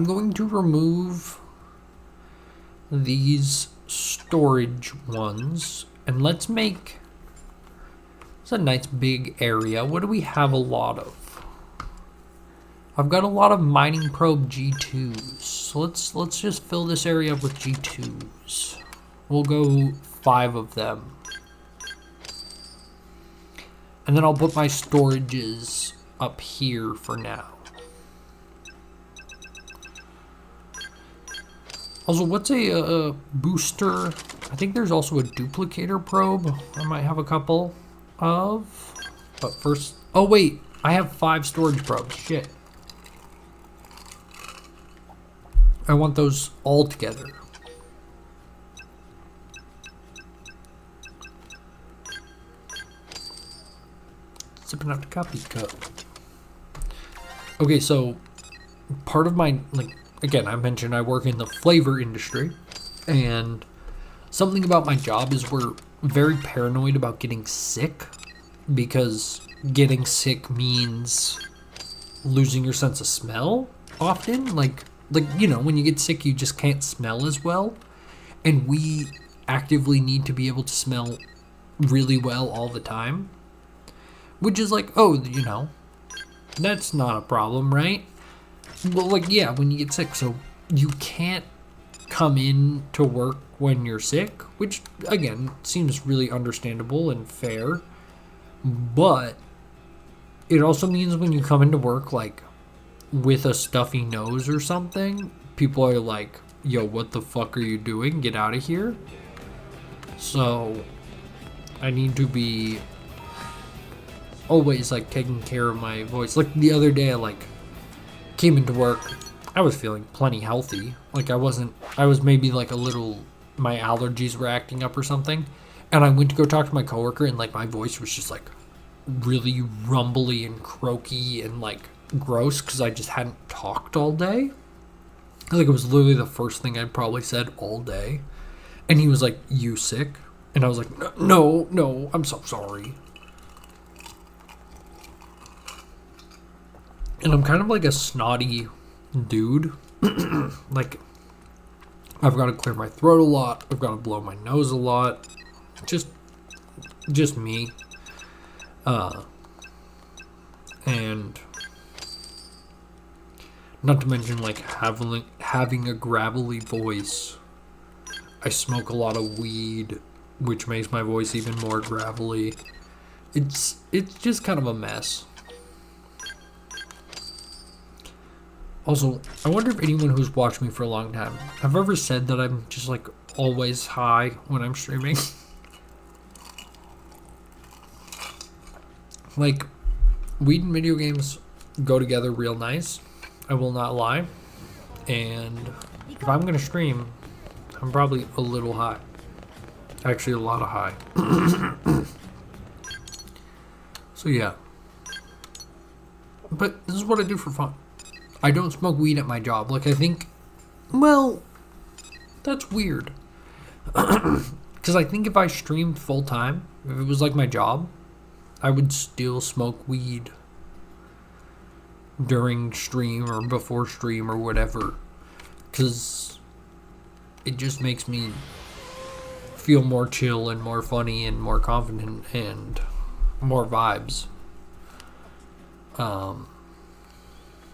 going to remove these storage ones and let's make, it's a nice big area. What do we have a lot of? I've got a lot of mining probe G2s. So let's just fill this area up with G2s. We'll go 5 of them. And then I'll put my storages up here for now. Also, what's a booster? I think there's also a duplicator probe. I might have a couple of. But first, oh wait, I have 5 storage probes. Shit. I want those all together. Sipping out the coffee cup. Okay, so part of my, like, again, I mentioned I work in the flavor industry, and something about my job is we're very paranoid about getting sick, because getting sick means losing your sense of smell often. Like you know, when you get sick, you just can't smell as well, and we actively need to be able to smell really well all the time, which is like, oh, you know, that's not a problem, right? Well, like, yeah, when you get sick, so you can't come in to work when you're sick, which, again, seems really understandable and fair, but it also means when you come into work, like, with a stuffy nose or something, people are like, yo, what the fuck are you doing? Get out of here. So I need to be always, like, taking care of my voice. Like, the other day, I, like, came into work, I was feeling plenty healthy. Like, I was maybe, like, a little, my allergies were acting up or something, and I went to go talk to my coworker, and, like, my voice was just, like, really rumbly and croaky and, like, gross, because I just hadn't talked all day. Like, it was literally the first thing I'd probably said all day. And he was like, you sick? And I was like, no, I'm so sorry. And I'm kind of like a snotty dude. Like, I've got to clear my throat a lot. I've got to blow my nose a lot. Just me. And not to mention, like, having a gravelly voice. I smoke a lot of weed, which makes my voice even more gravelly. It's just kind of a mess. Also, I wonder if anyone who's watched me for a long time have ever said that I'm just, like, always high when I'm streaming. Like, weed and video games go together real nice. I will not lie. And if I'm gonna stream, I'm probably a little high. Actually, a lot of high. So yeah. But this is what I do for fun. I don't smoke weed at my job. Like, I think, well, that's weird. Because I think if I streamed full time, if it was like my job, I would still smoke weed during stream or before stream or whatever. Because it just makes me feel more chill and more funny and more confident and more vibes.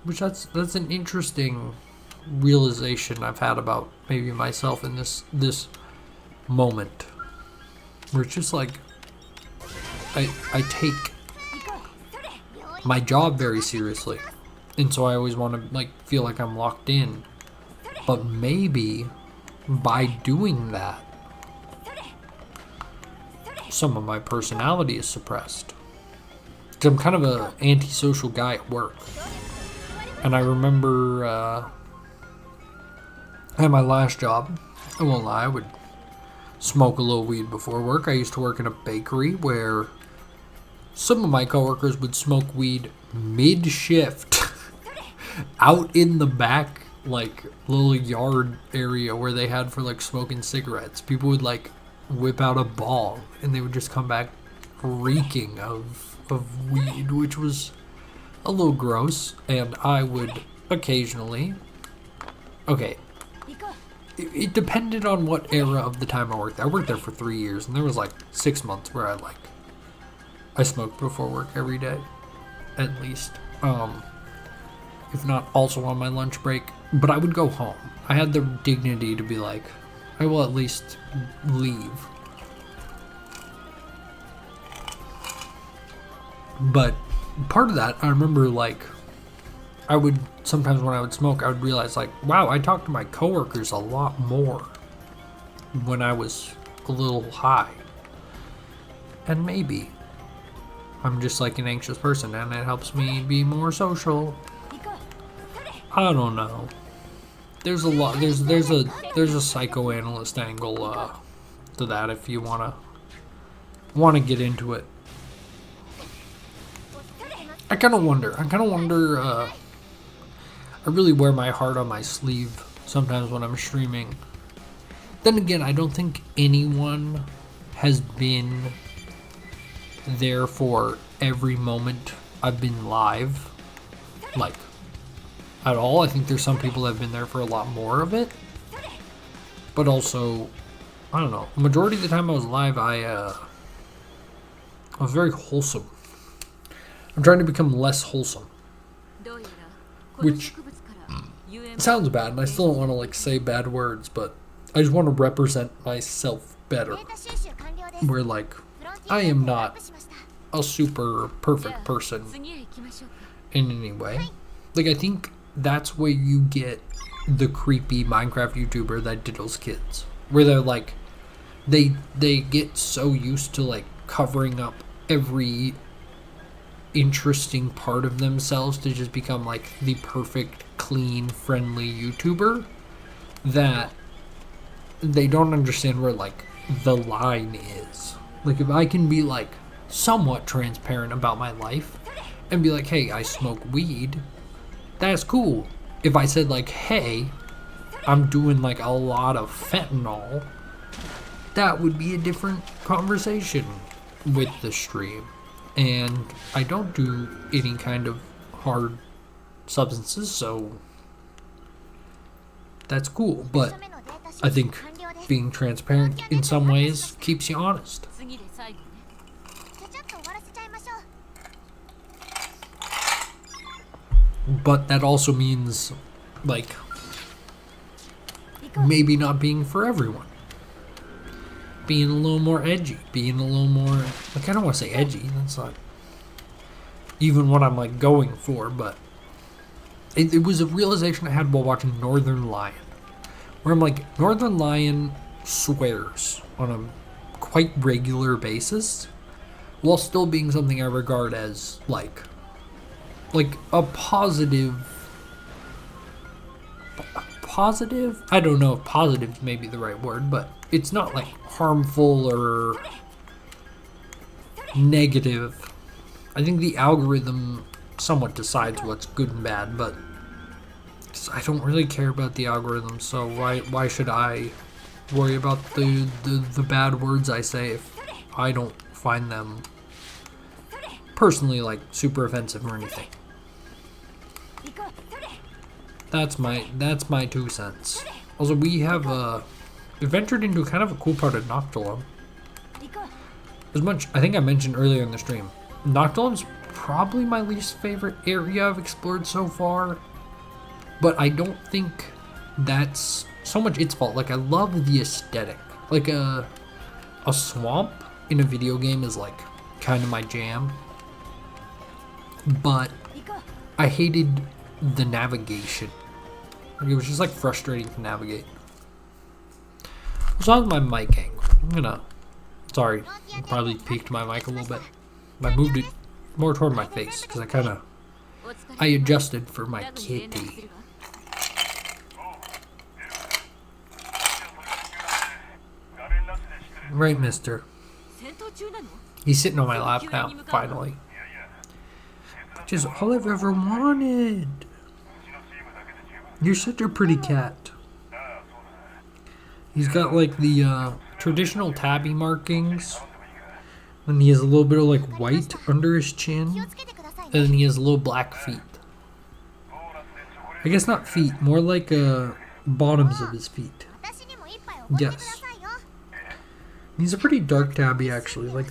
Which that's an interesting realization I've had about maybe myself in this moment, where it's just like I take my job very seriously, and so I always want to, like, feel like I'm locked in. But maybe by doing that, some of my personality is suppressed. Because I'm kind of an antisocial guy at work. And I remember at my last job, I won't lie, I would smoke a little weed before work. I used to work in a bakery where some of my coworkers would smoke weed mid-shift out in the back, like, little yard area where they had for, like, smoking cigarettes. People would, like, whip out a bong and they would just come back reeking of weed, which was a little gross. And I would occasionally, okay, it depended on what era of the time I worked there. I worked there for 3 years, and there was like 6 months where I smoked before work every day, at least, if not also on my lunch break. But I would go home. I had the dignity to be like, I will at least leave. But part of that, I remember, like, I would, sometimes when I would smoke, I would realize, like, wow, I talked to my coworkers a lot more when I was a little high. And maybe I'm just, like, an anxious person, and it helps me be more social. I don't know. There's a lot, there's a psychoanalyst angle to that if you wanna get into it. I kind of wonder. I really wear my heart on my sleeve sometimes when I'm streaming. Then again, I don't think anyone has been there for every moment I've been live, like, at all. I think there's some people that have been there for a lot more of it. But also, I don't know. Majority of the time I was live, I was very wholesome. I'm trying to become less wholesome. Which sounds bad, and I still don't want to, like, say bad words, but I just want to represent myself better. Where, like, I am not a super perfect person in any way. Like, I think that's where you get the creepy Minecraft YouTuber that diddles kids. Where they're like, they get so used to, like, covering up every interesting part of themselves to just become, like, the perfect, clean, friendly YouTuber that they don't understand where, like, the line is. Like, if I can be, like, somewhat transparent about my life and be like, hey, I smoke weed, that's cool. If I said, like, hey, I'm doing, like, a lot of fentanyl, that would be a different conversation with the stream. And I don't do any kind of hard substances, so that's cool. But I think being transparent in some ways keeps you honest. But that also means, like, maybe not being for everyone. Being a little more edgy. Being a little more, like, I don't want to say edgy. That's not even what I'm, like, going for. But it was a realization I had while watching Northern Lion. Where I'm like, Northern Lion swears on a quite regular basis, while still being something I regard as, like a positive, I don't know if positive may be the right word, but it's not, like, harmful or negative. I think the algorithm somewhat decides what's good and bad, but I don't really care about the algorithm, so why should I worry about the bad words I say if I don't find them personally, like, super offensive or anything. That's my 2 cents. Also, we have ventured into kind of a cool part of Noctilum. As much, I think I mentioned earlier in the stream, Noctilum's probably my least favorite area I've explored so far. But I don't think that's so much its fault. Like, I love the aesthetic. Like, a swamp in a video game is, like, kind of my jam. But I hated the navigation. Like, it was just, like, frustrating to navigate. What's wrong with my mic angle? Sorry, I probably peaked my mic a little bit. I moved it more toward my face because I adjusted for my kitty. Right, mister. He's sitting on my lap now, finally. Which is all I've ever wanted. You're such a pretty cat. He's got, like, the traditional tabby markings. And he has a little bit of, like, white under his chin. And then he has little black feet. I guess not feet, more like bottoms of his feet. Yes. He's a pretty dark tabby, actually. Like,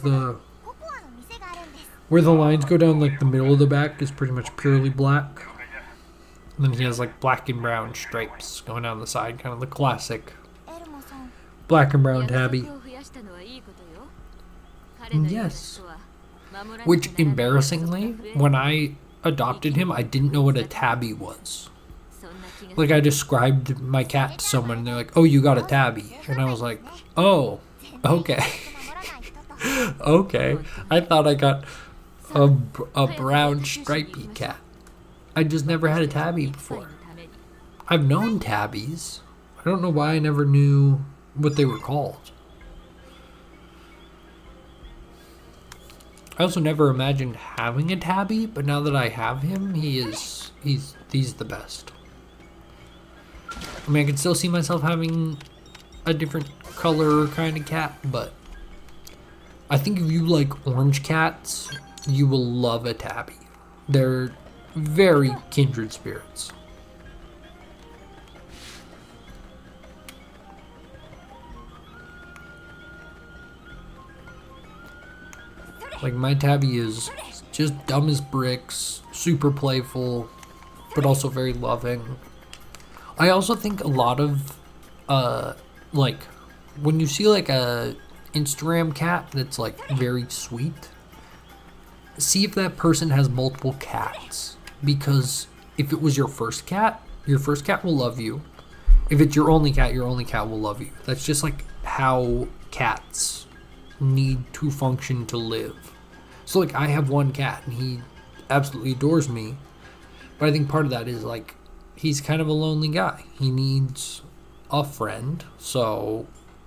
where the lines go down, like, the middle of the back is pretty much purely black. And then he has, like, black and brown stripes going down the side, kind of the classic black and brown tabby. Yes. Which, embarrassingly, when I adopted him, I didn't know what a tabby was. Like, I described my cat to someone, and they're like, oh, you got a tabby. And I was like, oh, okay. Okay. I thought I got a brown stripy cat. I just never had a tabby before. I've known tabbies. I don't know why I never knew what they were called. I also never imagined having a tabby, but now that I have him, he's the best. I mean, I can still see myself having a different color kind of cat, but I think if you like orange cats, you will love a tabby. They're very kindred spirits. Like, my tabby is just dumb as bricks, super playful, but also very loving. I also think a lot of, like, when you see like a Instagram cat that's like very sweet, see if that person has multiple cats. Because if it was your first cat will love you. If it's your only cat will love you. That's just like how cats need to function to live. So like, I have one cat and he absolutely adores me, but I think part of that is like, he's kind of a lonely guy. He needs a friend, so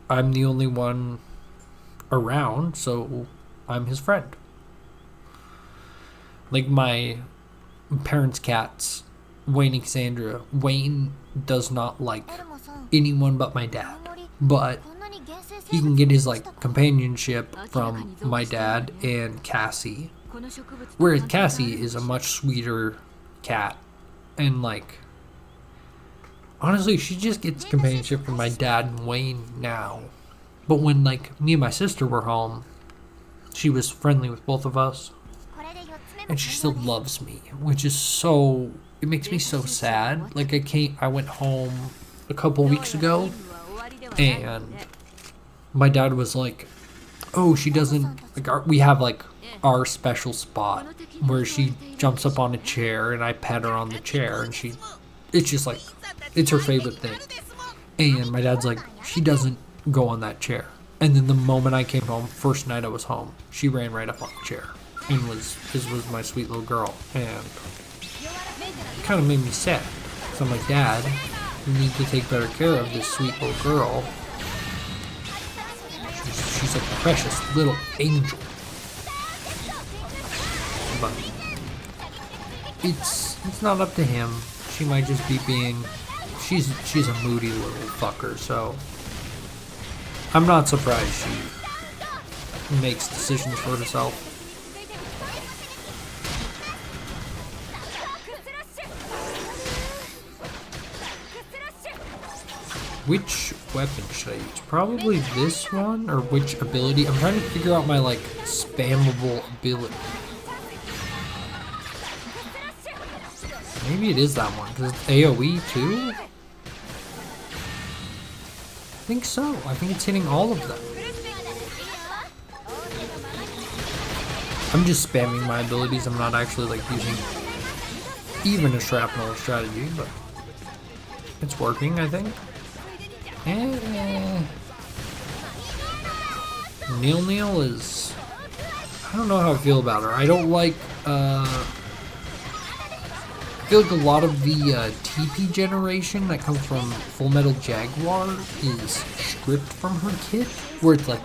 I'm the only one around, so I'm his friend. Like my parents' cats, Wayne and Cassandra. Wayne does not like anyone but my dad, but he can get his like companionship from my dad and Cassie, whereas Cassie is a much sweeter cat, and like, honestly, she just gets companionship from my dad and Wayne now. But when like me and my sister were home, she was friendly with both of us, and she still loves me, which is so, it makes me so sad. Like, I went home a couple weeks ago, and my dad was like, oh, she doesn't, like, we have like our special spot where she jumps up on a chair and I pet her on the chair, and it's just like, it's her favorite thing. And my dad's like, she doesn't go on that chair. And then the moment I came home, first night I was home, she ran right up on the chair and was my sweet little girl. And it kind of made me sad. So I'm like, Dad, you need to take better care of this sweet little girl. She's a precious little angel. But it's not up to him. She might just be being, she's a moody little fucker, so I'm not surprised she makes decisions for herself. Which weapon should I use? Probably this one, or which ability? I'm trying to figure out my like spammable ability. Maybe it is that one, because it's AoE too? I think so. I think it's hitting all of them. I'm just spamming my abilities. I'm not actually like using even a shrapnel strategy, but it's working, I think. Neil is, I don't know how I feel about her. I don't like, I feel like a lot of the TP generation that comes from Full Metal Jaguar is stripped from her kit, where it's like,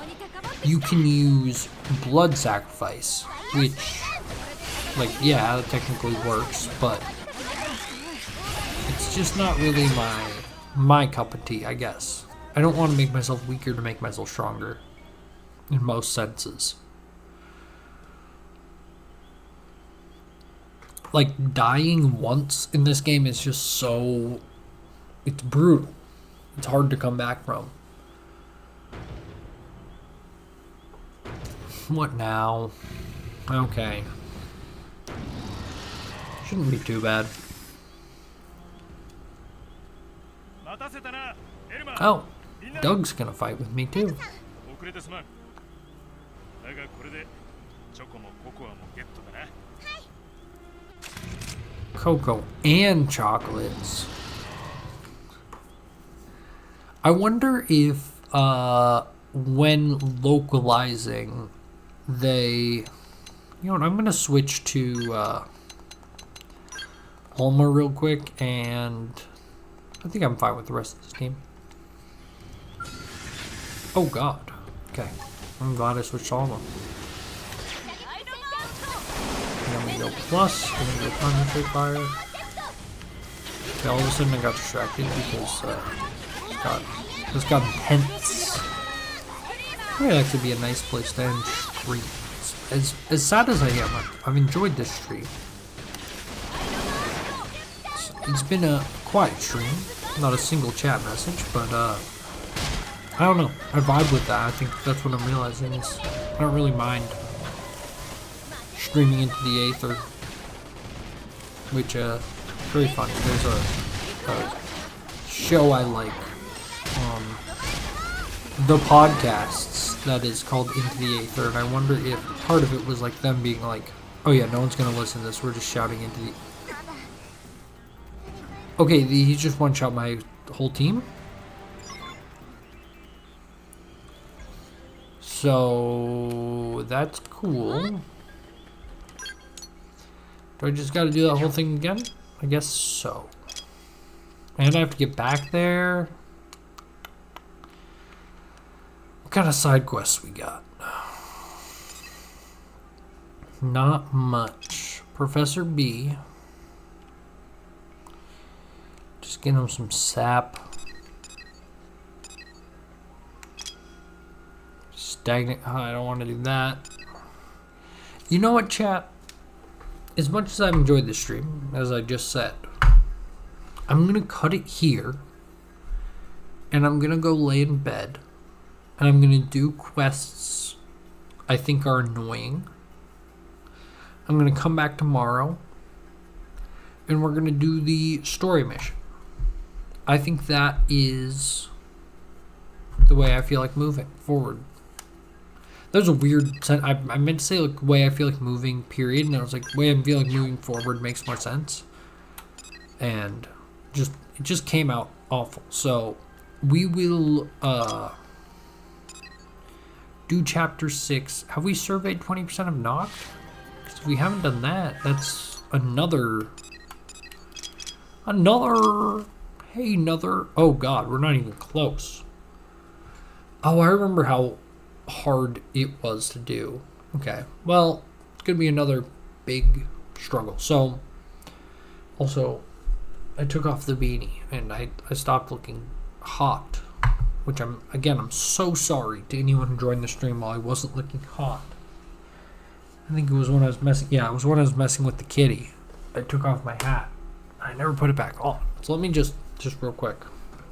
you can use blood sacrifice, which, like, yeah, that technically works, but it's just not really my cup of tea, I guess. I don't want to make myself weaker to make myself stronger, in most senses. Like, dying once in this game is just so, it's brutal. It's hard to come back from. What now? Okay. Shouldn't be too bad. Oh, Doug's gonna fight with me too. Cocoa and chocolates. I wonder if when localizing they, you know what, I'm gonna switch to Alma real quick, and I think I'm fine with the rest of this game. Oh god. Okay. I'm glad I switched to Alma. go plus. I'm gonna go concentrate fire. Okay, all of a sudden I got distracted because this got intense. Might actually be a nice place to end stream. As sad as I am, I've enjoyed this stream. It's been a quiet stream, not a single chat message, but I don't know. I vibe with that. I think that's what I'm realizing is I don't really mind streaming into the Aether, which very fun. There's a show I like, the podcasts that is called Into the Aether, and I wonder if part of it was like them being like, oh yeah, no one's gonna listen to this. We're just shouting into the. Okay, he just one-shot my whole team. So that's cool. Do I just gotta do that whole thing again? I guess so. And I have to get back there. What kind of side quests we got? Not much. Professor B. Just get him some sap. Stagnant. Oh, I don't want to do that. You know what, chat? As much as I've enjoyed this stream, as I just said, I'm going to cut it here. And I'm going to go lay in bed. And I'm going to do quests I think are annoying. I'm going to come back tomorrow. And we're going to do the story mission. I think that is the way I feel like moving forward. That was a weird sense. I meant to say like way I feel like moving, period. And I was like, way I feel like moving forward makes more sense. And it just came out awful. So we will do chapter 6. Have we surveyed 20% of Knocked? Because if we haven't done that, that's another. Hey, another. Oh god, we're not even close. Oh, I remember how hard it was to do. Okay, well, it's gonna be another big struggle. So, also, I took off the beanie and I stopped looking hot, which I'm so sorry to anyone who joined the stream while I wasn't looking hot. I think it was when I was messing. Yeah, it was when I was messing with the kitty. I took off my hat. I never put it back on. So let me just real quick.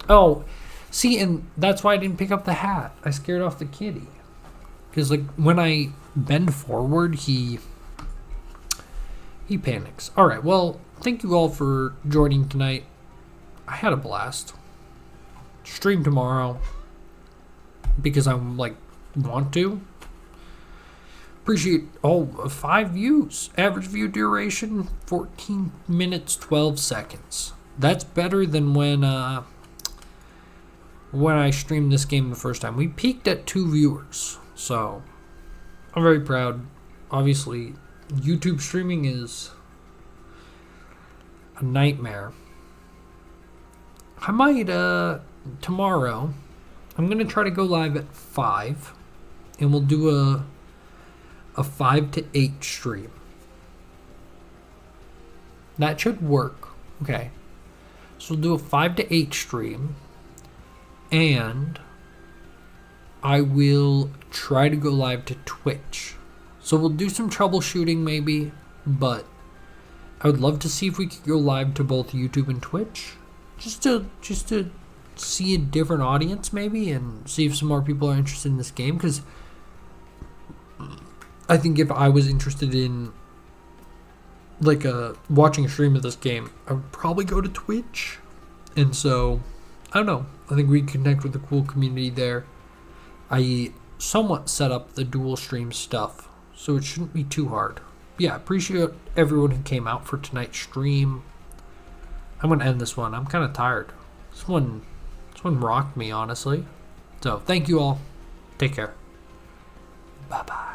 Oh, see, and that's why I didn't pick up the hat. I scared off the kitty. Because, like, when I bend forward, he panics. Alright, well, thank you all for joining tonight. I had a blast. Stream tomorrow. Because I'm, like, want to. Appreciate all 5 views. Average view duration, 14 minutes, 12 seconds. That's better than when I streamed this game the first time. We peaked at 2 viewers. So, I'm very proud. Obviously, YouTube streaming is a nightmare. I might, tomorrow, I'm going to try to go live at 5. And we'll do a 5 to 8 stream. That should work. Okay. So we'll do a 5 to 8 stream. And I will try to go live to Twitch. So we'll do some troubleshooting maybe, but I would love to see if we could go live to both YouTube and Twitch. Just to see a different audience maybe and see if some more people are interested in this game, because I think if I was interested in like watching a stream of this game, I would probably go to Twitch. And so I don't know. I think we connect with the cool community there. I somewhat set up the dual stream stuff, so it shouldn't be too hard. Yeah, appreciate everyone who came out for tonight's stream. I'm gonna end this one. I'm kind of tired. This one rocked me, honestly. So thank you all. Take care. Bye bye.